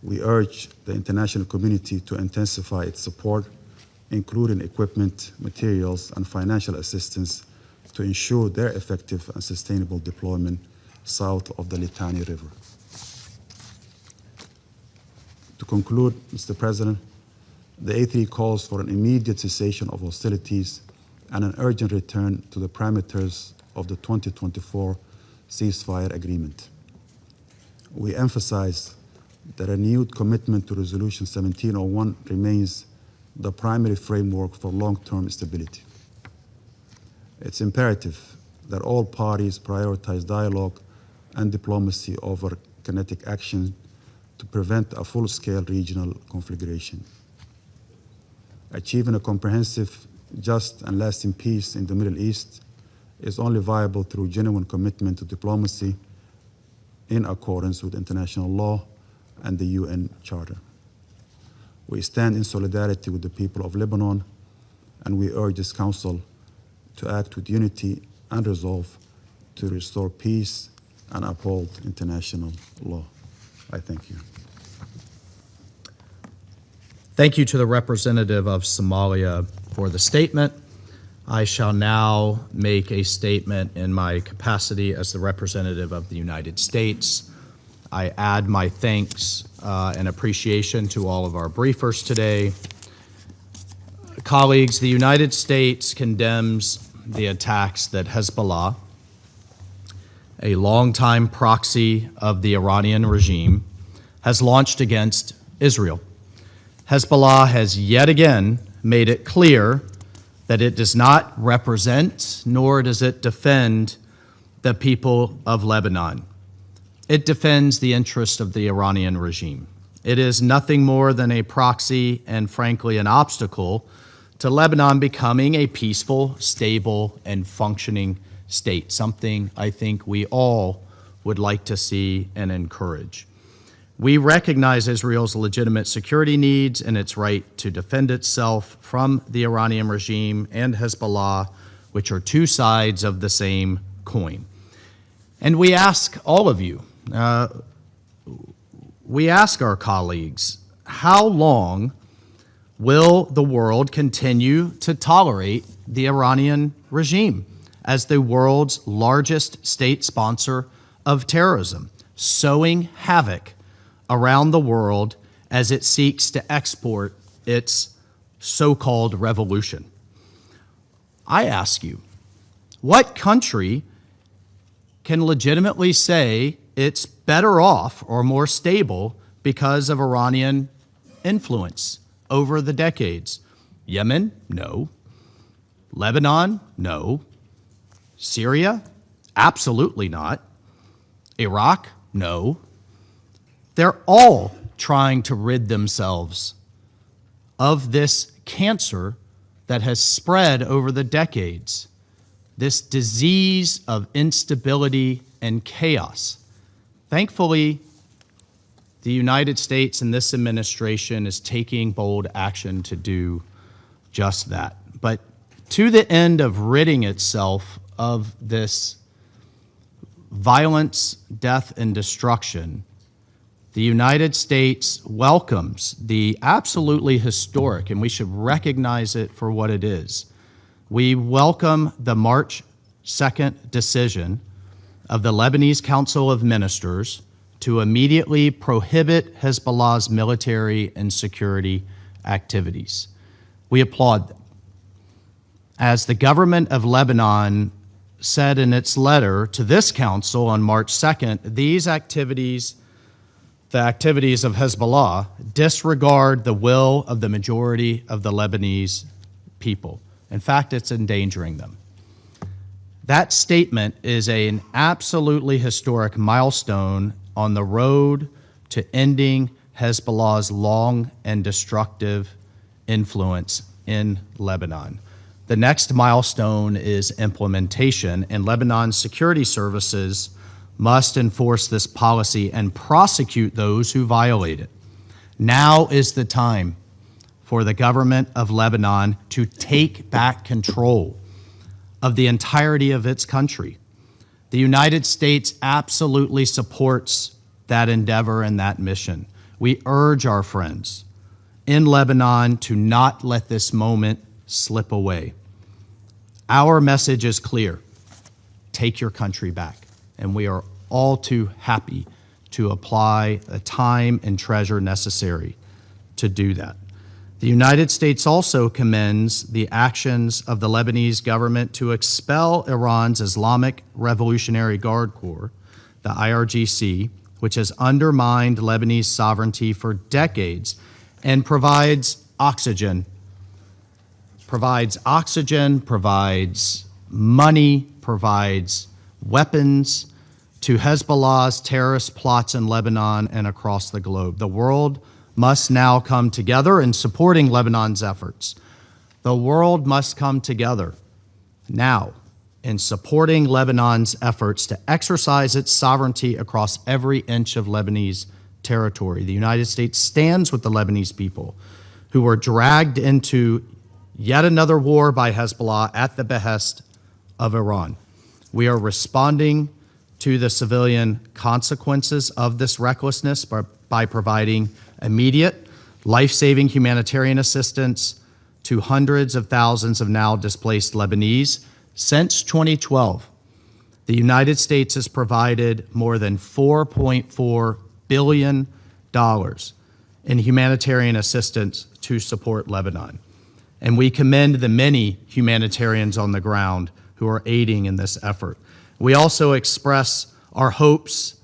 We urge the international community to intensify its support, including equipment, materials, and financial assistance to ensure their effective and sustainable deployment south of the Litani River. To conclude, Mr. President, the A3 calls for an immediate cessation of hostilities and an urgent return to the parameters of the 2024 ceasefire agreement. We emphasize that a renewed commitment to Resolution 1701 remains the primary framework for long-term stability. It's imperative that all parties prioritize dialogue and diplomacy over kinetic action to prevent a full-scale regional conflagration. Achieving a comprehensive, just, and lasting peace in the Middle East is only viable through genuine commitment to diplomacy in accordance with international law and the UN Charter. We stand in solidarity with the people of Lebanon, and we urge this Council to act with unity and resolve to restore peace and uphold international law. I thank you. Thank you to the representative of Somalia for the statement. I shall now make a statement in my capacity as the representative of the United States. I add my thanks and appreciation to all of our briefers today. Colleagues, the United States condemns the attacks that Hezbollah, a longtime proxy of the Iranian regime, has launched against Israel. Hezbollah has yet again made it clear that it does not represent nor does it defend the people of Lebanon. It defends the interests of the Iranian regime. It is nothing more than a proxy and, frankly, an obstacle to Lebanon becoming a peaceful, stable, and functioning state, something I think we all would like to see and encourage. We recognize Israel's legitimate security needs and its right to defend itself from the Iranian regime and Hezbollah, which are two sides of the same coin. And we ask all of you, we ask our colleagues, how long will the world continue to tolerate the Iranian regime as the world's largest state sponsor of terrorism, sowing havoc around the world as it seeks to export its so-called revolution? I ask you, what country can legitimately say it's better off or more stable because of Iranian influence over the decades? Yemen? No. Lebanon? No. Syria? Absolutely not. Iraq? No. They're all trying to rid themselves of this cancer that has spread over the decades, this disease of instability and chaos. Thankfully, the United States and this administration is taking bold action to do just that. But to the end of ridding itself of this violence, death, and destruction, the United States welcomes the absolutely historic, and we should recognize it for what it is. We welcome the March 2nd decision of the Lebanese Council of Ministers to immediately prohibit Hezbollah's military and security activities. We applaud them. As the government of Lebanon said in its letter to this council on March 2nd, these activities, the activities of Hezbollah, disregard the will of the majority of the Lebanese people. In fact, it's endangering them. That statement is an absolutely historic milestone on the road to ending Hezbollah's long and destructive influence in Lebanon. The next milestone is implementation, and Lebanon's security services must enforce this policy and prosecute those who violate it. Now is the time for the government of Lebanon to take back control of the entirety of its country. The United States absolutely supports that endeavor and that mission. We urge our friends in Lebanon to not let this moment slip away. Our message is clear: take your country back. And we are all too happy to apply the time and treasure necessary to do that. The United States also commends the actions of the Lebanese government to expel Iran's Islamic Revolutionary Guard Corps, the IRGC, which has undermined Lebanese sovereignty for decades and provides oxygen, provides money, provides weapons to Hezbollah's terrorist plots in Lebanon and across the globe. The world must now come together in supporting Lebanon's efforts. The world must come together now in supporting Lebanon's efforts to exercise its sovereignty across every inch of Lebanese territory. The United States stands with the Lebanese people who were dragged into yet another war by Hezbollah at the behest of Iran. We are responding to the civilian consequences of this recklessness by providing immediate, life-saving humanitarian assistance to hundreds of thousands of now displaced Lebanese. Since 2012, the United States has provided more than $4.4 billion in humanitarian assistance to support Lebanon. And we commend the many humanitarians on the ground who are aiding in this effort. We also express our hopes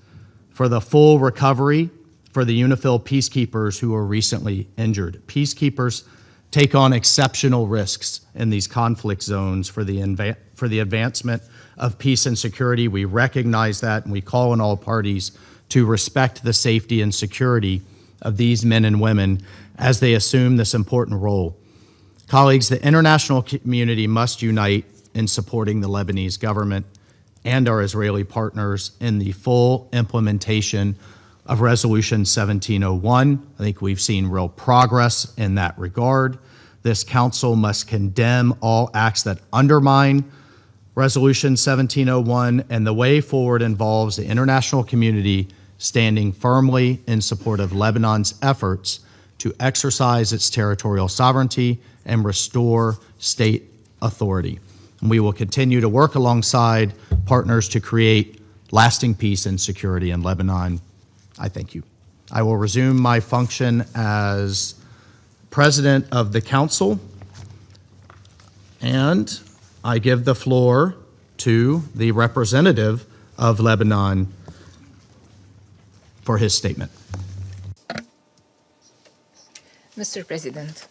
for the full recovery for the UNIFIL peacekeepers who were recently injured. Peacekeepers take on exceptional risks in these conflict zones for the advancement of peace and security. We recognize that, and we call on all parties to respect the safety and security of these men and women as they assume this important role. Colleagues, the international community must unite in supporting the Lebanese government and our Israeli partners in the full implementation of Resolution 1701. I think we've seen real progress in that regard. This council must condemn all acts that undermine Resolution 1701, and the way forward involves the international community standing firmly in support of Lebanon's efforts to exercise its territorial sovereignty and restore state authority. And we will continue to work alongside partners to create lasting peace and security in Lebanon. I thank you. I will resume my function as President of the Council, and I give the floor to the representative of Lebanon for his statement. Mr. President,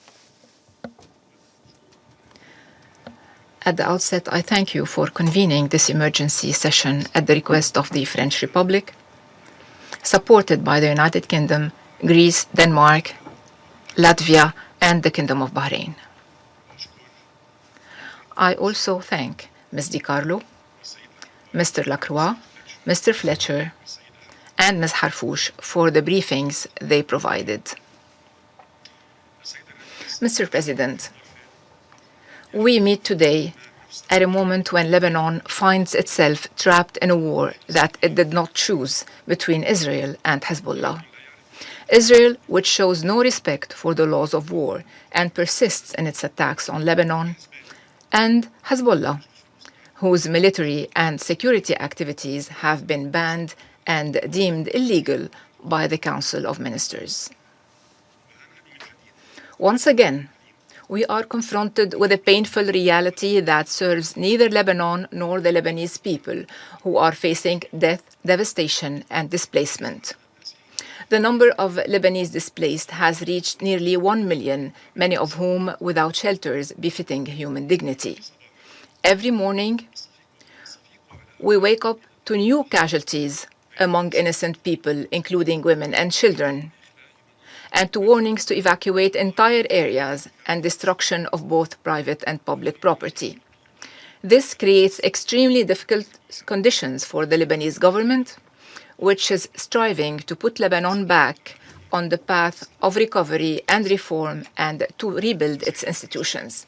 at the outset, I thank you for convening this emergency session at the request of the French Republic, supported by the United Kingdom, Greece, Denmark, Latvia, and the Kingdom of Bahrain. I also thank Ms. DiCarlo, Mr. Lacroix, Mr. Fletcher, and Ms. Harfouch for the briefings they provided. Mr. President, we meet today at a moment when Lebanon finds itself trapped in a war that it did not choose between Israel and Hezbollah. Israel, which shows no respect for the laws of war and persists in its attacks on Lebanon, and Hezbollah, whose military and security activities have been banned and deemed illegal by the Council of Ministers. Once again, we are confronted with a painful reality that serves neither Lebanon nor the Lebanese people, who are facing death, devastation, and displacement. The number of Lebanese displaced has reached nearly 1 million, many of whom without shelters befitting human dignity. Every morning, we wake up to new casualties among innocent people, including women and children, and to warnings to evacuate entire areas and destruction of both private and public property. This creates extremely difficult conditions for the Lebanese government, which is striving to put Lebanon back on the path of recovery and reform and to rebuild its institutions.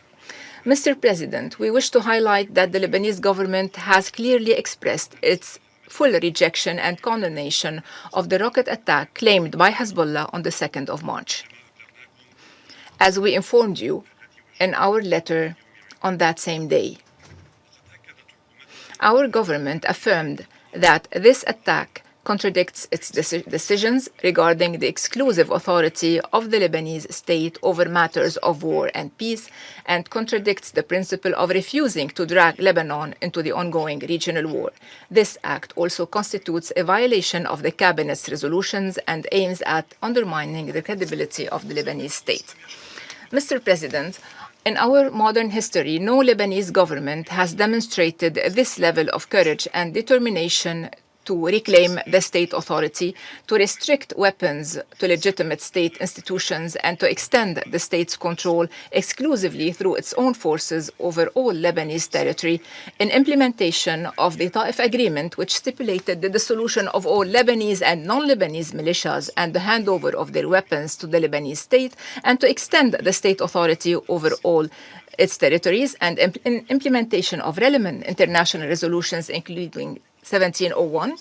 Mr. President, we wish to highlight that the Lebanese government has clearly expressed its full rejection and condemnation of the rocket attack claimed by Hezbollah on the 2nd of March. As we informed you in our letter on that same day, our government affirmed that this attack contradicts its decisions regarding the exclusive authority of the Lebanese state over matters of war and peace, and contradicts the principle of refusing to drag Lebanon into the ongoing regional war. This act also constitutes a violation of the cabinet's resolutions and aims at undermining the credibility of the Lebanese state. Mr. President, in our modern history, no Lebanese government has demonstrated this level of courage and determination to reclaim the state authority, to restrict weapons to legitimate state institutions, and to extend the state's control exclusively through its own forces over all Lebanese territory, in implementation of the Ta'if Agreement, which stipulated the dissolution of all Lebanese and non-Lebanese militias and the handover of their weapons to the Lebanese state, and to extend the state authority over all its territories, and in implementation of relevant international resolutions, including 1701,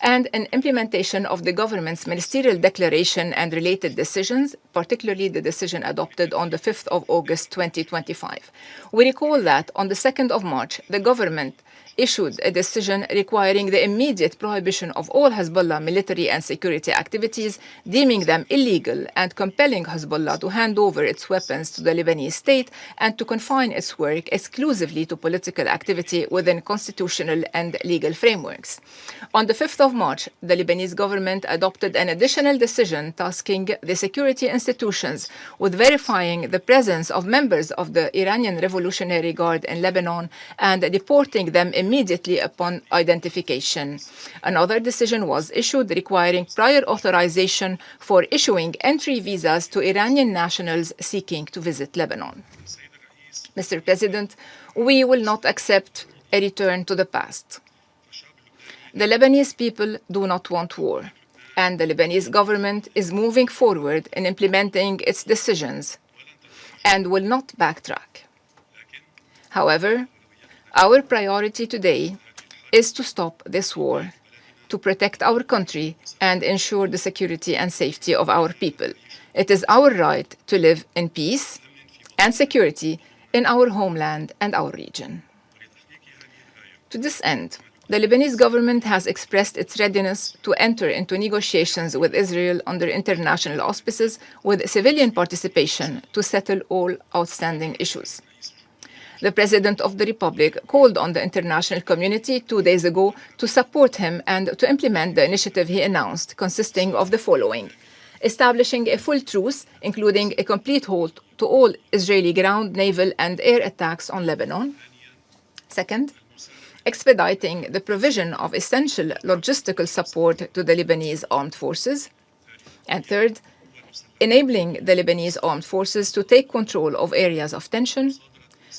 and an implementation of the government's ministerial declaration and related decisions, particularly the decision adopted on the 5th of August 2025. We recall that on the 2nd of March, the government issued a decision requiring the immediate prohibition of all Hezbollah military and security activities, deeming them illegal and compelling Hezbollah to hand over its weapons to the Lebanese state and to confine its work exclusively to political activity within constitutional and legal frameworks. On the 5th of March, the Lebanese government adopted an additional decision tasking the security institutions with verifying the presence of members of the Iranian Revolutionary Guard in Lebanon and deporting them immediately upon identification. Another decision was issued requiring prior authorization for issuing entry visas to Iranian nationals seeking to visit Lebanon. Mr. President, we will not accept a return to the past. The Lebanese people do not want war, and the Lebanese government is moving forward in implementing its decisions and will not backtrack. However, our priority today is to stop this war, to protect our country and ensure the security and safety of our people. It is our right to live in peace and security in our homeland and our region. To this end, the Lebanese government has expressed its readiness to enter into negotiations with Israel under international auspices with civilian participation to settle all outstanding issues. The President of the Republic called on the international community 2 days ago to support him and to implement the initiative he announced, consisting of the following: establishing a full truce, including a complete halt to all Israeli ground, naval, and air attacks on Lebanon. Second, expediting the provision of essential logistical support to the Lebanese armed forces. And third, enabling the Lebanese armed forces to take control of areas of tension,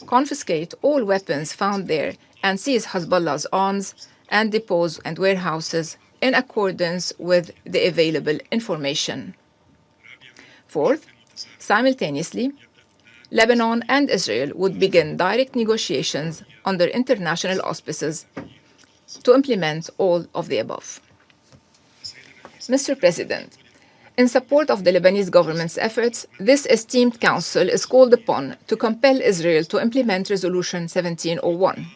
confiscate all weapons found there, and seize Hezbollah's arms and depots and warehouses in accordance with the available information. Fourth, simultaneously, Lebanon and Israel would begin direct negotiations under international auspices to implement all of the above. Mr. President, in support of the Lebanese government's efforts, this esteemed council is called upon to compel Israel to implement Resolution 1701,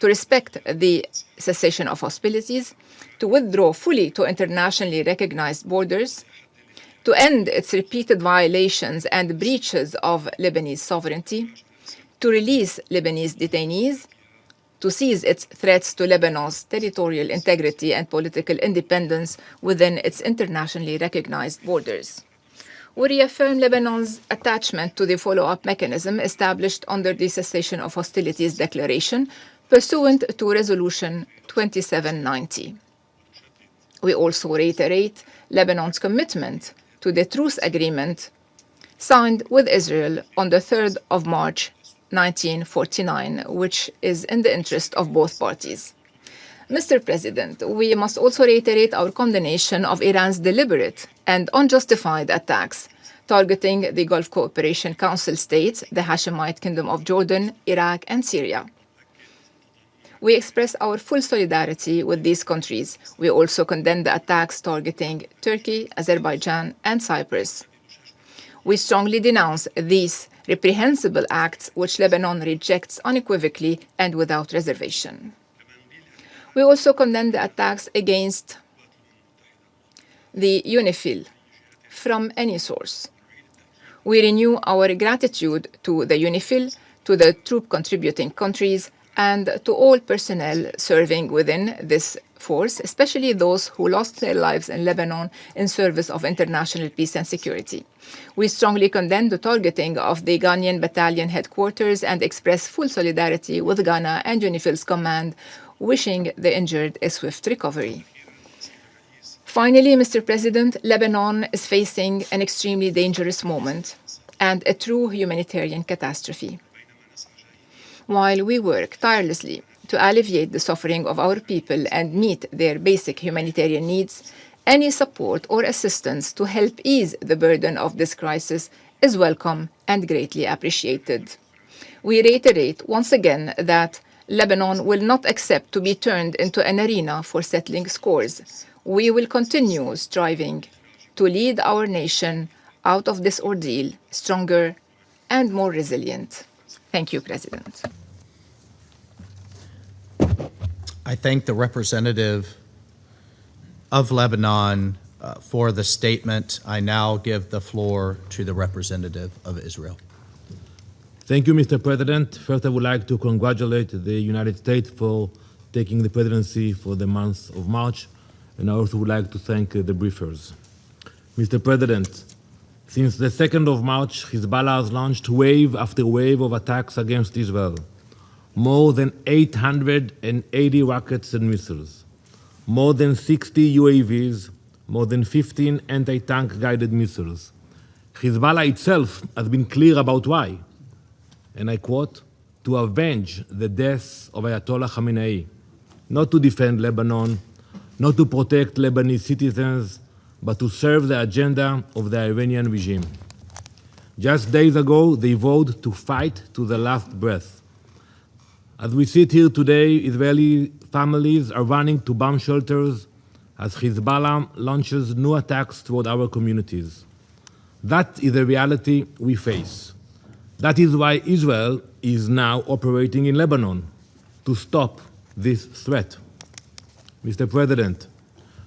to respect the cessation of hostilities, to withdraw fully to internationally recognized borders, to end its repeated violations and breaches of Lebanese sovereignty, to release Lebanese detainees, to cease its threats to Lebanon's territorial integrity and political independence within its internationally recognized borders. We reaffirm Lebanon's attachment to the follow-up mechanism established under the Cessation of Hostilities Declaration pursuant to Resolution 2790. We also reiterate Lebanon's commitment to the truce agreement signed with Israel on the 3rd of March 1949, which is in the interest of both parties. Mr. President, we must also reiterate our condemnation of Iran's deliberate and unjustified attacks targeting the Gulf Cooperation Council states, the Hashemite Kingdom of Jordan, Iraq, and Syria. We express our full solidarity with these countries. We also condemn the attacks targeting Turkey, Azerbaijan, and Cyprus. We strongly denounce these reprehensible acts which Lebanon rejects unequivocally and without reservation. We also condemn the attacks against the UNIFIL from any source. We renew our gratitude to the UNIFIL, to the troop contributing countries, and to all personnel serving within this force, especially those who lost their lives in Lebanon in service of international peace and security. We strongly condemn the targeting of the Ghanaian battalion headquarters and express full solidarity with Ghana and UNIFIL's command, wishing the injured a swift recovery. Finally, Mr. President, Lebanon is facing an extremely dangerous moment and a true humanitarian catastrophe. While we work tirelessly to alleviate the suffering of our people and meet their basic humanitarian needs, any support or assistance to help ease the burden of this crisis is welcome and greatly appreciated. We reiterate once again that Lebanon will not accept to be turned into an arena for settling scores. We will continue striving to lead our nation out of this ordeal stronger and more resilient. Thank you, President. I thank the representative of Lebanon for the statement. I now give the floor to the representative of Israel. Thank you, Mr. President. First, I would like to congratulate the United States for taking the presidency for the month of March, and I also would like to thank the briefers. Mr. President, since the 2nd of March, Hezbollah has launched wave after wave of attacks against Israel. More than 880 rockets and missiles, more than 60 UAVs, more than 15 anti-tank guided missiles. Hezbollah itself has been clear about why, and I quote, to avenge the deaths of Ayatollah Khamenei, not to defend Lebanon, not to protect Lebanese citizens, but to serve the agenda of the Iranian regime. Just days ago, they vowed to fight to the last breath. As we sit here today, Israeli families are running to bomb shelters as Hezbollah launches new attacks toward our communities. That is the reality we face. That is why Israel is now operating in Lebanon to stop this threat. Mr. President,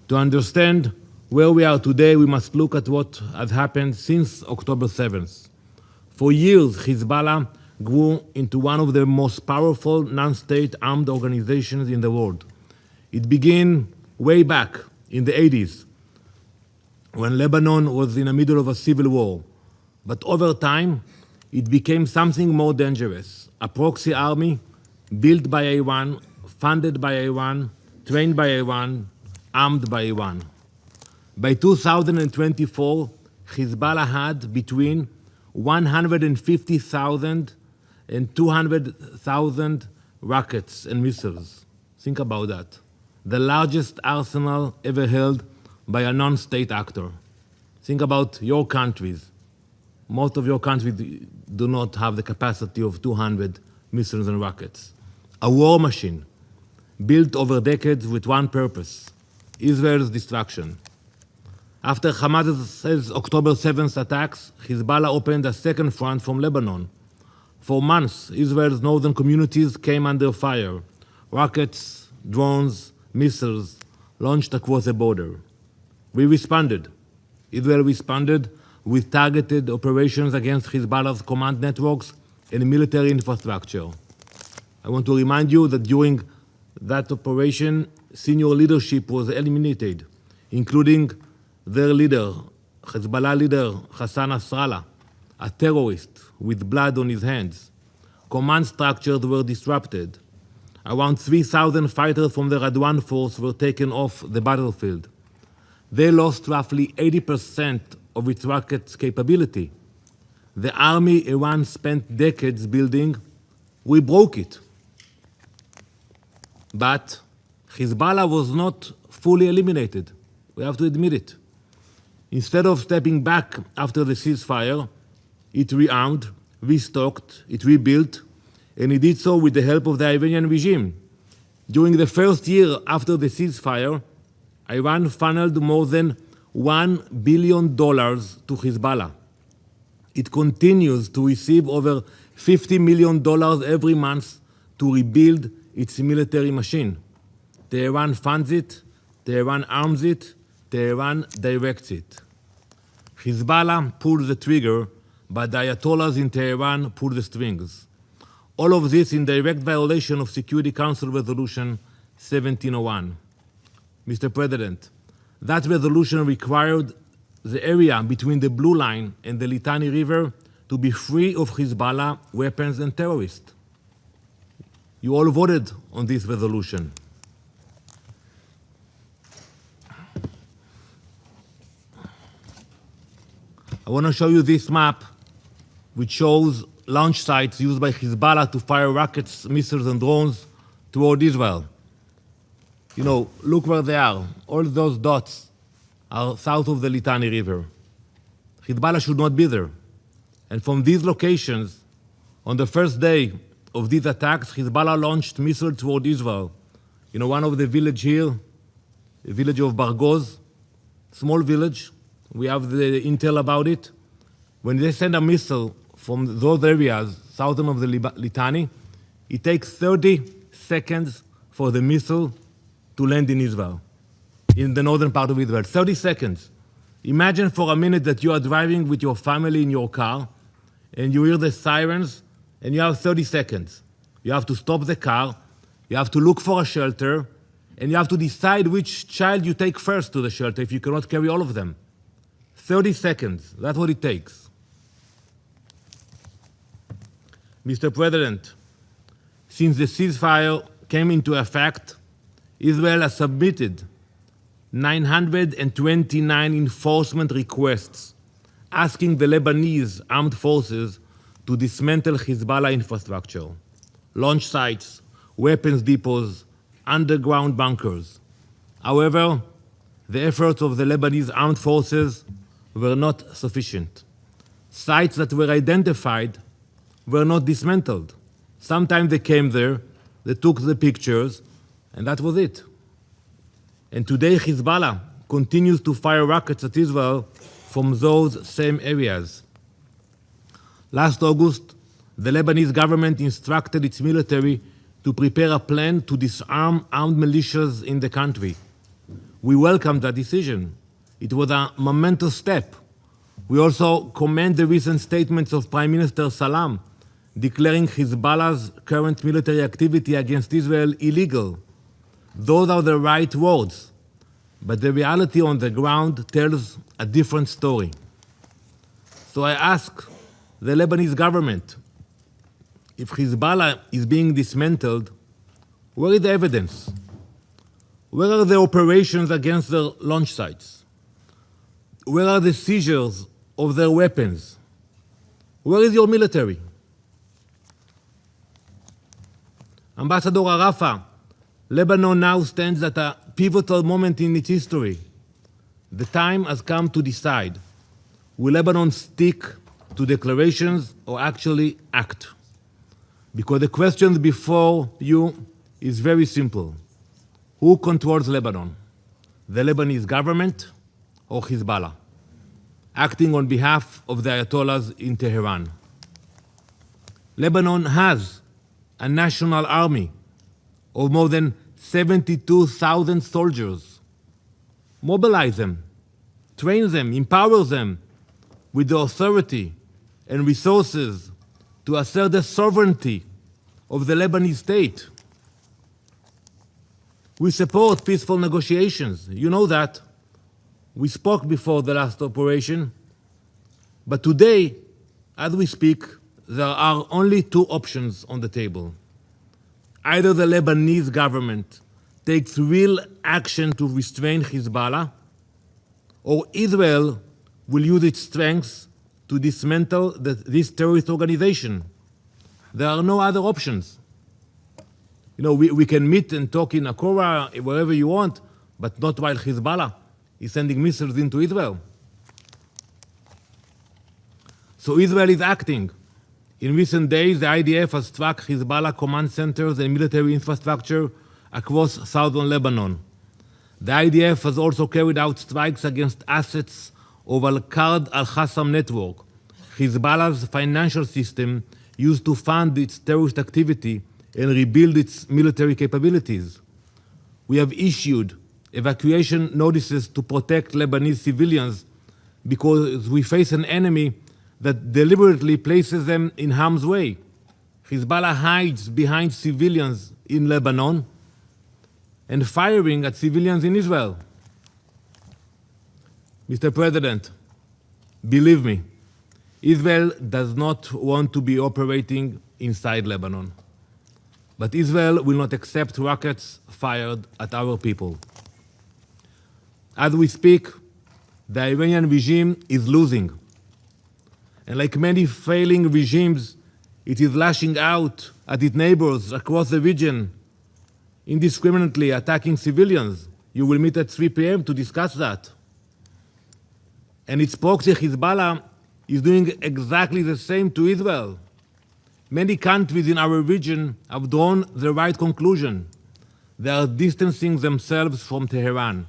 to understand where we are today, we must look at what has happened since October 7th. For years, Hezbollah grew into one of the most powerful non-state armed organizations in the world. It began way back in the 80s, when Lebanon was in the middle of a civil war. But over time, it became something more dangerous, a proxy army built by Iran, funded by Iran, trained by Iran, armed by Iran. By 2024, Hezbollah had between 150,000 and 200,000 rockets and missiles. Think about that. The largest arsenal ever held by a non-state actor. Think about your countries. Most of your countries do not have the capacity of 200 missiles and rockets. A war machine built over decades with one purpose, Israel's destruction. After Hamas's October 7th attacks, Hezbollah opened a second front from Lebanon. For months, Israel's northern communities came under fire. Rockets, drones, missiles launched across the border. We responded. Israel responded with targeted operations against Hezbollah's command networks and military infrastructure. I want to remind you that during that operation, senior leadership was eliminated, including their leader, Hezbollah leader Hassan Nasrallah, a terrorist with blood on his hands. Command structures were disrupted. Around 3,000 fighters from the Radwan force were taken off the battlefield. They lost roughly 80% of its rockets' capability. The army Iran spent decades building, we broke it. But Hezbollah was not fully eliminated. We have to admit it. Instead of stepping back after the ceasefire, it rearmed, restocked, it rebuilt, and it did so with the help of the Iranian regime. During the first year after the ceasefire, Iran funneled more than $1 billion to Hezbollah. It continues to receive over $50 million every month to rebuild its military machine. Tehran funds it, Tehran arms it, Tehran directs it. Hezbollah pulled the trigger, but the Ayatollahs in Tehran pulled the strings. All of this in direct violation of Security Council Resolution 1701. Mr. President, that resolution required the area between the Blue Line and the Litani River to be free of Hezbollah weapons and terrorists. You all voted on this resolution. I want to show you this map, which shows launch sites used by Hezbollah to fire rockets, missiles, and drones toward Israel. You know, look where they are. All those dots are south of the Litani River. Hezbollah should not be there. And from these locations, on the first day of these attacks, Hezbollah launched missiles toward Israel. You know, one of the villages here, the village of Bargoz, small village, we have the intel about it. When they send a missile from those areas, southern of the Litani, it takes 30 seconds for the missile to land in Israel, in the northern part of Israel. 30 seconds. Imagine for a minute that you are driving with your family in your car and you hear the sirens and you have 30 seconds. You have to stop the car, you have to look for a shelter, and you have to decide which child you take first to the shelter if you cannot carry all of them. 30 seconds, that's what it takes. Mr. President, since the ceasefire came into effect, Israel has submitted 929 enforcement requests asking the Lebanese armed forces to dismantle Hezbollah infrastructure, launch sites, weapons depots, underground bunkers. However, the efforts of the Lebanese armed forces were not sufficient. Sites that were identified were not dismantled. Sometimes they came there, they took the pictures, and that was it. And today Hezbollah continues to fire rockets at Israel from those same areas. Last August, the Lebanese government instructed its military to prepare a plan to disarm armed militias in the country. We welcomed that decision. It was a momentous step. We also commend the recent statements of Prime Minister Salam declaring Hezbollah's current military activity against Israel illegal. Those are the right words, but the reality on the ground tells a different story. So I ask the Lebanese government, if Hezbollah is being dismantled, where is the evidence? Where are the operations against their launch sites? Where are the seizures of their weapons? Where is your military? Ambassador Arafa, Lebanon now stands at a pivotal moment in its history. The time has come to decide. Will Lebanon stick to declarations or actually act? Because the question before you is very simple. Who controls Lebanon? The Lebanese government or Hezbollah, acting on behalf of the Ayatollahs in Tehran? Lebanon has a national army of more than 72,000 soldiers. Mobilize them, train them, empower them with the authority and resources to assert the sovereignty of the Lebanese state. We support peaceful negotiations. You know that. We spoke before the last operation. But today, as we speak, there are only two options on the table. Either the Lebanese government takes real action to restrain Hezbollah, or Israel will use its strength to dismantle this terrorist organization. There are no other options. You know, we can meet and talk in Akora, wherever you want, but not while Hezbollah is sending missiles into Israel. So Israel is acting. In recent days, the IDF has struck Hezbollah command centers and military infrastructure across southern Lebanon. The IDF has also carried out strikes against assets of Al-Qard al-Qassam network, Hezbollah's financial system used to fund its terrorist activity and rebuild its military capabilities. We have issued evacuation notices to protect Lebanese civilians because we face an enemy that deliberately places them in harm's way. Hezbollah hides behind civilians in Lebanon and firing at civilians in Israel. Mr. President, believe me, Israel does not want to be operating inside Lebanon. But Israel will not accept rockets fired at our people. As we speak, the Iranian regime is losing. And like many failing regimes, it is lashing out at its neighbors across the region, indiscriminately attacking civilians. You will meet at 3 p.m. to discuss that. And its proxy Hezbollah is doing exactly the same to Israel. Many countries in our region have drawn the right conclusion. They are distancing themselves from Tehran,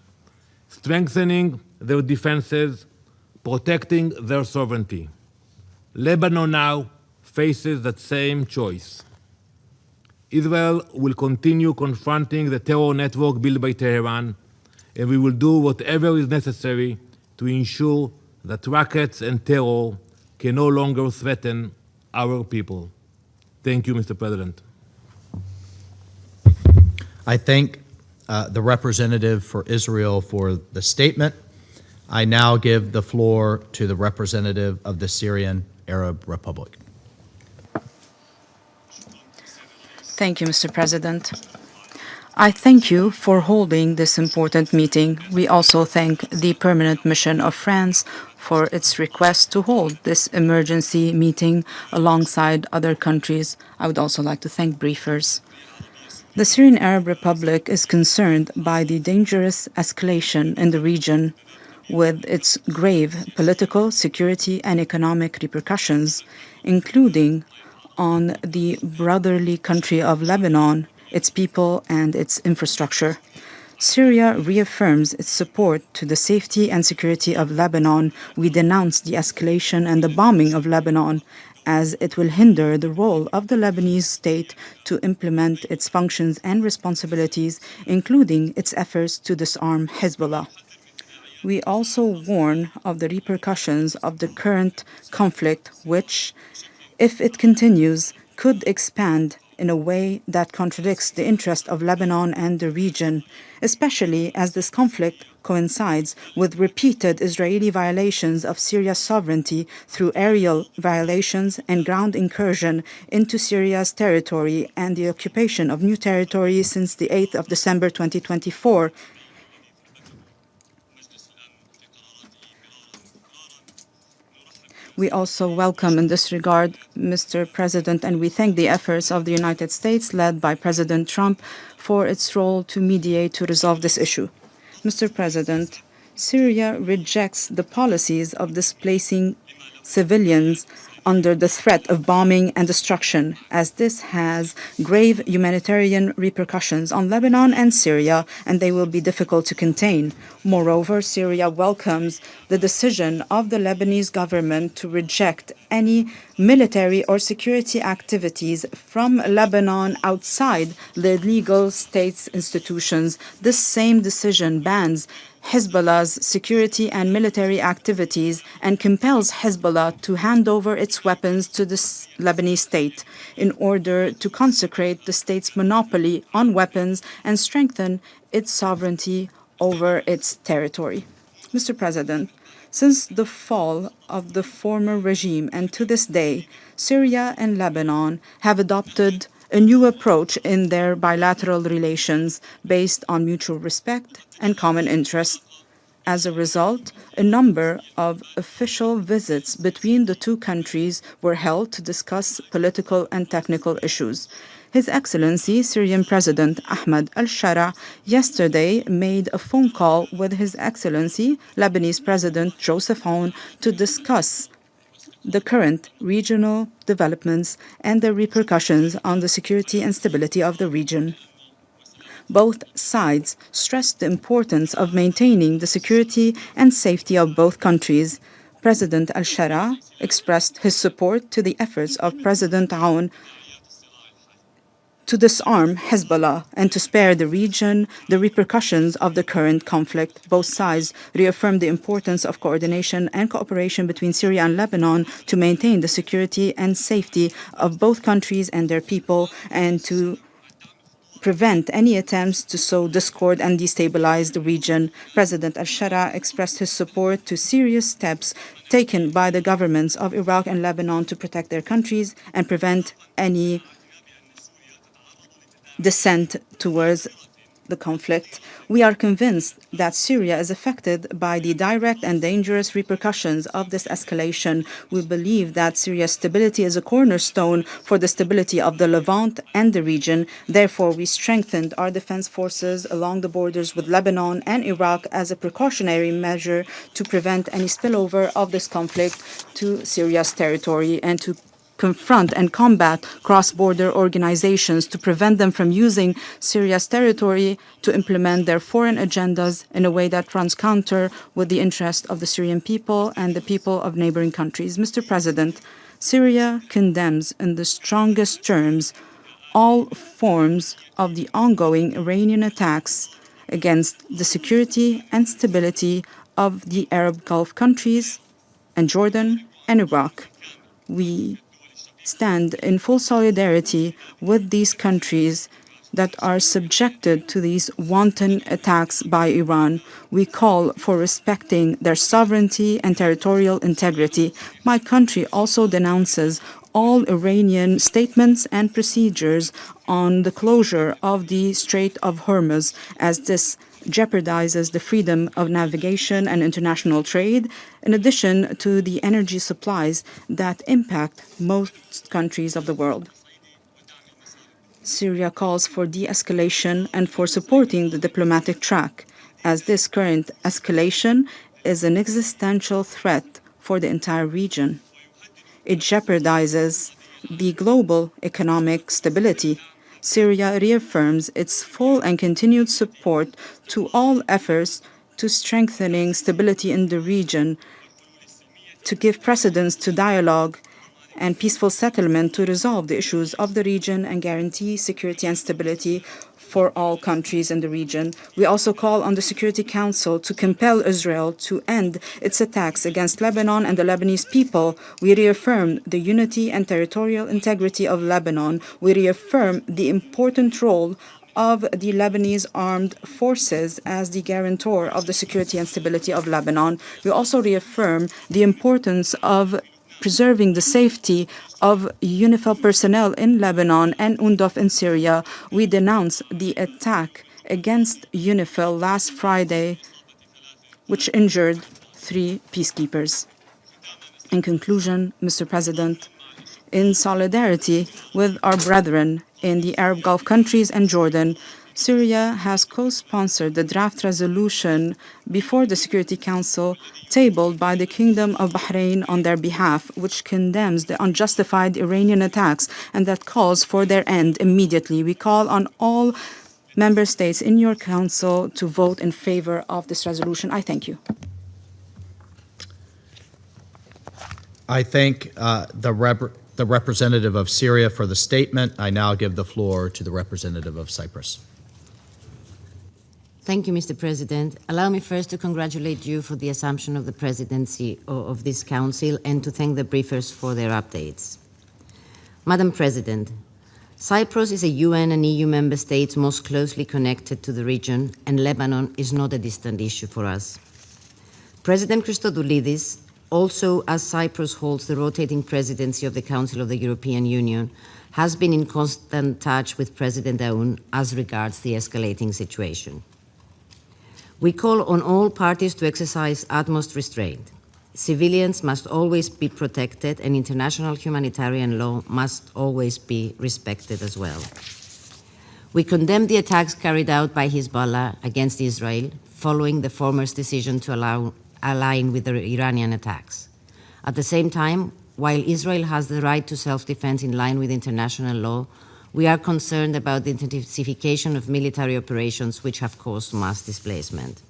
strengthening their defenses, protecting their sovereignty. Lebanon now faces that same choice. Israel will continue confronting the terror network built by Tehran, and we will do whatever is necessary to ensure that rackets and terror can no longer threaten our people. Thank you, Mr. President. I thank the representative for Israel for the statement. I now give the floor to the representative of the Syrian Arab Republic. Thank you, Mr. President. I thank you for holding this important meeting. We also thank the Permanent Mission of France for its request to hold this emergency meeting alongside other countries. I would also like to thank briefers. The Syrian Arab Republic is concerned by the dangerous escalation in the region with its grave political, security, and economic repercussions, including on the brotherly country of Lebanon, its people, and its infrastructure. Syria reaffirms its support to the safety and security of Lebanon. We denounce the escalation and the bombing of Lebanon, as it will hinder the role of the Lebanese state to implement its functions and responsibilities, including its efforts to disarm Hezbollah. We also warn of the repercussions of the current conflict, which, if it continues, could expand in a way that contradicts the interest of Lebanon and the region, especially as this conflict coincides with repeated Israeli violations of Syria's sovereignty through aerial violations and ground incursion into Syria's territory and the occupation of new territory since the 8th of December 2024. We also welcome in this regard, Mr. President, and we thank the efforts of the United States, led by President Trump, for its role to mediate to resolve this issue. Mr. President, Syria rejects the policies of displacing civilians under the threat of bombing and destruction, as this has grave humanitarian repercussions on Lebanon and Syria, and they will be difficult to contain. Moreover, Syria welcomes the decision of the Lebanese government to reject any military or security activities from Lebanon outside the legal state's institutions. This same decision bans Hezbollah's security and military activities and compels Hezbollah to hand over its weapons to the Lebanese state in order to consecrate the state's monopoly on weapons and strengthen its sovereignty over its territory. Mr. President, since the fall of the former regime and to this day, Syria and Lebanon have adopted a new approach in their bilateral relations based on mutual respect and common interest. As a result, a number of official visits between the two countries were held to discuss political and technical issues. His Excellency, Syrian President Ahmed al-Shara, yesterday made a phone call with His Excellency, Lebanese President Joseph Aoun, to discuss the current regional developments and their repercussions on the security and stability of the region. Both sides stressed the importance of maintaining the security and safety of both countries. President al-Shara expressed his support to the efforts of President Aoun to disarm Hezbollah and to spare the region the repercussions of the current conflict. Both sides reaffirmed the importance of coordination and cooperation between Syria and Lebanon to maintain the security and safety of both countries and their people, and to prevent any attempts to sow discord and destabilize the region. President al-Shara expressed his support to serious steps taken by the governments of Iraq and Lebanon to protect their countries and prevent any descent towards the conflict. We are convinced that Syria is affected by the direct and dangerous repercussions of this escalation. We believe that Syria's stability is a cornerstone for the stability of the Levant and the region. Therefore, we strengthened our defense forces along the borders with Lebanon and Iraq as a precautionary measure to prevent any spillover of this conflict to Syria's territory and to confront and combat cross-border organizations to prevent them from using Syria's territory to implement their foreign agendas in a way that runs counter with the interest of the Syrian people and the people of neighboring countries. Mr. President, Syria condemns in the strongest terms all forms of the ongoing Iranian attacks against the security and stability of the Arab Gulf countries and Jordan and Iraq. We stand in full solidarity with these countries that are subjected to these wanton attacks by Iran. We call for respecting their sovereignty and territorial integrity. My country also denounces all Iranian statements and procedures on the closure of the Strait of Hormuz, as this jeopardizes the freedom of navigation and international trade, in addition to the energy supplies that impact most countries of the world. Syria calls for de-escalation and for supporting the diplomatic track, as this current escalation is an existential threat for the entire region. It jeopardizes the global economic stability. Syria reaffirms its full and continued support to all efforts to strengthening stability in the region, to give precedence to dialogue and peaceful settlement to resolve the issues of the region and guarantee security and stability for all countries in the region. We also call on the Security Council to compel Israel to end its attacks against Lebanon and the Lebanese people. We reaffirm the unity and territorial integrity of Lebanon. We reaffirm the important role of the Lebanese armed forces as the guarantor of the security and stability of Lebanon. We also reaffirm the importance of preserving the safety of UNIFIL personnel in Lebanon and UNDOF in Syria. We denounce the attack against UNIFIL last Friday, which injured 3 peacekeepers. In conclusion, Mr. President, in solidarity with our brethren in the Arab Gulf countries and Jordan, Syria has co-sponsored the draft resolution before the Security Council tabled by the Kingdom of Bahrain on their behalf, which condemns the unjustified Iranian attacks and that calls for their end immediately. We call on all member states in your council to vote in favor of this resolution. I thank you. I thank the representative of Syria for the statement. I now give the floor to the representative of Cyprus. Thank you, Mr. President. Allow me first to congratulate you for the assumption of the presidency of this council and to thank the briefers for their updates. Madam President, Cyprus is a UN and EU member state most closely connected to the region, and Lebanon is not a distant issue for us. President Christodoulidis, also as Cyprus holds the rotating presidency of the Council of the European Union, has been in constant touch with President Aoun as regards the escalating situation. We call on all parties to exercise utmost restraint. Civilians must always be protected, and international humanitarian law must always be respected as well. We condemn the attacks carried out by Hezbollah against Israel following the former's decision to align with the Iranian attacks. At the same time, while Israel has the right to self-defense in line with international law, we are concerned about the intensification of military operations which have caused mass displacement.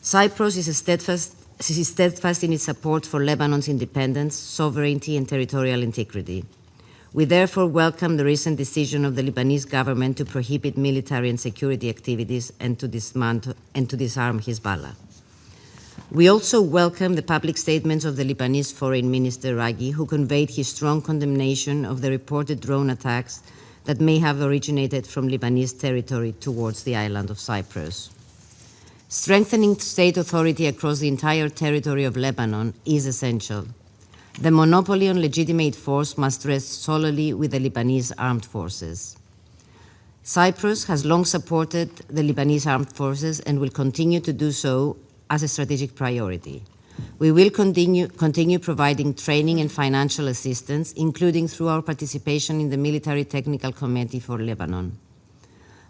Cyprus is steadfast in its support for Lebanon's independence, sovereignty, and territorial integrity. We therefore welcome the recent decision of the Lebanese government to prohibit military and security activities and to disarm Hezbollah. We also welcome the public statements of the Lebanese Foreign Minister Raghi, who conveyed his strong condemnation of the reported drone attacks that may have originated from Lebanese territory towards the island of Cyprus. Strengthening state authority across the entire territory of Lebanon is essential. The monopoly on legitimate force must rest solely with the Lebanese armed forces. Cyprus has long supported the Lebanese armed forces and will continue to do so as a strategic priority. We will continue providing training and financial assistance, including through our participation in the Military Technical Committee for Lebanon.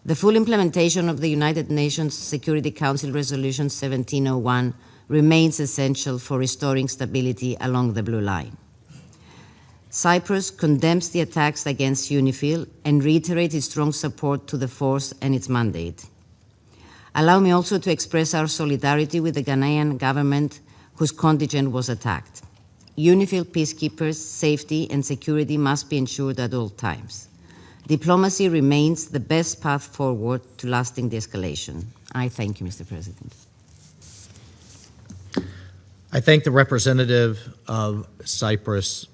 The full implementation of the United Nations Security Council Resolution 1701 remains essential for restoring stability along the Blue Line. Cyprus condemns the attacks against UNIFIL and reiterates its strong support to the force and its mandate. Allow me also to express our solidarity with the Ghanaian government whose contingent was attacked. UNIFIL peacekeepers' safety and security must be ensured at all times. Diplomacy remains the best path forward to lasting de-escalation. I thank you, Mr. President. I thank the representative of Cyprus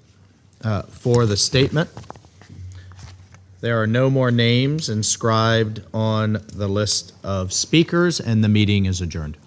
for the statement. There are no more names inscribed on the list of speakers, and the meeting is adjourned.